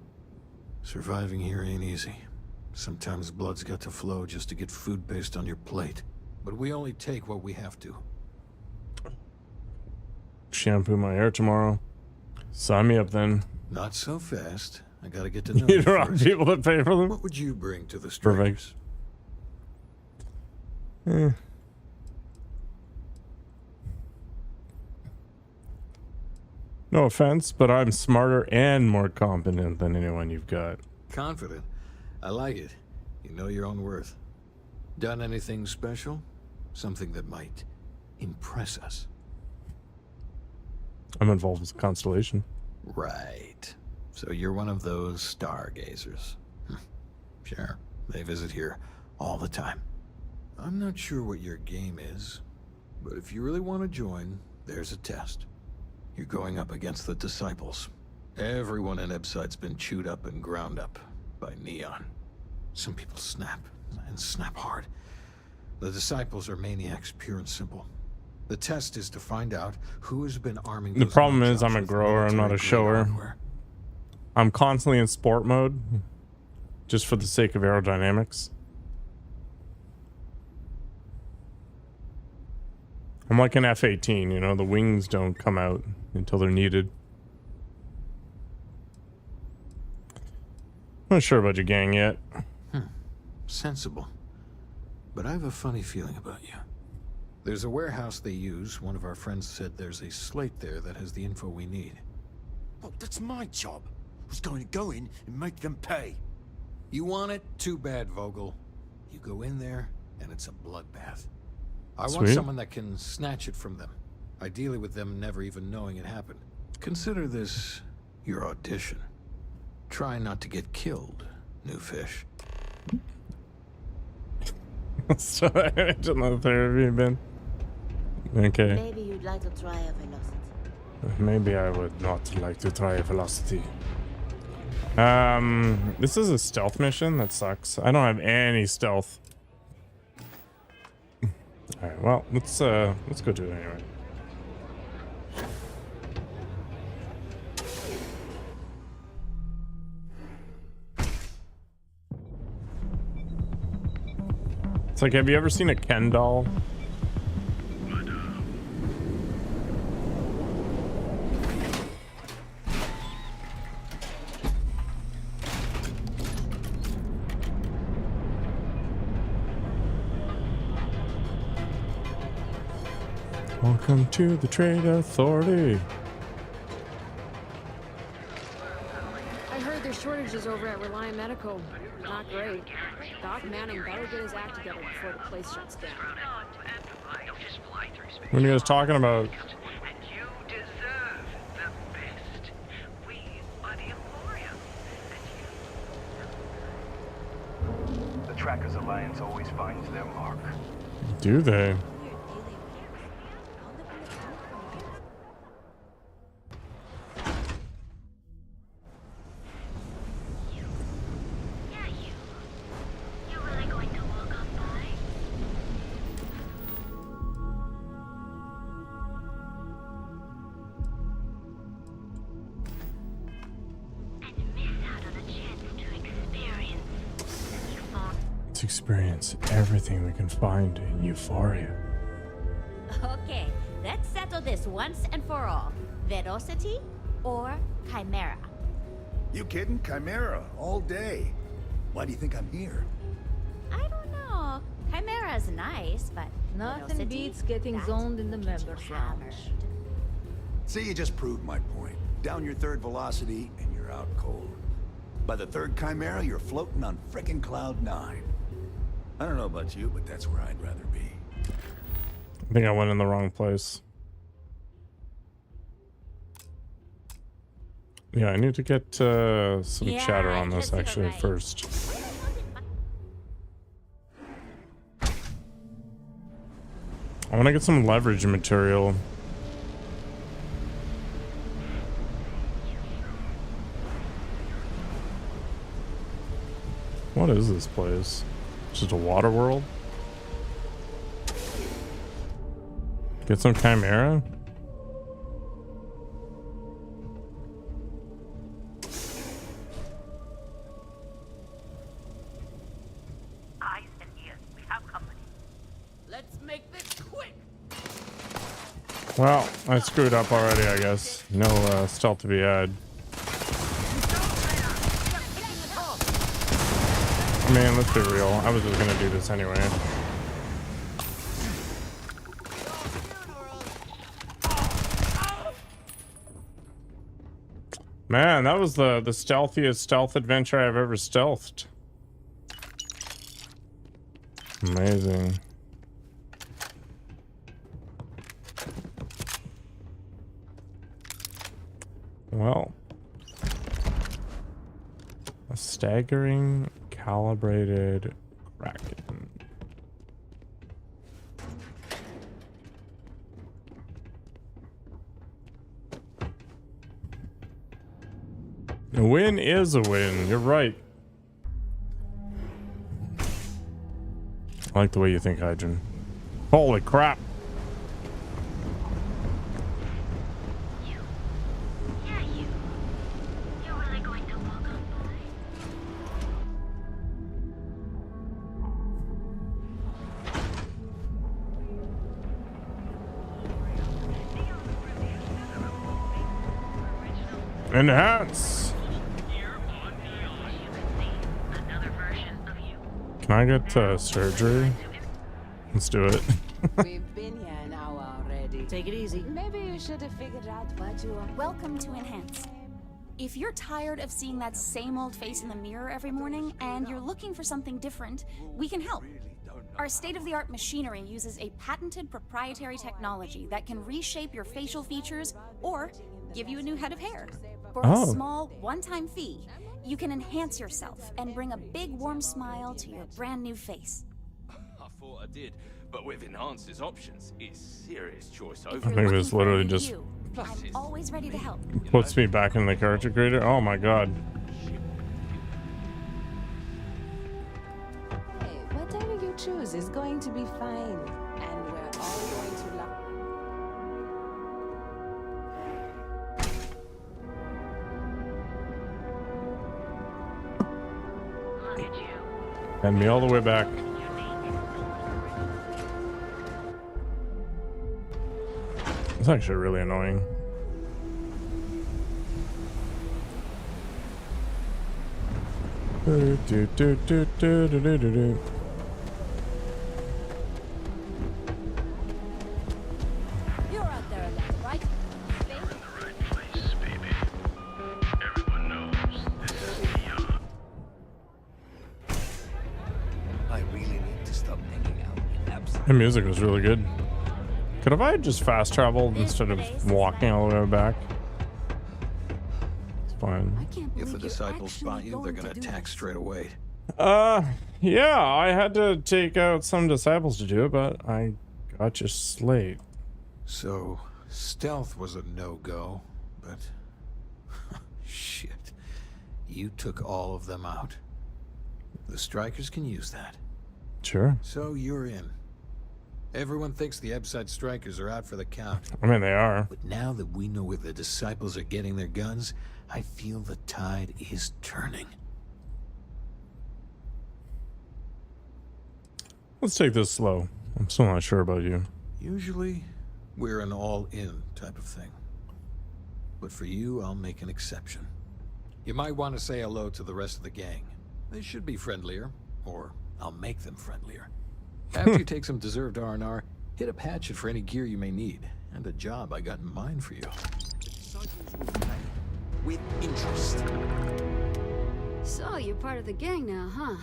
S14: Surviving here ain't easy. Sometimes blood's got to flow just to get food based on your plate. But we only take what we have to.
S1: Shampoo my hair tomorrow. Sign me up then.
S14: Not so fast. I gotta get to know
S1: You
S14: you
S1: don't have
S14: first.
S1: people that pay for them?
S14: What would you bring to the
S1: Perfect.
S14: Strikers?
S1: No offense, but I'm smarter and more competent than anyone you've got.
S14: Confident. I like it. You know your own worth. Done anything special? Something that might impress us.
S1: I'm involved with Constellation.
S14: Right. So you're one of those stargazers. Sure. They visit here all the time. I'm not sure what your game is, but if you really want to join, there's a test. You're going up against the Disciples. Everyone in Ebside's been chewed up and ground up by Neon. Some people snap, and snap hard. The Disciples are maniacs, pure and simple. The test is to find out who has been arming
S1: The
S14: those
S1: problem is
S14: nutshots
S1: I'm a
S14: with
S1: grower, I'm not a
S14: military-grade
S1: shower.
S14: hardware.
S1: I'm constantly in sport mode, just for the sake of aerodynamics. I'm like an F-18, you know, the wings don't come out until they're needed. I'm not sure about your gang yet.
S14: Sensible. But I have a funny feeling about you. There's a warehouse they use. One of our friends said there's a slate there that has the info we need.
S19: Well, that's my job. I was going to go in and make them pay.
S14: You want it? Too bad, Vogel. You go in there, and it's a bloodbath. I want
S1: Sweet.
S14: someone that can snatch it from them. Ideally with them never even knowing it happened. Consider this your audition. Try not to get killed, new fish.
S1: So I don't know if there have you been. Okay.
S2: Maybe you'd like to try a velocity.
S1: Maybe I would not like to try a velocity. This is a stealth mission. That sucks. I don't have any stealth. All right. Well, let's go do it anyway. It's like, have you ever seen a Ken doll? Welcome to the Trade Authority.
S3: I heard there's shortages over at Reliant Medical. Not great. Doc Manning better get his act together before the place shuts down.
S1: What are you guys talking about?
S12: The Trackers Alliance always finds their mark.
S1: Do they? Experience everything we can find in Euphoria.
S4: Okay, let's settle this once and for all. Velocity or Chimera?
S19: You kidding? Chimera, all day. Why do you think I'm here?
S4: I don't know. Chimera's nice, but
S8: Nothing
S4: Velocity,
S8: beats getting zoned in the members' lounge.
S19: See, you just proved my point. Down your third velocity, and you're out cold. By the third Chimera, you're floating on frickin' Cloud 9. I don't know about you, but that's where I'd rather be.
S1: I think I went in the wrong place. Yeah, I need to get some chatter on this actually first. I want to get some leverage material. What is this place? Just a water world? Get some Chimera?
S16: Eyes and ears, we have company.
S2: Let's make this quick.
S1: Well, I screwed up already, I guess. No stealth to be had. Man, let's be real. I was just gonna do this anyway. Man, that was the stealthiest stealth adventure I've ever stealthed. Amazing. Well, a staggering calibrated Kraken. A win is a win. You're right. I like the way you think, Hydron. Holy crap. Enhance. Can I get surgery? Let's do it.
S5: We've been here an hour already. Take it easy. Maybe you should have figured out what you are.
S23: Welcome to Enhance. If you're tired of seeing that same old face in the mirror every morning and you're looking for something different, we can help. Our state-of-the-art machinery uses a patented proprietary technology that can reshape your facial features or give you a new head of hair. For a small, one-time fee, you can enhance yourself and bring a big warm smile to your brand new face.
S11: I thought I did,
S15: But with enhancers options, it's serious choice
S1: I
S15: over.
S1: think this literally just
S15: Plus,
S23: I'm
S15: it's
S23: always ready to help.
S1: puts me back in the character creator. Oh my god.
S5: Hey, whatever you choose is going to be fine. And we're all going to love.
S1: And me all the way back. It's actually really annoying. Do, do, do, do, do, do, do, do.
S6: You're out there a lot, right?
S20: I really need to stop hanging out with absent.
S1: The music was really good. Could have I just fast traveled instead of walking all the way back? It's fine.
S14: If the disciples spot you, they're gonna attack straight away.
S1: Yeah, I had to take out some disciples to do it, but I got you slayed.
S14: So, stealth was a no-go, but... shit. You took all of them out. The strikers can use that.
S1: Sure.
S14: So you're in. Everyone thinks the Ebside strikers are out for the count.
S1: I mean, they are.
S14: But now that we know where the disciples are getting their guns, I feel the tide is turning.
S1: Let's take this slow. I'm still not sure about you.
S14: Usually, we're an all-in type of thing. But for you, I'll make an exception. You might want to say hello to the rest of the gang. They should be friendlier, or I'll make them friendlier. After you take some deserved R&R, hit up Hatchet for any gear you may need, and a job I got in mind for you.
S20: With interest.
S6: So, you're part of the gang now, huh?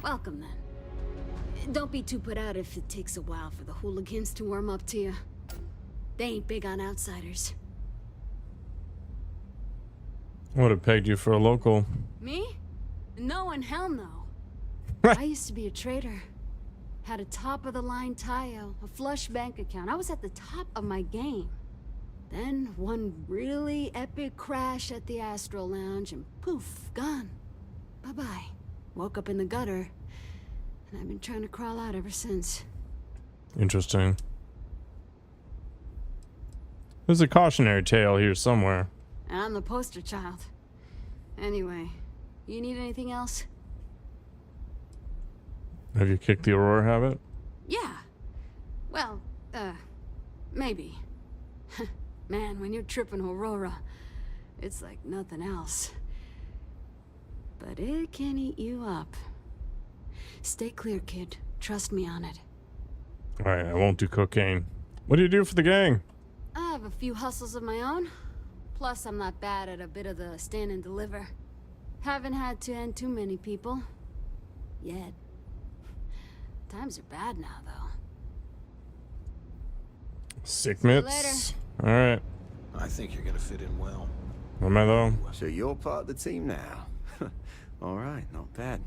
S6: Welcome, then. Don't be too put out if it takes a while for the hooligans to warm up to you. They ain't big on outsiders.
S1: Would have pegged you for a local.
S6: Me? No and hell no. I used to be a trader. Had a top-of-the-line tile, a flush bank account. I was at the top of my game. Then, one really epic crash at the Astro Lounge, and poof, gone. Bye-bye. Woke up in the gutter, and I've been trying to crawl out ever since.
S1: Interesting. There's a cautionary tale here somewhere.
S6: And I'm the poster child. Anyway, you need anything else?
S1: Have you kicked the Aurora habit?
S6: Yeah. Well, maybe. Man, when you're tripping Aurora, it's like nothing else. But it can eat you up. Stay clear, kid. Trust me on it.
S1: Alright, I won't do cocaine. What do you do for the gang?
S6: I have a few hustles of my own. Plus, I'm not bad at a bit of the stand and deliver. Haven't had to end too many people. Yet. Times are bad now, though.
S1: Sick mitts. Alright.
S14: I think you're gonna fit in well.
S1: Am I though?
S17: So you're part of the team now. All right, not bad.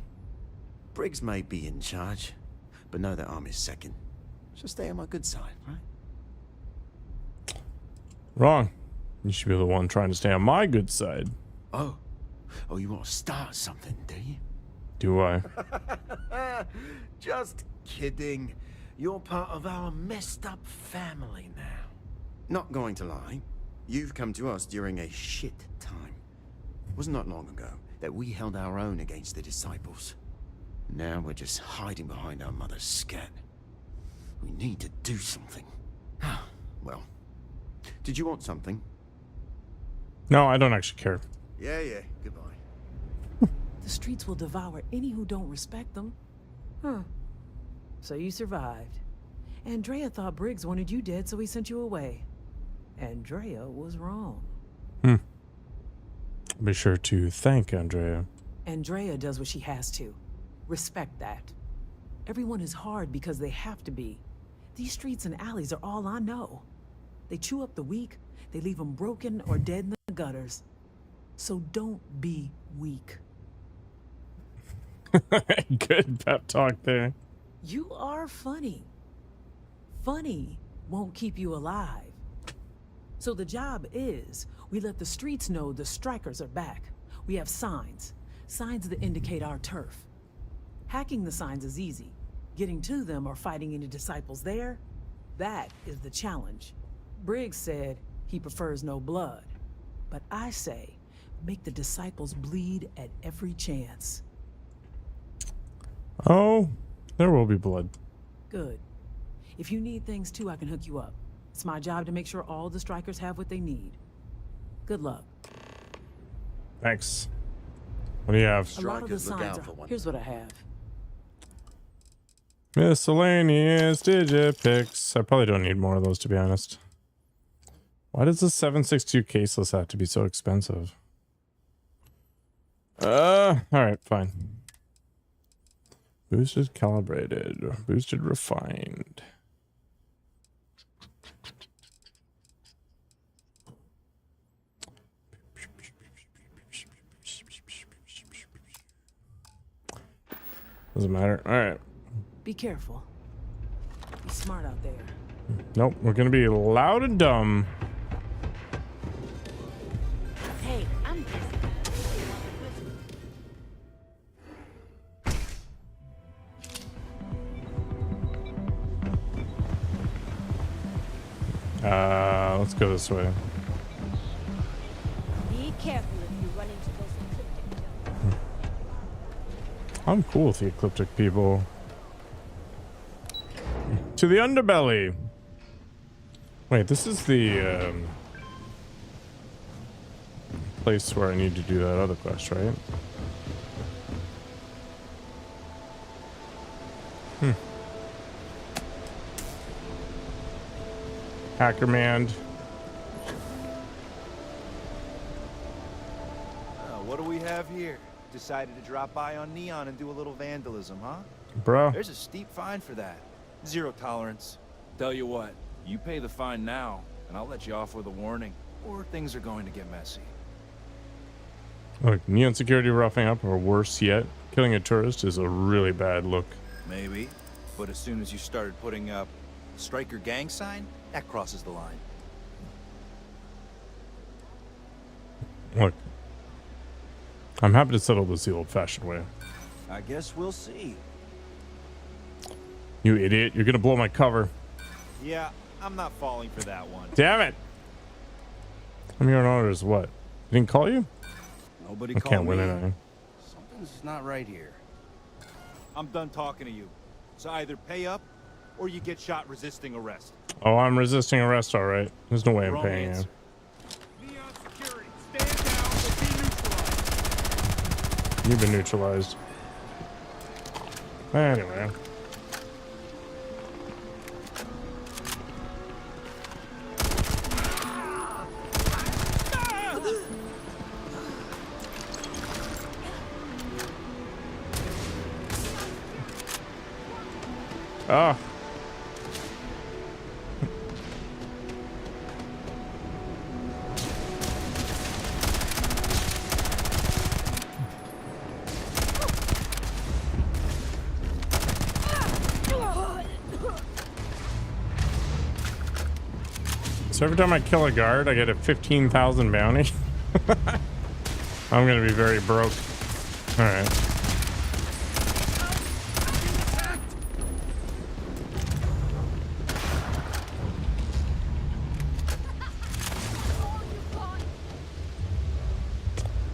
S17: Briggs may be in charge, but know that I'm his second. So stay on my good side, right?
S1: Wrong. You should be the one trying to stay on my good side.
S17: Oh, you want to start something, do you?
S1: Do I?
S17: Just kidding. You're part of our messed up family now. Not going to lie, you've come to us during a shit time. It was not long ago that we held our own against the disciples. Now we're just hiding behind our mother's scat. We need to do something. Well, did you want something?
S1: No, I don't actually care.
S17: Yeah, goodbye.
S18: The streets will devour any who don't respect them. Huh. So you survived. Andrea thought Briggs wanted you dead, so he sent you away. Andrea was wrong.
S1: Be sure to thank Andrea.
S18: Andrea does what she has to. Respect that. Everyone is hard because they have to be. These streets and alleys are all I know. They chew up the weak, they leave them broken or dead in the gutters. So don't be weak.
S1: Good pep talk there.
S18: You are funny. Funny won't keep you alive. So the job is, we let the streets know the strikers are back. We have signs that indicate our turf. Hacking the signs is easy. Getting to them or fighting any disciples there, that is the challenge. Briggs said he prefers no blood. But I say, make the disciples bleed at every chance.
S1: Oh, there will be blood.
S18: Good. If you need things too, I can hook you up. It's my job to make sure all the strikers have what they need. Good luck.
S1: Thanks. What do you have?
S18: A lot of the signs are... Here's what I have.
S1: Miscellaneous digipicks. I probably don't need more of those, to be honest. Why does the 7.62 caseless have to be so expensive? Alright, fine. Boosted, calibrated. Boosted, refined. Doesn't matter. Alright.
S18: Be careful. Be smart out there.
S1: Nope, we're gonna be loud and dumb.
S2: Hey, I'm busy.
S1: Let's go this way.
S2: Be careful if you run into those ecliptic.
S1: I'm cool with the ecliptic people. To the underbelly. Wait, this is the place where I need to do that other quest, right? Hacker man.
S11: What do we have here? Decided to drop by on Neon and do a little vandalism, huh?
S1: Bro.
S11: There's a steep fine for that. 0 tolerance. Tell you what, you pay the fine now, and I'll let you off with a warning, or things are going to get messy.
S1: Look, Neon security roughing up, or worse yet, killing a tourist is a really bad look.
S11: Maybe, but as soon as you started putting up Striker gang sign, that crosses the line.
S1: Look, I'm happy to settle this the old-fashioned way.
S11: I guess we'll see.
S1: You idiot, you're gonna blow my cover.
S11: Yeah, I'm not falling for that one.
S1: Damn it! I'm here on orders, what? Didn't call you?
S11: Nobody
S1: I
S11: called
S1: can't win
S11: me.
S1: anything.
S11: Something's not right here. I'm done talking to you. So either pay up, or you get shot resisting arrest.
S1: Oh, I'm resisting arrest, alright. There's no way I'm
S11: Wrong
S1: paying
S11: answer.
S1: you.
S11: Neon security, stand down or be neutralized.
S1: You've been neutralized. Anyway. Ah. So every time I kill a guard, I get a 15,000 bounty. I'm gonna be very broke. All right.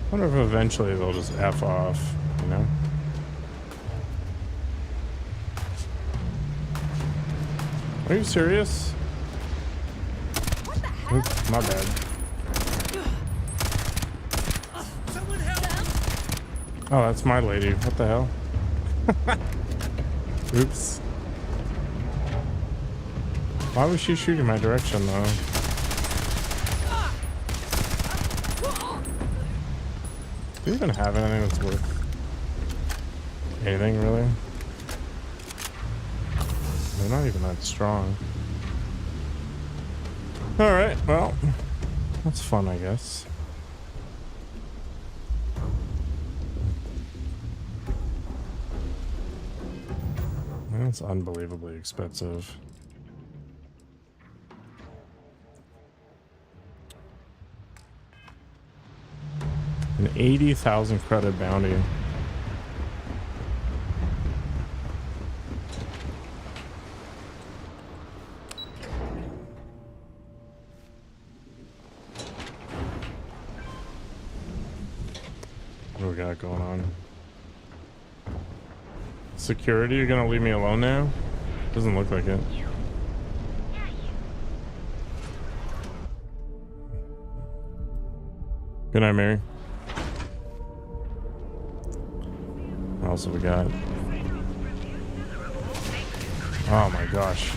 S1: I wonder if eventually they'll just F off, you know? Are you serious? Oops, my bad. Oh, that's my lady. What the hell? Oops. Why was she shooting my direction, though? Do you even have anything that's worth anything, really? They're not even that strong. Alright, well, that's fun, I guess. That's unbelievably expensive. An 80,000 credit bounty. What do we got going on? Security, you're gonna leave me alone now? Doesn't look like it. Good night, Mary. What else have we got? Oh my gosh.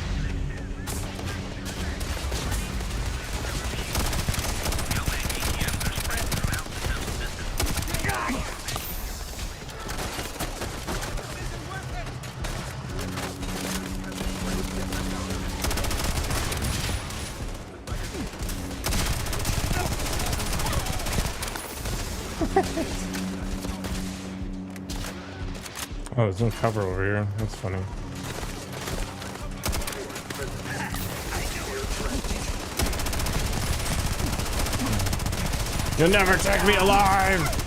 S1: Oh, there's no cover over here. That's funny. You'll never take me alive!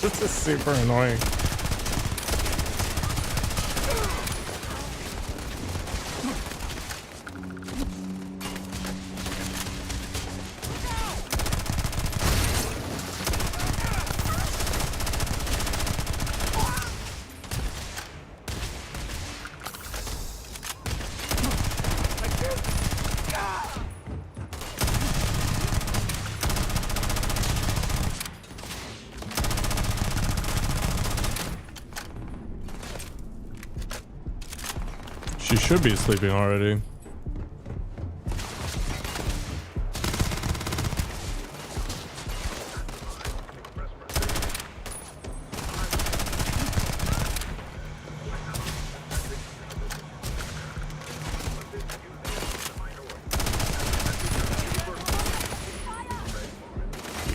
S1: This is super annoying. She should be sleeping already.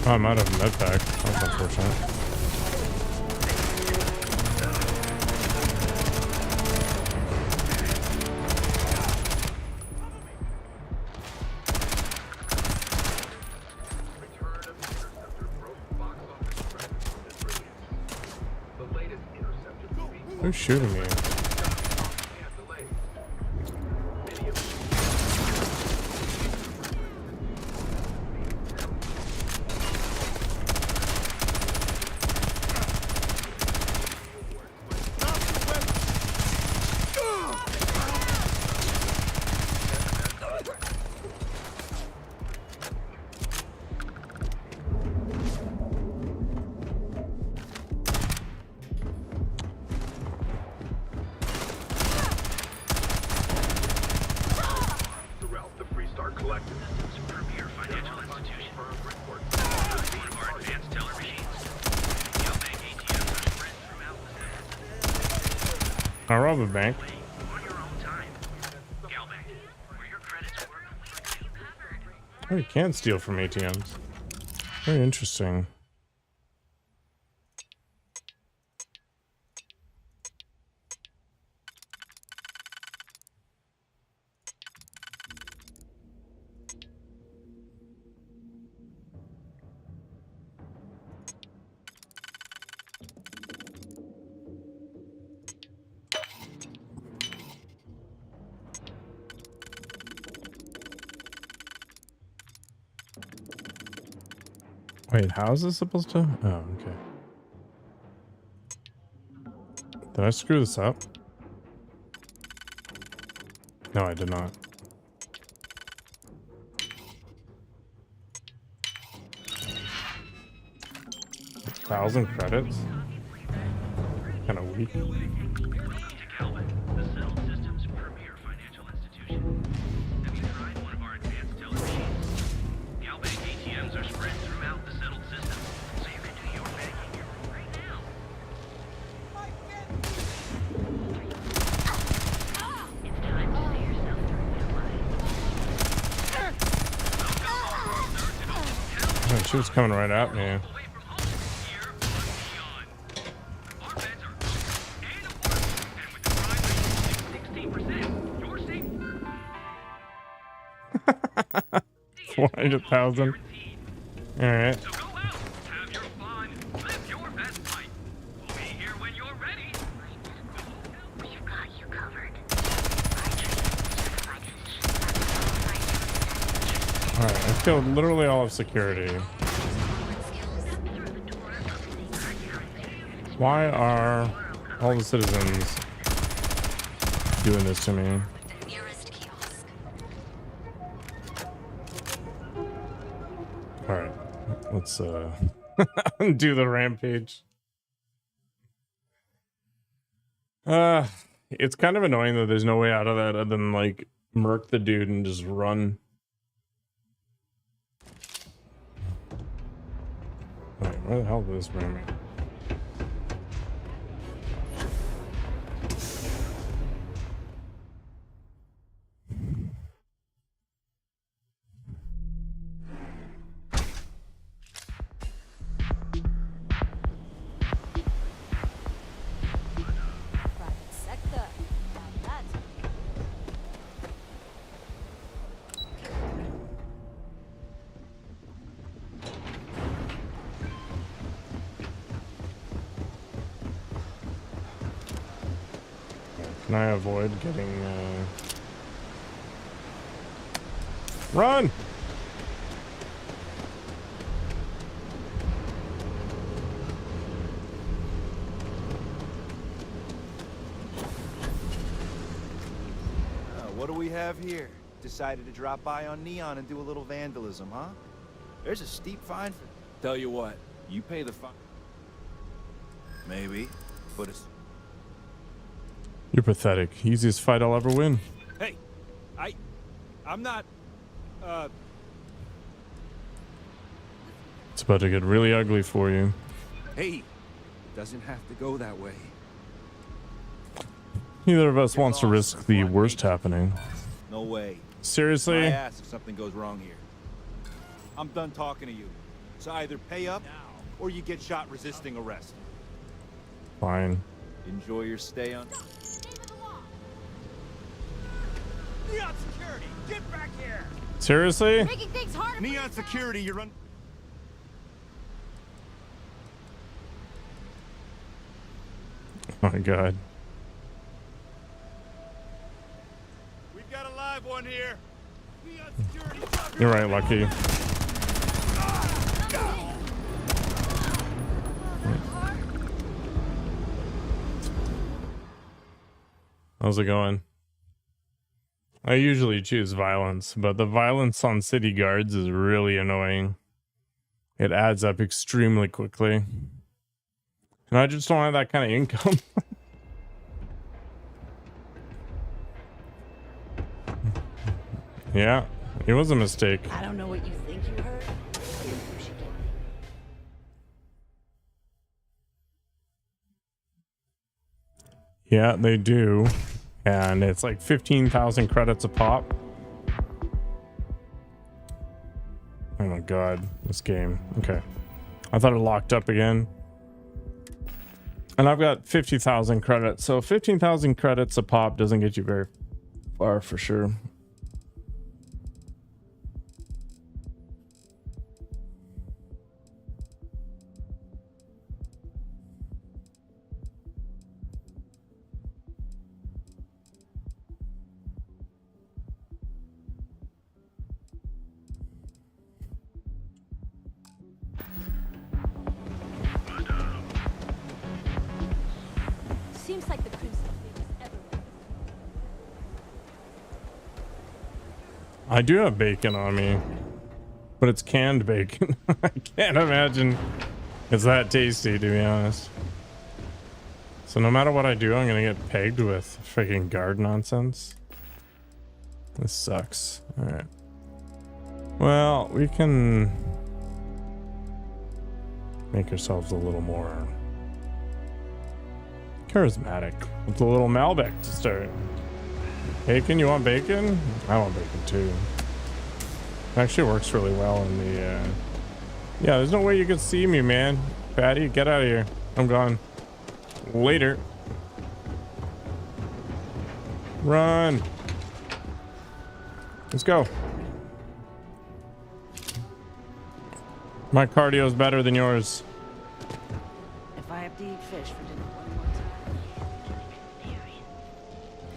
S1: Oh, I'm out of med pack. That's unfortunate. Who's shooting me? I rob a bank. Oh, you can steal from ATMs. Very interesting. Wait, how is this supposed to? Oh, okay. Did I screw this up? No, I did not. 1,000 credits? Kind of weak. she was coming right at me. $400,000. All right. All right, I killed literally all of security. Why are all the citizens doing this to me? All right, let's do the rampage. It's kind of annoying that there's no way out of that other than like murk the dude and just run. Wait, where the hell is this room? Can I avoid getting run?
S11: What do we have here? Decided to drop by on Neon and do a little vandalism, huh? There's a steep fine for... Tell you what, you pay the fine. Maybe, but it's...
S1: You're pathetic. Easiest fight I'll ever win.
S11: Hey, I'm not,
S1: It's about to get really ugly for you.
S11: Hey, it doesn't have to go that way.
S1: Neither of us wants to risk the worst happening.
S11: No way.
S1: Seriously?
S11: My ass if something goes wrong here. I'm done talking to you. So either pay up or you get shot resisting arrest.
S1: Fine.
S11: Enjoy your stay on. Neon security, get back here!
S1: Seriously?
S11: Making things harder. Neon security, you're run.
S1: Oh my god.
S11: We've got a live one here. Neon security.
S1: You're right, Lucky. How's it going? I usually choose violence, but the violence on city guards is really annoying. It adds up extremely quickly. And I just don't have that kind of income. Yeah, it was a mistake.
S5: I don't know what you think you heard.
S1: Yeah, they do. And it's like 15,000 credits a pop. Oh my god, this game. Okay. I thought it locked up again. And I've got 50,000 credits. So 15,000 credits a pop doesn't get you very far for sure.
S6: Seems like the crimson thing is everywhere.
S1: I do have bacon on me, but it's canned bacon. I can't imagine it's that tasty, to be honest. So no matter what I do, I'm gonna get pegged with freaking guard nonsense. This sucks. All right. Well, we can make ourselves a little more charismatic with a little Malbec to start. Bacon? You want bacon? I want bacon too. It actually works really well in the Yeah, there's no way you can see me, man. Patty, get out of here. I'm gone. Later. Run. Let's go. My cardio is better than yours.
S5: If I have to eat fish for dinner one more time.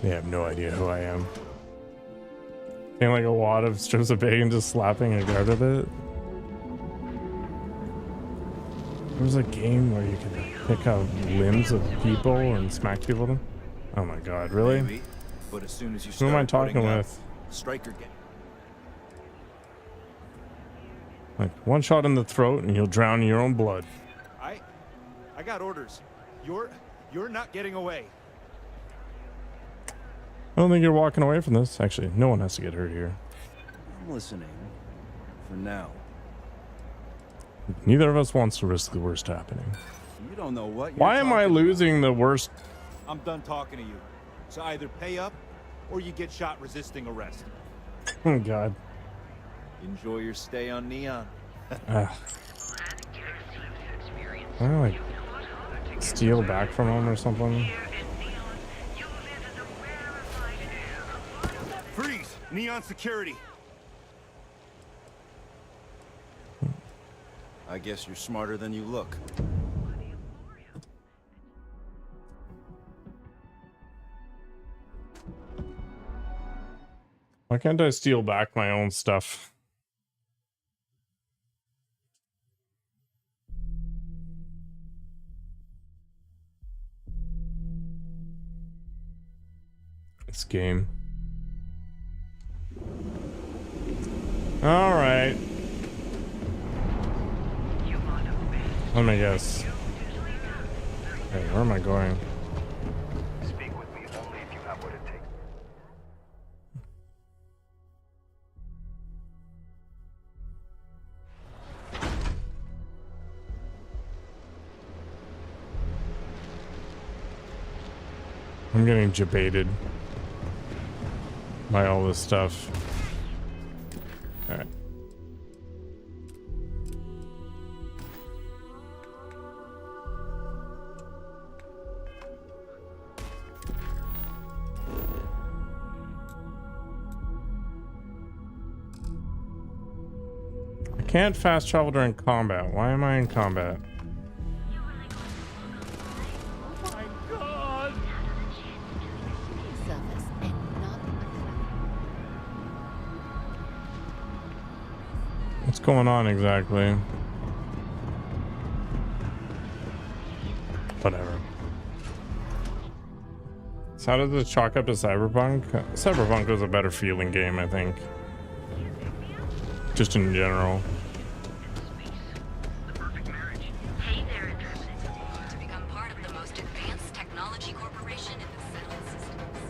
S1: They have no idea who I am. Getting like a wad of strips of bacon, just slapping a guard of it. There's a game where you can pick out limbs of people and smack people. Oh my god, really?
S11: Maybe, but as soon as you
S1: Who am I
S11: start
S1: talking
S11: putting up,
S1: with?
S11: Striker get.
S1: Like one shot in the throat and you'll drown in your own blood.
S7: I got orders. You're not getting away.
S1: I don't think you're walking away from this. Actually, no one has to get hurt here.
S11: I'm listening. For now.
S1: Neither of us wants to risk the worst happening.
S7: You don't know what.
S1: Why am I losing the worst?
S7: I'm done talking to you. So either pay up, or you get shot resisting arrest.
S1: Oh god.
S11: Enjoy your stay on Neon.
S1: I don't like steal back from him or something.
S7: Freeze! Neon security.
S11: I guess you're smarter than you look.
S1: Why can't I steal back my own stuff? This game. All right. Let me guess. Hey, where am I going?
S12: Speak with me only if you have what it takes.
S1: I'm getting debated by all this stuff. All right. I can't fast travel during combat. Why am I in combat? What's going on exactly? Whatever. So how does this chalk up to Cyberpunk? Cyberpunk was a better feeling game, I think. Just in general.
S10: To become part of the most advanced technology corporation in the Settled Systems.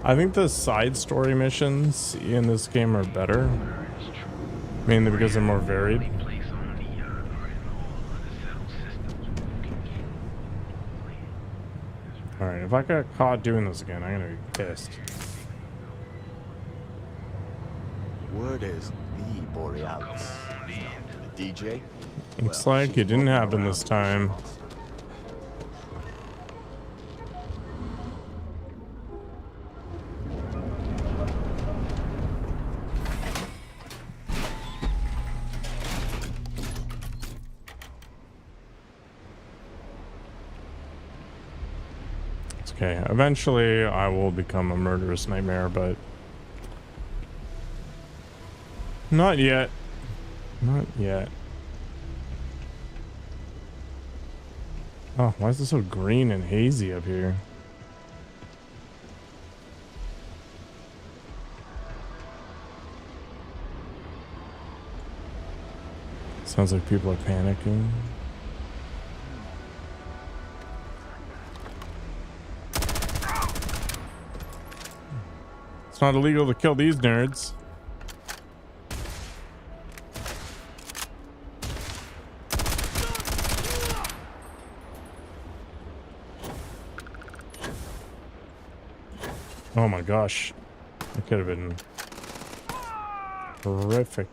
S1: I think the side story missions in this game are better. Mainly because they're more varied. Alright, if I got caught doing this again, I'm gonna be pissed.
S13: What is the Borealis? The DJ?
S1: Looks like it didn't happen this time. Okay, eventually I will become a murderous nightmare, but not yet. Not yet. Oh, why is it so green and hazy up here? Sounds like people are panicking. It's not illegal to kill these nerds. Oh my gosh. That could have been horrific.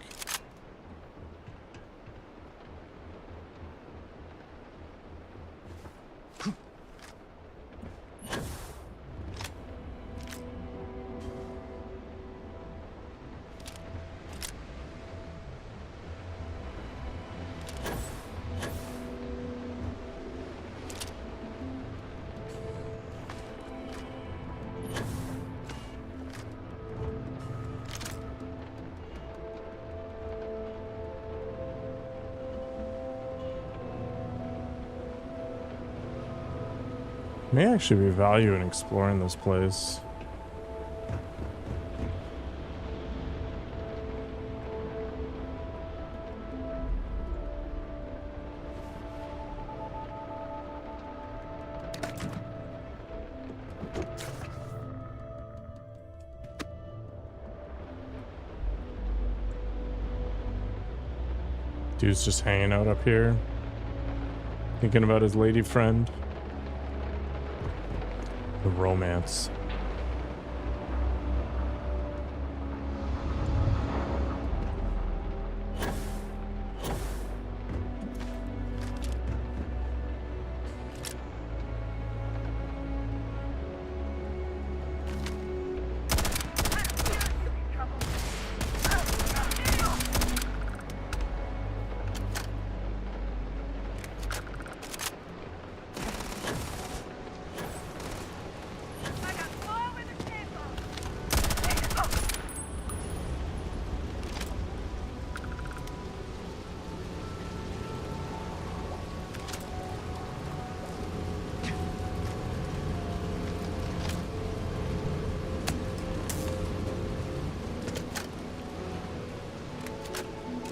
S1: May actually be value in exploring this place. Dude's just hanging out up here, thinking about his lady friend. The romance.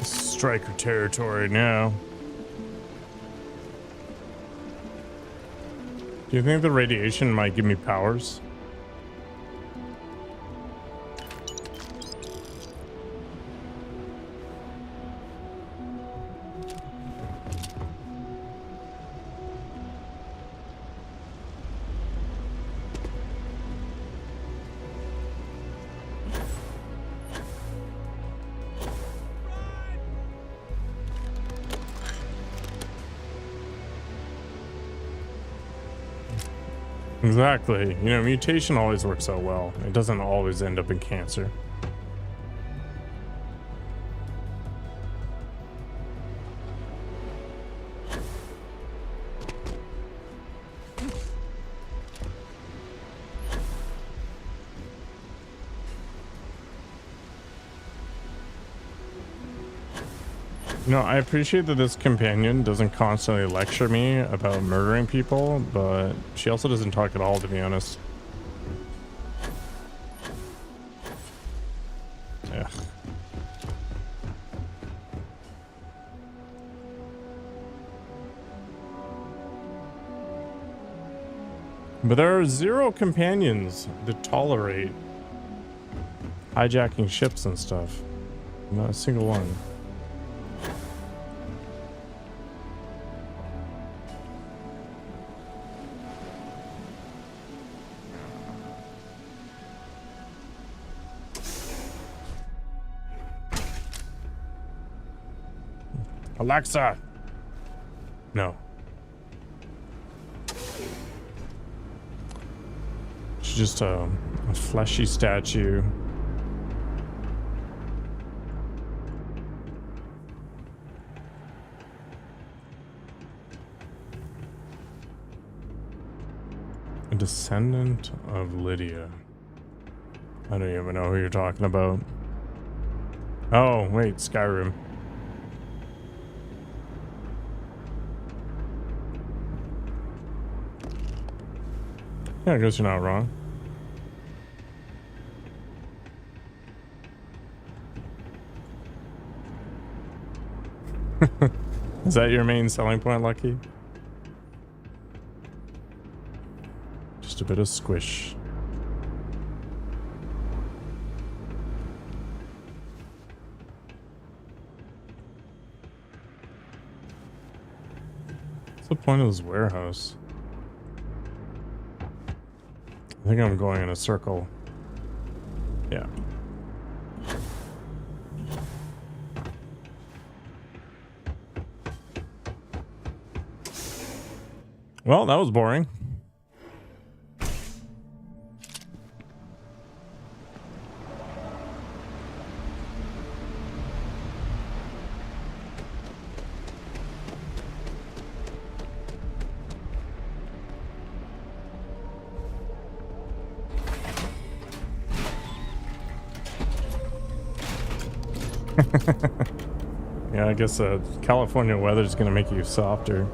S1: Striker territory now. Do you think the radiation might give me powers? Exactly. You know, mutation always works out well. It doesn't always end up in cancer. You know, I appreciate that this companion doesn't constantly lecture me about murdering people, but she also doesn't talk at all, to be honest. Ugh. But there are 0 companions that tolerate hijacking ships and stuff. Not a single one. Alexa! No. She's just a fleshy statue. A descendant of Lydia. I don't even know who you're talking about. Oh, wait, Skyrim. Yeah, I guess you're not wrong. Is that your main selling point, Lucky? Just a bit of squish. What's the point of this warehouse? I think I'm going in a circle. Yeah. Well, that was boring. Yeah, I guess California weather is going to make you softer.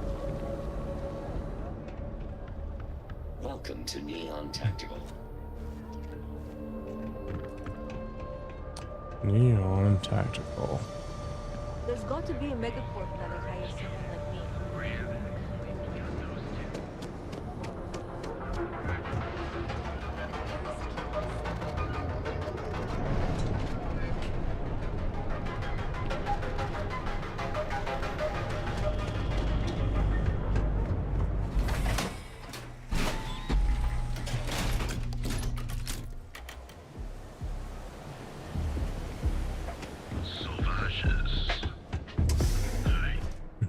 S1: Neon Tactical.
S8: There's got to be a megacorp that'll hire someone like me.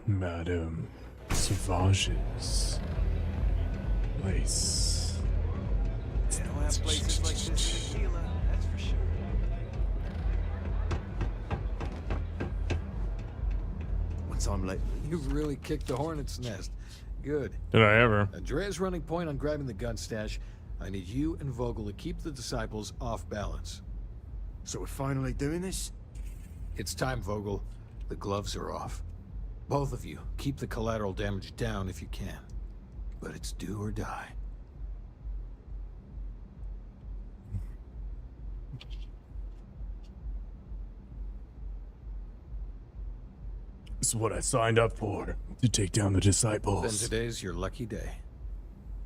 S1: Madame Sauvage's place.
S7: They don't have places like this in Tequila, that's for sure.
S17: Once I'm late.
S14: You've really kicked the hornet's nest. Good.
S1: Did I ever?
S14: Andrea's running point on grabbing the gun stash. I need you and Vogel to keep the disciples off balance.
S17: So we're finally doing this?
S14: It's time, Vogel. The gloves are off. Both of you, keep the collateral damage down if you can. But it's do or die.
S1: This is what I signed up for, to take down the disciples.
S14: Then today's your lucky day.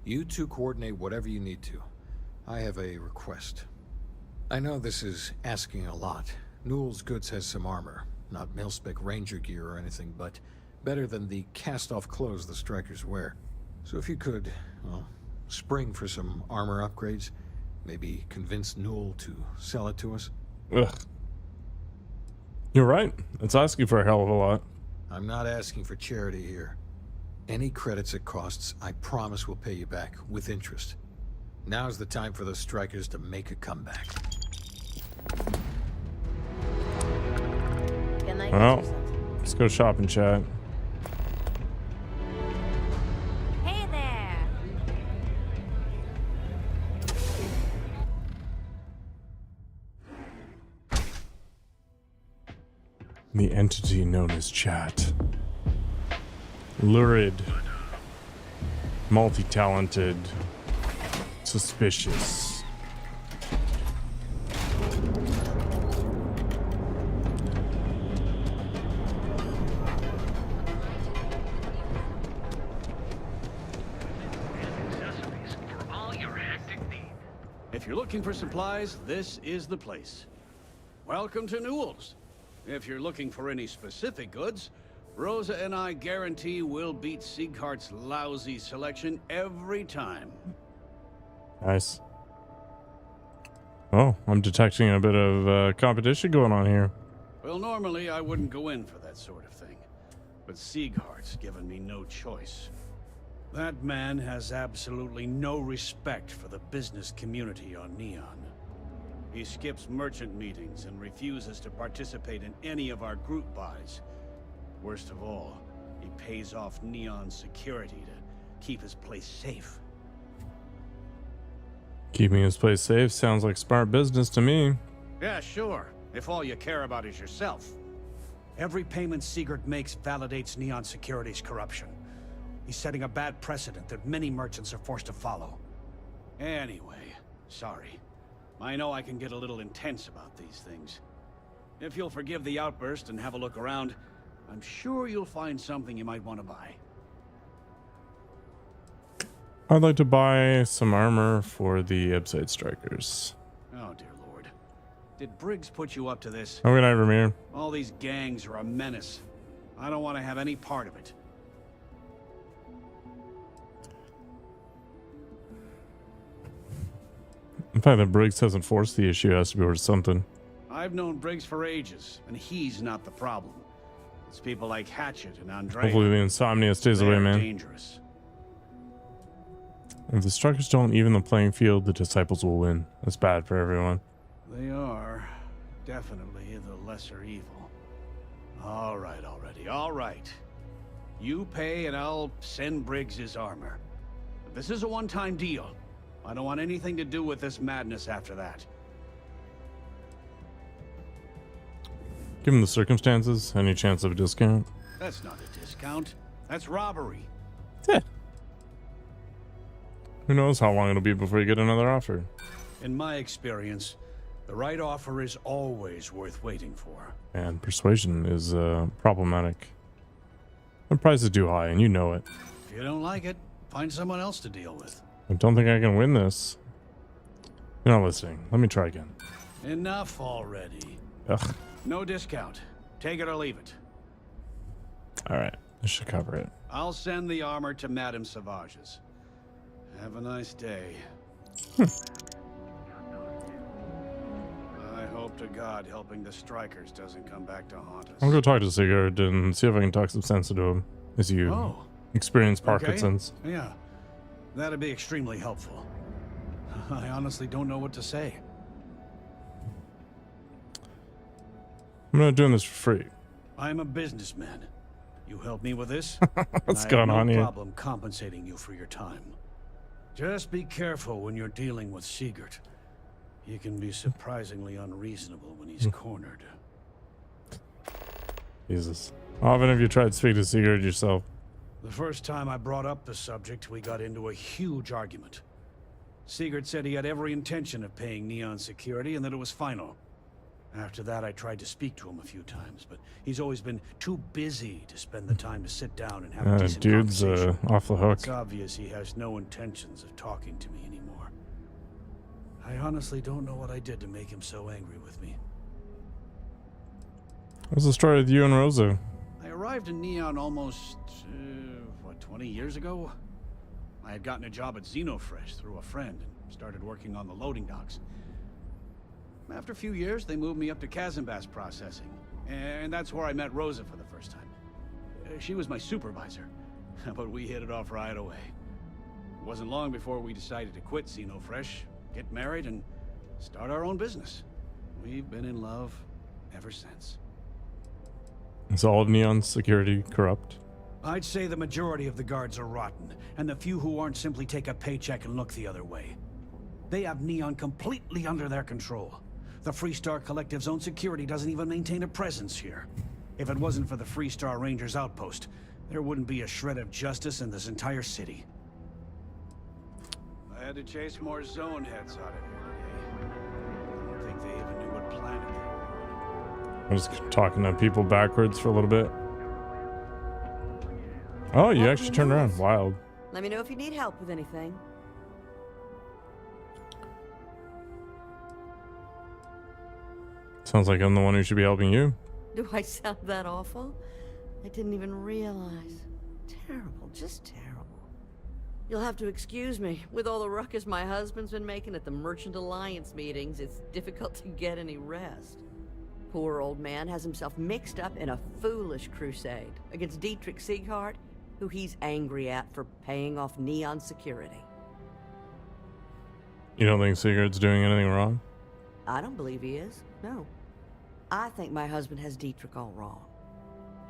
S14: You two coordinate whatever you need to. I have a request. I know this is asking a lot. Newell's Goods has some armor. Not mil-spec ranger gear or anything, but better than the cast-off clothes the strikers wear. So if you could, well, spring for some armor upgrades, maybe convince Newell to sell it to us.
S1: Ugh. You're right. It's asking for a hell of a lot.
S14: I'm not asking for charity here. Any credits it costs, I promise we'll pay you back, with interest. Now's the time for those strikers to make a comeback.
S1: Well, let's go shopping, chat.
S4: Hey there!
S1: The entity known as chat. Lurid. Multi-talented. Suspicious.
S9: If you're looking for supplies, this is the place. Welcome to Newell's. If you're looking for any specific goods, Rosa and I guarantee we'll beat Sieghart's lousy selection every time.
S1: Nice. Oh, I'm detecting a bit of competition going on here.
S9: Well, normally I wouldn't go in for that sort of thing, but Sieghart's given me no choice. That man has absolutely no respect for the business community on Neon. He skips merchant meetings and refuses to participate in any of our group buys. Worst of all, he pays off Neon security to keep his place safe.
S1: Keeping his place safe sounds like smart business to me.
S9: Yeah, sure, if all you care about is yourself. Every payment Siegert makes validates Neon Security's corruption. He's setting a bad precedent that many merchants are forced to follow. Anyway, sorry. I know I can get a little intense about these things. If you'll forgive the outburst and have a look around, I'm sure you'll find something you might want to buy.
S1: I'd like to buy some armor for the Ebsite Strikers.
S9: Oh, dear Lord. Did Briggs put you up to this?
S1: Oh, good night, Ramir.
S9: All these gangs are a menace. I don't want to have any part of it.
S1: The fact that Briggs hasn't forced the issue has to be worth something.
S9: I've known Briggs for ages, and he's not the problem. It's people like Hatchet and Andrea.
S1: Hopefully the insomnia stays away, man.
S9: Dangerous.
S1: If the Strikers don't even the playing field, the Disciples will win. That's bad for everyone.
S9: They are definitely the lesser evil. All right, already. All right. You pay and I'll send Briggs his armor. But this is a one-time deal. I don't want anything to do with this madness after that.
S1: Given the circumstances, any chance of a discount?
S9: That's not a discount. That's robbery.
S1: Yeah. Who knows how long it'll be before you get another offer?
S9: In my experience, The right offer is always worth waiting for.
S1: And persuasion is problematic. The price is too high, and you know it.
S9: If you don't like it, find someone else to deal with.
S1: I don't think I can win this. You're not listening. Let me try again.
S9: Enough already.
S1: Ugh.
S9: No discount. Take it or leave it.
S1: Alright, this should cover it.
S9: I'll send the armor to Madame Savage's. Have a nice day. I hope to God helping the strikers doesn't come back to haunt us.
S1: I'll go talk to Sigurd and see if I can talk some sense into him. As you experience Parkinson's.
S9: Okay. Yeah, that'd be extremely helpful. I honestly don't know what to say.
S1: I'm not doing this for free.
S9: I'm a businessman. You help me with this?
S1: What's
S9: and
S1: going
S9: I have
S1: on
S9: no
S1: here?
S9: problem compensating you for your time. Just be careful when you're dealing with Sigurd. He can be surprisingly unreasonable when he's cornered.
S1: Jesus. How often have you tried to speak to Sigurd yourself?
S9: The first time I brought up the subject, we got into a huge argument. Sigurd said he had every intention of paying Neon security and that it was final. After that, I tried to speak to him a few times, but he's always been too busy to spend the time to sit down and have a decent
S1: Dude's
S9: conversation.
S1: off the hook.
S9: It's obvious he has no intentions of talking to me anymore. I honestly don't know what I did to make him so angry with me.
S1: What's the story with you and Rosa?
S9: I arrived in Neon almost, 20 years ago? I had gotten a job at Xenofresh through a friend and started working on the loading docks. After a few years, they moved me up to Kazanbas processing, and that's where I met Rosa for the first time. She was my supervisor, but we hit it off right away. It wasn't long before we decided to quit Xenofresh, get married, and start our own business. We've been in love ever since.
S1: Is all of Neon's security corrupt?
S9: I'd say the majority of the guards are rotten, and the few who aren't simply take a paycheck and look the other way. They have Neon completely under their control. The Freestar Collective's own security doesn't even maintain a presence here. If it wasn't for the Freestar Rangers outpost, there wouldn't be a shred of justice in this entire city. I had to chase more zone heads out of here today. I don't think they even knew what planet they were on.
S1: I'm just talking to people backwards for a little bit. Oh, you actually turned around. Wild.
S3: Let me know if you need help with anything.
S1: Sounds like I'm the one who should be helping you.
S3: Do I sound that awful? I didn't even realize. Terrible, just terrible. You'll have to excuse me. With all the ruckus my husband's been making at the Merchant Alliance meetings, it's difficult to get any rest. Poor old man has himself mixed up in a foolish crusade against Dietrich Sieghart, who he's angry at for paying off Neon security.
S1: You don't think Sigurd's doing anything wrong?
S3: I don't believe he is, no. I think my husband has Dietrich all wrong.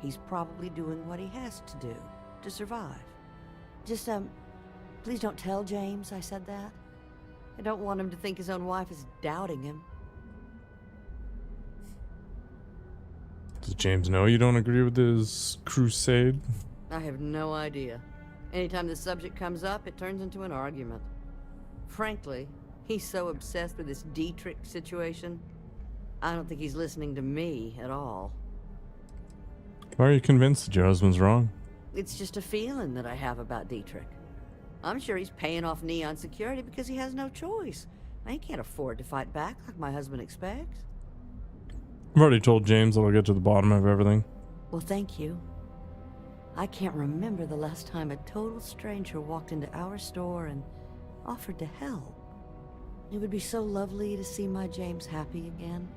S3: He's probably doing what he has to do to survive. Just, please don't tell James I said that. I don't want him to think his own wife is doubting him.
S1: Does James know you don't agree with his crusade?
S3: I have no idea. Anytime the subject comes up, it turns into an argument. Frankly, he's so obsessed with this Dietrich situation, I don't think he's listening to me at all.
S1: Why are you convinced that your husband's wrong?
S3: It's just a feeling that I have about Dietrich. I'm sure he's paying off Neon security because he has no choice. He can't afford to fight back like my husband expects.
S1: I've already told James that I'll get to the bottom of everything.
S3: Well, thank you. I can't remember the last time a total stranger walked into our store and offered to help. It would be so lovely to see my James happy again.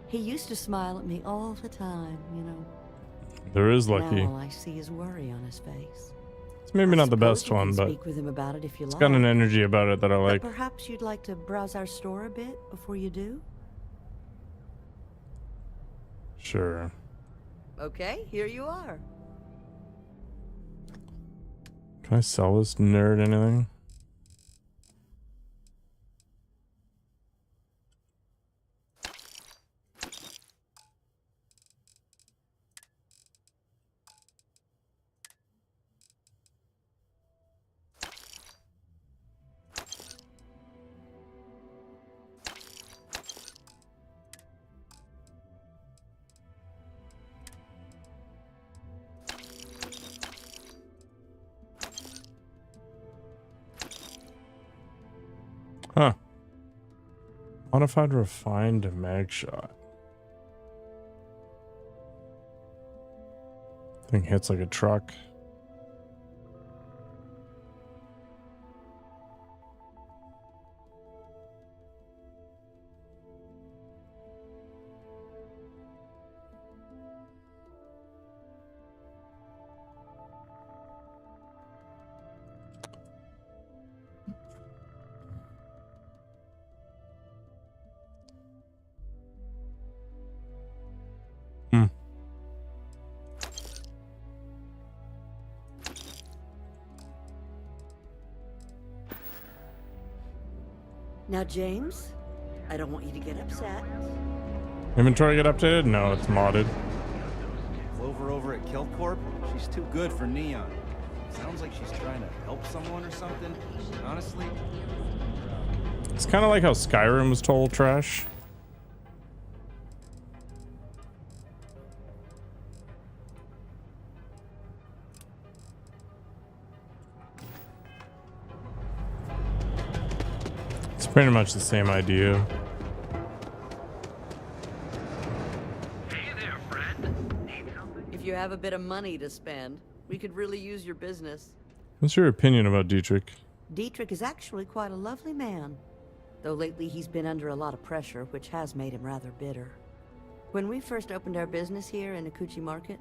S3: He used to smile at me all the time, you know.
S1: There is Lucky.
S3: Now all I see is worry on his face.
S1: It's maybe not the best one, but
S3: speak with him about it if you
S1: it's
S3: like.
S1: got an energy about it that I like.
S3: But perhaps you'd like to browse our store a bit before you do?
S1: Sure.
S3: Okay, here you are.
S1: Can I sell this nerd anything? Modified refined mag shot. Thing hits like a truck.
S3: Now, James, I don't want you to get upset.
S1: Inventory get updated? No, it's modded.
S7: Clover over at Kelpcorp? She's too good for Neon. Sounds like she's trying to help someone or something. Honestly,
S1: It's kind of like how Skyrim was total trash. It's pretty much the same idea.
S3: If you have a bit of money to spend, we could really use your business.
S1: What's your opinion about Dietrich?
S3: Dietrich is actually quite a lovely man, though lately he's been under a lot of pressure, which has made him rather bitter. When we first opened our business here in Akuchi Market,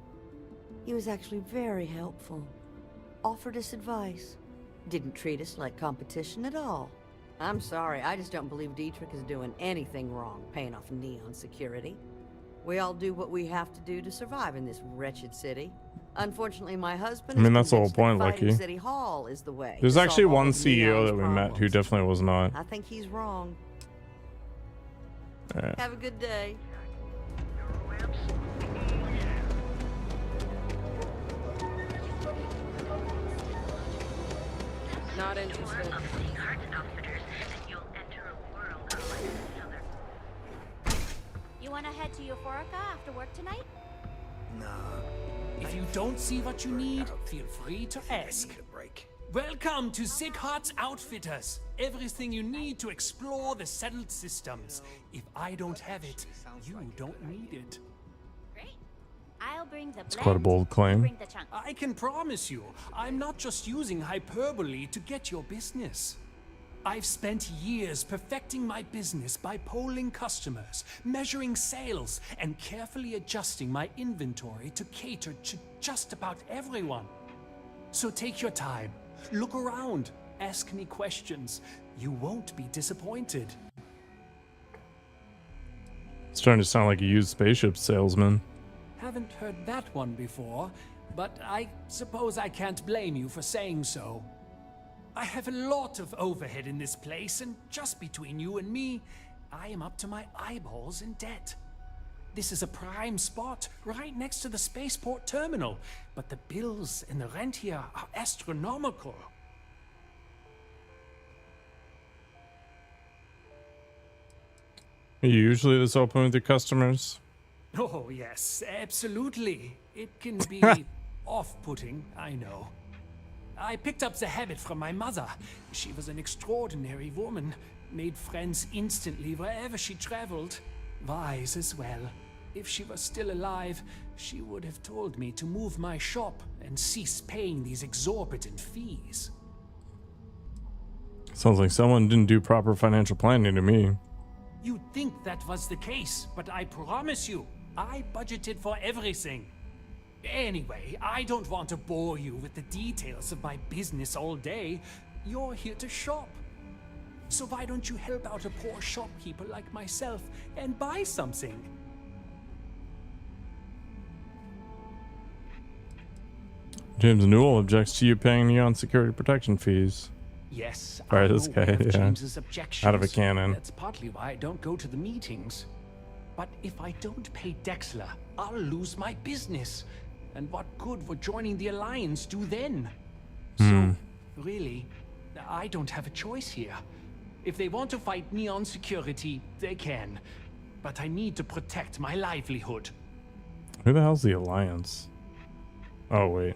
S3: he was actually very helpful. Offered us advice. Didn't treat us like competition at all. I'm sorry, I just don't believe Dietrich is doing anything wrong paying off Neon security. We all do what we have to do to survive in this wretched city. Unfortunately, my husband.
S1: I mean, that's the whole
S3: is convinced that
S1: point,
S3: fighting
S1: Lucky.
S3: City Hall is the way.
S1: There's
S3: to
S1: actually
S3: solve all
S1: one
S3: of
S1: CEO
S3: Neon's
S1: that we met
S3: problems.
S1: who definitely was not.
S3: I think he's wrong.
S1: Alright.
S3: Have a good day.
S5: Not interested.
S4: You wanna head to Euphorica after work tonight?
S20: Nah. If you don't see what you need, feel free to ask. Welcome to Sieghart's Outfitters. Everything you need to explore the settled systems. If I don't have it, you don't need it.
S4: Great. I'll bring the
S1: It's quite a bold claim.
S4: bring the chunk.
S20: I can promise you, I'm not just using hyperbole to get your business. I've spent years perfecting my business by polling customers, measuring sales, and carefully adjusting my inventory to cater to just about everyone. So take your time, look around, ask me questions. You won't be disappointed.
S1: It's starting to sound like a used spaceship salesman.
S20: Haven't heard that one before, but I suppose I can't blame you for saying so. I have a lot of overhead in this place, and just between you and me, I am up to my eyeballs in debt. This is a prime spot, right next to the spaceport terminal, but the bills and the rent here are astronomical.
S1: Are you usually this open with your customers?
S20: Oh, yes, absolutely. It can be off-putting, I know. I picked up the habit from my mother. She was an extraordinary woman, made friends instantly wherever she traveled. Wise as well. If she was still alive, she would have told me to move my shop and cease paying these exorbitant fees.
S1: Sounds like someone didn't do proper financial planning to me.
S20: You'd think that was the case, but I promise you, I budgeted for everything. Anyway, I don't want to bore you with the details of my business all day. You're here to shop. So why don't you help out a poor shopkeeper like myself and buy something?
S1: James Newell objects to you paying Neon security protection fees.
S20: Yes,
S1: Alright,
S20: I'm
S1: this guy,
S20: aware of
S1: yeah.
S20: James's objections.
S1: Out of a cannon.
S20: That's partly why I don't go to the meetings. But if I don't pay Dexler, I'll lose my business. And what good would joining the Alliance do then? So, really, I don't have a choice here. If they want to fight Neon security, they can. But I need to protect my livelihood.
S1: Who the hell's the Alliance? Oh, wait.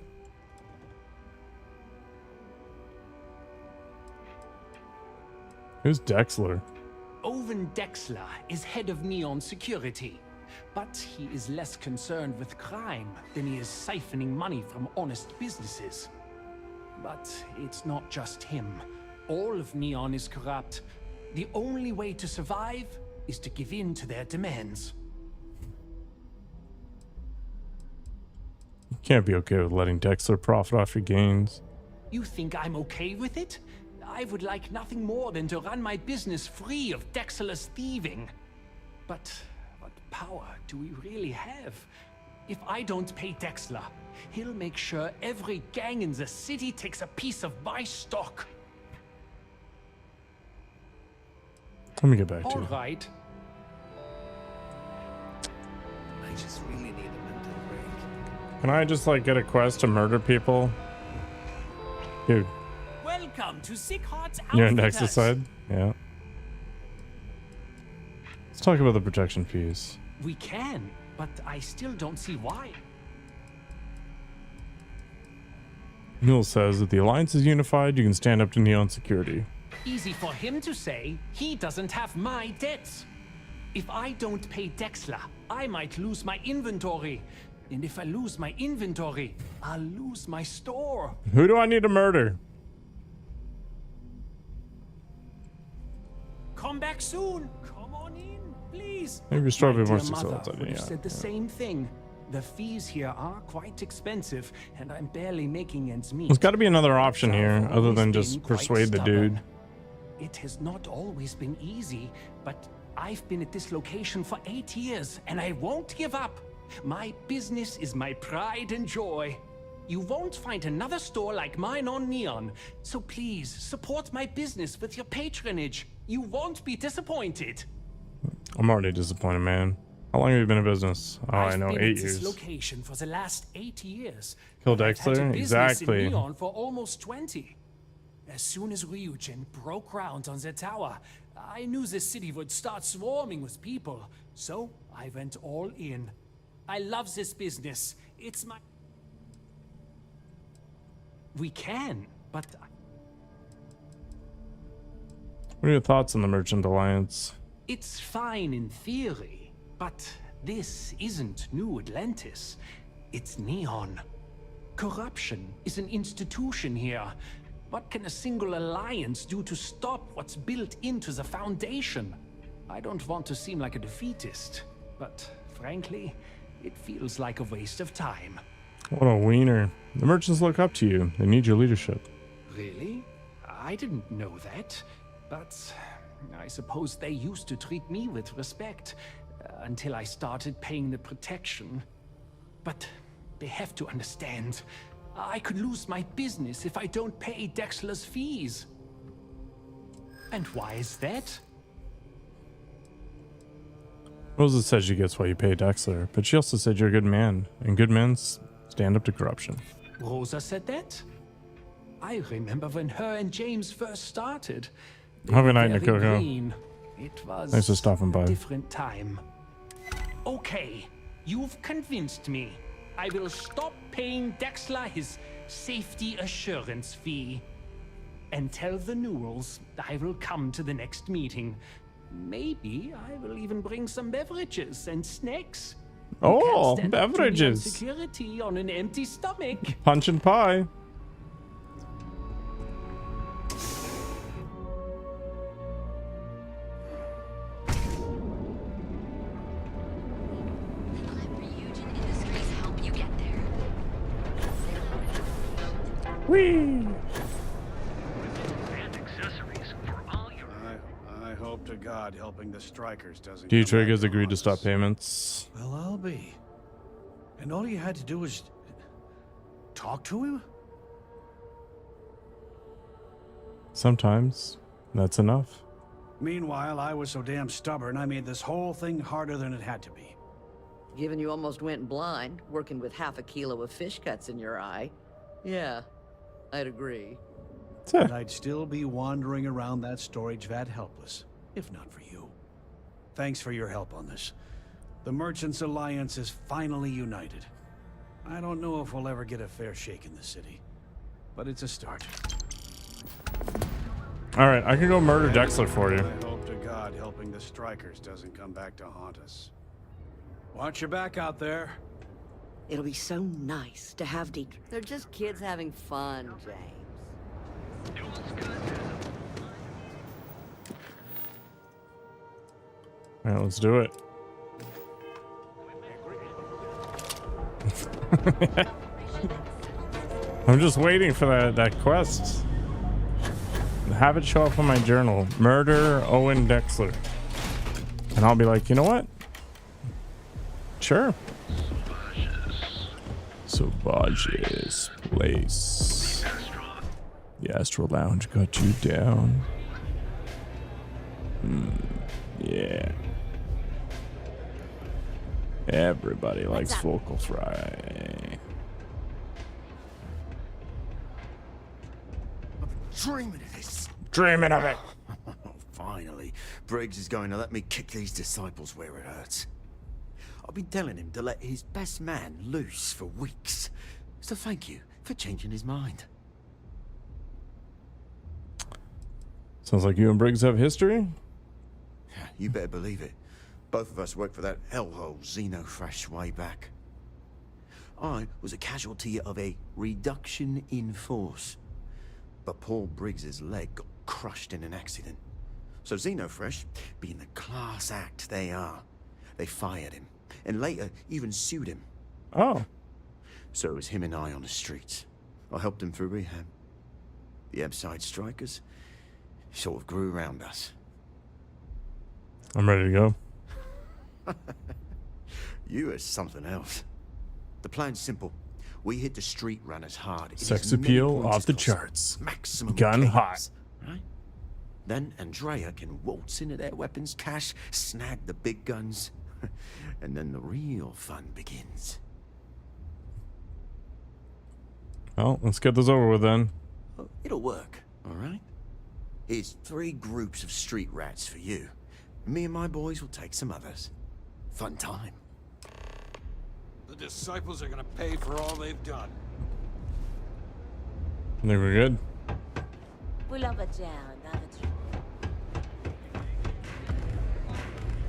S1: Who's Dexler?
S20: Owen Dexler is head of Neon Security, but he is less concerned with crime than he is siphoning money from honest businesses. But it's not just him. All of Neon is corrupt. The only way to survive is to give in to their demands.
S1: You can't be okay with letting Dexler profit off your gains.
S20: You think I'm okay with it? I would like nothing more than to run my business free of Dexler's thieving. But what power do we really have? If I don't pay Dexler, he'll make sure every gang in the city takes a piece of my stock.
S1: Let me get back to you.
S20: All right.
S14: I just really need a mental break.
S1: Can I just like get a quest to murder people? Dude,
S20: Welcome to Sickheart's
S1: you're on
S20: Outfitters.
S1: Dexter's side? Yeah. Let's talk about the protection fees.
S20: We can, but I still don't see why.
S1: Mule says that the Alliance is unified, you can stand up to Neon Security.
S20: Easy for him to say. He doesn't have my debts. If I don't pay Dexler, I might lose my inventory. And if I lose my inventory, I'll lose my store.
S1: Who do I need to murder?
S20: Come back soon. Come on in, please.
S1: Maybe Strawberry
S20: My
S1: more
S20: dear mother
S1: successful.
S20: would have said the same thing. The fees here are quite expensive, and I'm barely making ends meet.
S1: There's got to be another option here
S20: I've
S1: other
S20: always
S1: than
S20: been
S1: just
S20: quite
S1: persuade the dude.
S20: stubborn. It has not always been easy, but I've been at this location for 8 years, and I won't give up. My business is my pride and joy. You won't find another store like mine on Neon, so please support my business with your patronage. You won't be disappointed.
S1: I'm already disappointed, man. How long have you been in business? Oh, I know,
S20: I've been
S1: 8
S20: at this
S1: years.
S20: location for the last 8 years.
S1: Kill
S20: I've had a
S1: Dexter?
S20: business
S1: Exactly.
S20: in Neon for almost 20. As soon as Ryujin broke ground on the tower, I knew the city would start swarming with people, so I went all in. I love this business. It's my... We can, but...
S1: What are your thoughts on the Merchant Alliance?
S20: It's fine in theory, but this isn't New Atlantis. It's Neon. Corruption is an institution here. What can a single alliance do to stop what's built into the foundation? I don't want to seem like a defeatist, but frankly, it feels like a waste of time.
S1: What a wiener. The merchants look up to you. They need your leadership.
S20: Really? I didn't know that, but I suppose they used to treat me with respect until I started paying the protection. But they have to understand. I could lose my business if I don't pay Dexler's fees. And why is that?
S1: Rosa said she gets why you pay Dexler, but she also said you're a good man, and good men stand up to corruption.
S20: Rosa said that? I remember when her and James first started. They
S1: Have a
S20: were
S1: night,
S20: very
S1: Nikoko.
S20: green. It was
S1: Thanks for stopping by.
S20: a different time. Okay, you've convinced me. I will stop paying Dexler his safety assurance fee. And tell the Newells I will come to the next meeting. Maybe I will even bring some beverages and snacks. You
S1: Oh,
S20: can't stand up to Neon
S1: beverages.
S20: security on an empty stomach.
S1: Punch and pie.
S10: Help you get there.
S1: Whee!
S9: I hope to God helping the strikers doesn't.
S1: Dietrich has agreed to stop payments.
S9: Well, I'll be. And all you had to do was talk to him?
S1: Sometimes that's enough.
S9: Meanwhile, I was so damn stubborn, I made this whole thing harder than it had to be.
S3: Given you almost went blind, working with half a kilo of fish cuts in your eye. Yeah, I'd agree.
S9: And I'd still be wandering around that storage vat helpless, if not for you. Thanks for your help on this. The Merchants Alliance is finally united. I don't know if we'll ever get a fair shake in the city, but it's a start.
S1: All right, I can go murder Dexler for you.
S9: I hope to God God helping the strikers doesn't come back to haunt us. Watch your back out there.
S3: It'll be so nice to have They're just kids having fun, James.
S1: All right, let's do it. I'm just waiting for that quest. Have it show up on my journal. Murder Owen Dexler. And I'll be like, you know what? Sure. Sauvage's place. The Astral Lounge got you down. Yeah. Everybody likes vocal fry.
S17: Dreaming of this.
S1: Dreaming of it.
S17: Finally, Briggs is going to let me kick these disciples where it hurts. I've been telling him to let his best man loose for weeks. So thank you for changing his mind.
S1: Sounds like you and Briggs have history.
S17: You better believe it. Both of us worked for that hellhole Xenofresh way back. I was a casualty of a reduction in force. But Paul Briggs's leg got crushed in an accident. So Xenofresh, being the class act they are, they fired him. And later even sued him.
S1: Oh.
S17: So it was him and I on the streets. I helped him through rehab. The Ebside strikers sort of grew around us.
S1: I'm ready to go.
S17: You are something else. The plan's simple. We hit the street runners hard.
S1: Sex appeal off the charts.
S17: Maximum
S1: Gun
S17: chaos,
S1: hot.
S17: right? Then Andrea can waltz into their weapons cache, snag the big guns, and then the real fun begins.
S1: Well, let's get this over with then.
S17: Oh, it'll work, all right? Here's 3 groups of street rats for you. Me and my boys will take some others. Fun time.
S9: The disciples are gonna pay for all they've done.
S1: I think we're good.
S2: Pull up a chair and have a drink.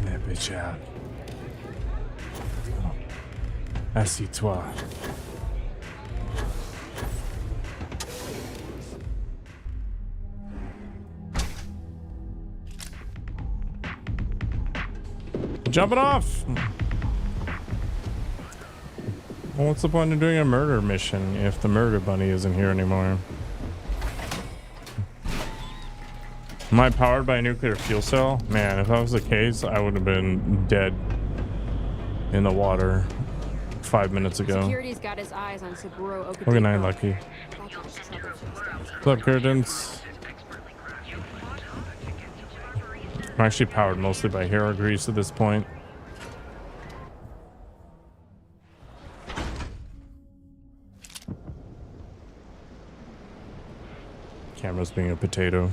S1: Yeah, bitch out. Assis-toi. Jumping off! Well, what's the point of doing a murder mission if the murder bunny isn't here anymore? Am I powered by a nuclear fuel cell? Man, if that was the case, I would have been dead in the water 5 minutes ago.
S19: Security's got his eyes on Saburo Okadiko.
S1: Good night, Lucky. What's up, curtains? I'm actually powered mostly by hero grease at this point. Camera's being a potato.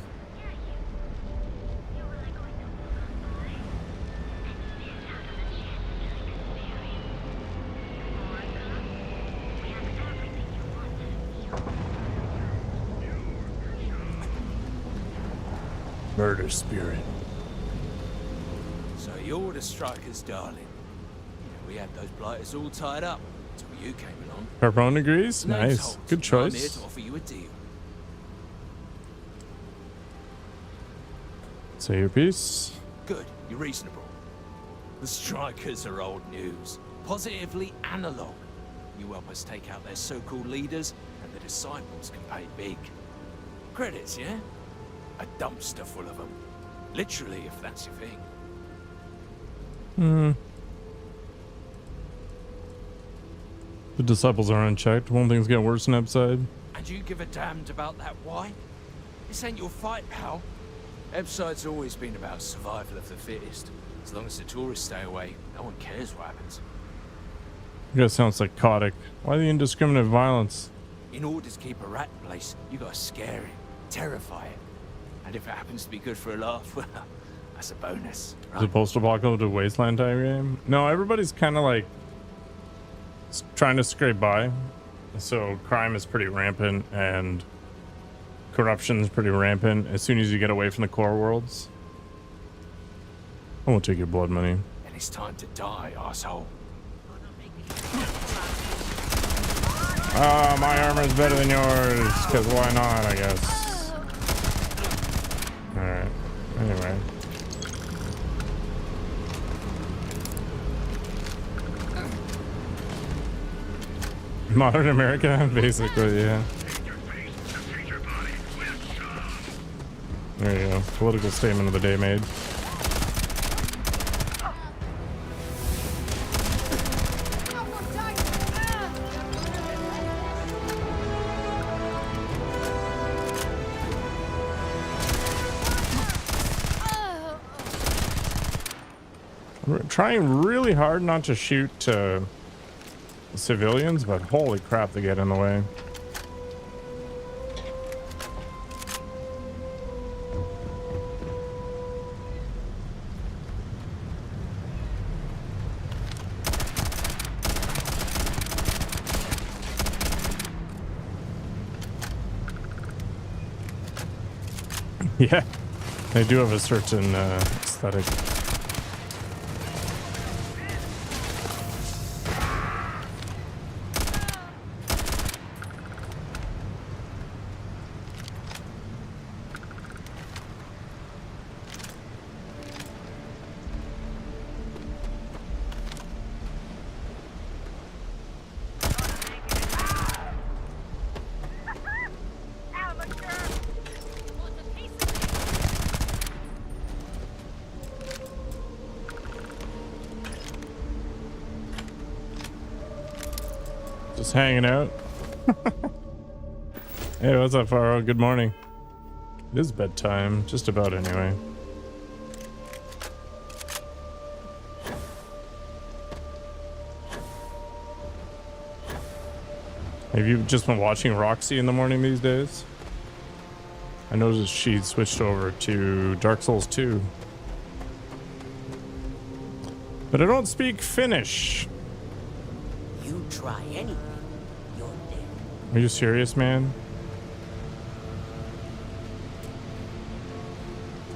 S1: Murder spirit.
S15: So you're the strikers, darling. We had those blighters all tied up until you came along.
S1: Pepperoni grease?
S15: Name's
S1: Nice.
S15: Holt,
S1: Good
S15: and I'm here
S1: choice.
S15: to offer you a deal.
S1: Say your piece.
S15: Good, you're reasonable. The strikers are old news. Positively analog. You help us take out their so-called leaders, and the disciples can pay big. Credits, yeah? A dumpster full of them. Literally, if that's your thing.
S1: The disciples are unchecked. Won't things get worse in Upside?
S15: And you give a damned about that why? This ain't your fight, pal. Ebside's always been about survival of the fittest. As long as the tourists stay away, no one cares what happens.
S1: You guys sound psychotic. Why the indiscriminate violence?
S15: In order to keep a rat in place, you gotta scare it, terrify it. And if it happens to be good for a laugh, well, that's a bonus.
S1: Is it post-apocalyptic wasteland type game? No, everybody's kind of like trying to scrape by. So crime is pretty rampant and corruption is pretty rampant as soon as you get away from the core worlds. I won't take your blood money.
S15: And it's time to die, asshole.
S1: My armor's better than yours, because why not, I guess. Alright. Anyway. Modern America? Basically, yeah. There you go. Political statement of the day made. We're trying really hard not to shoot civilians, but holy crap, they get in the way. Yeah, they do have a certain aesthetic. Just hanging out. Hey, what's up, Faro? Good morning. It is bedtime, just about anyway. Have you just been watching Roxy in the morning these days? I noticed she switched over to Dark Souls 2. But I don't speak Finnish.
S5: You try anything, you're dead.
S1: Are you serious, man?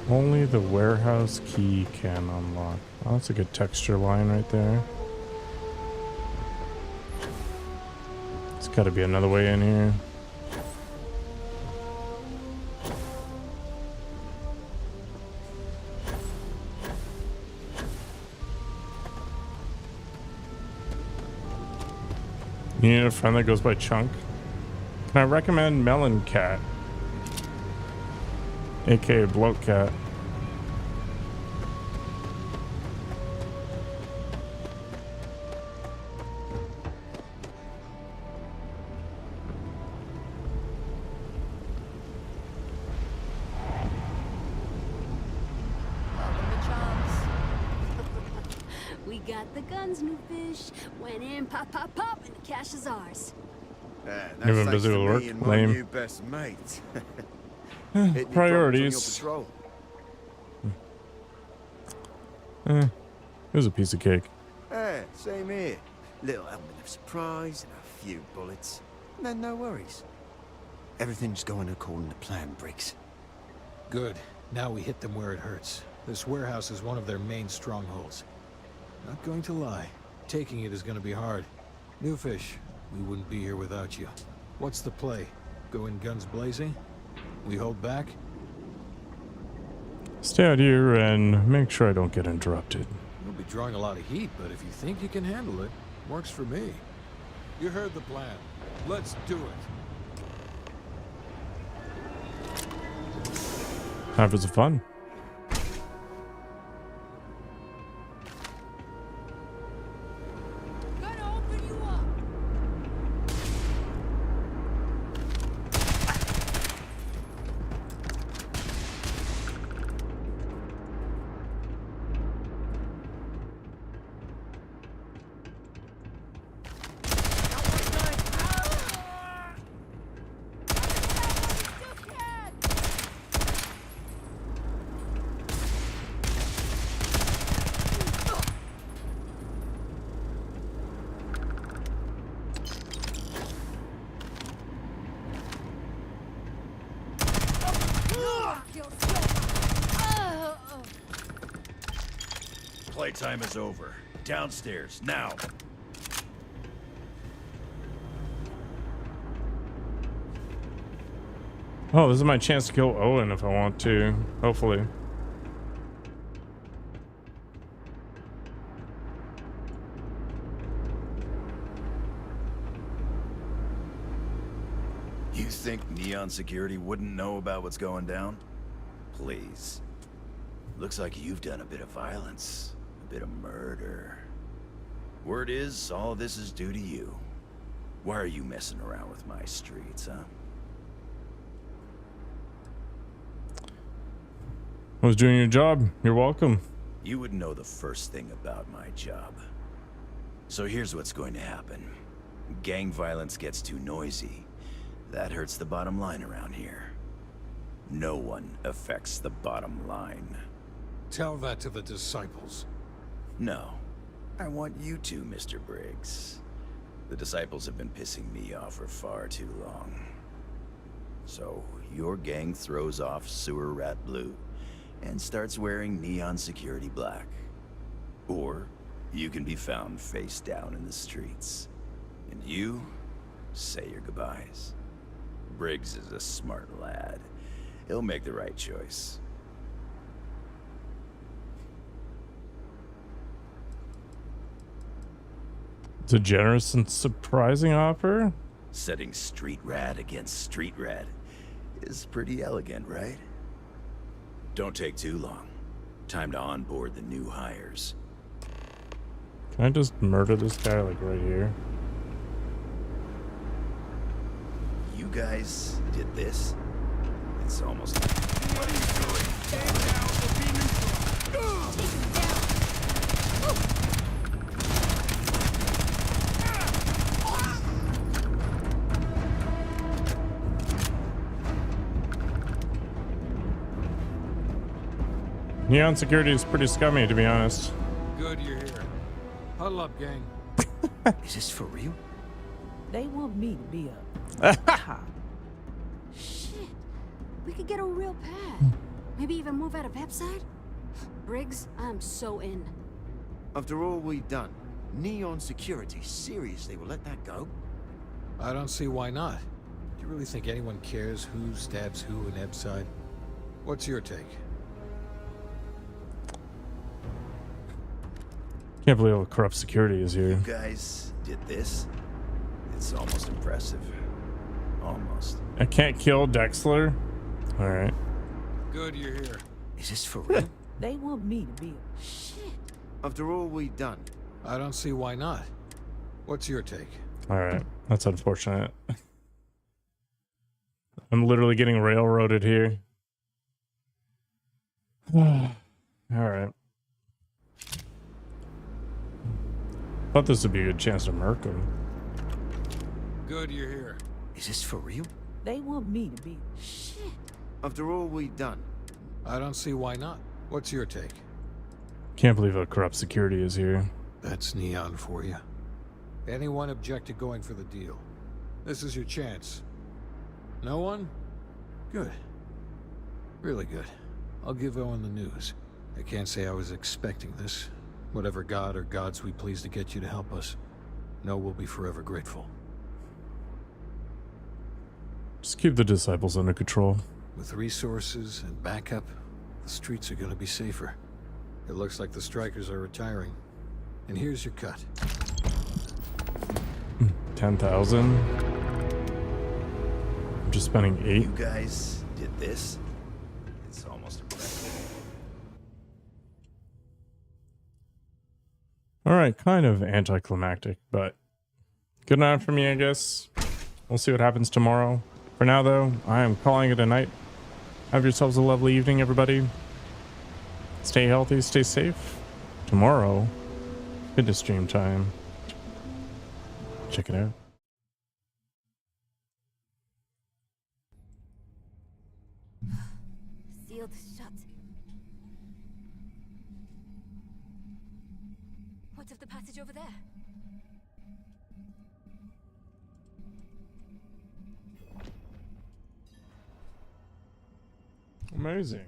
S1: Only the warehouse key can unlock. Oh, that's a good texture line right there. There's got to be another way in here. You need a friend that goes by Chunk? Can I recommend Melon Cat? AKA Bloat Cat.
S6: We got the guns, new fish. Went in, pop, pop, pop, and the cash is ours.
S17: That's
S1: You've been busy
S17: thanks to
S1: with work?
S17: me and my
S1: Lame.
S17: new best mate.
S1: Priorities. It was a piece of cake.
S17: Same here. Little element of surprise and a few bullets. And then no worries. Everything's going according to plan, Briggs.
S14: Good. Now we hit them where it hurts. This warehouse is one of their main strongholds. Not going to lie. Taking it is going to be hard. New fish, we wouldn't be here without you. What's the play? Go in guns blazing? We hold back?
S1: Stay out here and make sure I don't get interrupted.
S14: You'll be drawing a lot of heat, but if you think you can handle it, works for me. You heard the plan. Let's do it.
S1: Have some fun.
S16: Playtime is over. Downstairs, now.
S1: Oh, this is my chance to kill Owen if I want to. Hopefully.
S16: You think Neon Security wouldn't know about what's going down? Please. Looks like you've done a bit of violence, a bit of murder. Word is, all of this is due to you. Why are you messing around with my streets, huh?
S1: I was doing your job. You're welcome.
S16: You would know the first thing about my job. So here's what's going to happen. Gang violence gets too noisy. That hurts the bottom line around here. No one affects the bottom line.
S14: Tell that to the disciples.
S16: No. I want you to, Mr. Briggs. The disciples have been pissing me off for far too long. So, your gang throws off Sewer Rat Blue and starts wearing Neon Security Black. Or, you can be found face down in the streets. And you say your goodbyes. Briggs is a smart lad. He'll make the right choice.
S1: It's a generous and surprising offer.
S16: Setting street rat against street rat is pretty elegant, right? Don't take too long. Time to onboard the new hires.
S1: Can I just murder this guy like right here?
S16: You guys did this? It's almost like... What are you doing? Take down the demon frog! Take him down!
S1: Neon Security is pretty scummy, to be honest.
S14: Good you're here. Huddle up, gang.
S17: Is this for real?
S18: They want me to be a cop.
S6: Shit. We could get a real pad. Maybe even move out of Pepside? Briggs, I'm so in.
S17: After all we've done, Neon Security seriously will let that go?
S14: I don't see why not. Do you really think anyone cares who stabs who in Pepside? What's your take?
S1: Can't believe how corrupt security is here.
S16: You guys did this? It's almost impressive. Almost.
S1: I can't kill Dexler? Alright.
S14: Good you're here.
S17: Is this for real?
S18: They want me to be a...
S6: Shit.
S17: After all we've done.
S14: I don't see why not. What's your take?
S1: Alright. That's unfortunate. I'm literally getting railroaded here. Alright. Thought this would be a good chance to murk him.
S14: Good you're here.
S17: Is this for real?
S18: They want me to be...
S6: Shit.
S17: After all we've done.
S14: I don't see why not. What's your take?
S1: Can't believe how corrupt security is here.
S14: That's Neon for you. Anyone object to going for the deal? This is your chance. No one? Good. Really good. I'll give Owen the news. I can't say I was expecting this. Whatever god or gods we please to get you to help us, know we'll be forever grateful.
S1: Just keep the disciples under control.
S14: With resources and backup, the streets are gonna be safer. It looks like the strikers are retiring. And here's your cut.
S1: 10,000. I'm just spending 8.
S16: You guys did this? It's almost impressive.
S1: Alright, kind of anticlimactic, but good night for me, I guess. We'll see what happens tomorrow. For now, though, I am calling it a night. Have yourselves a lovely evening, everybody. Stay healthy, stay safe. Tomorrow, fitness stream time. Check it out.
S6: Sealed shut. What of the passage over there?
S1: Amazing.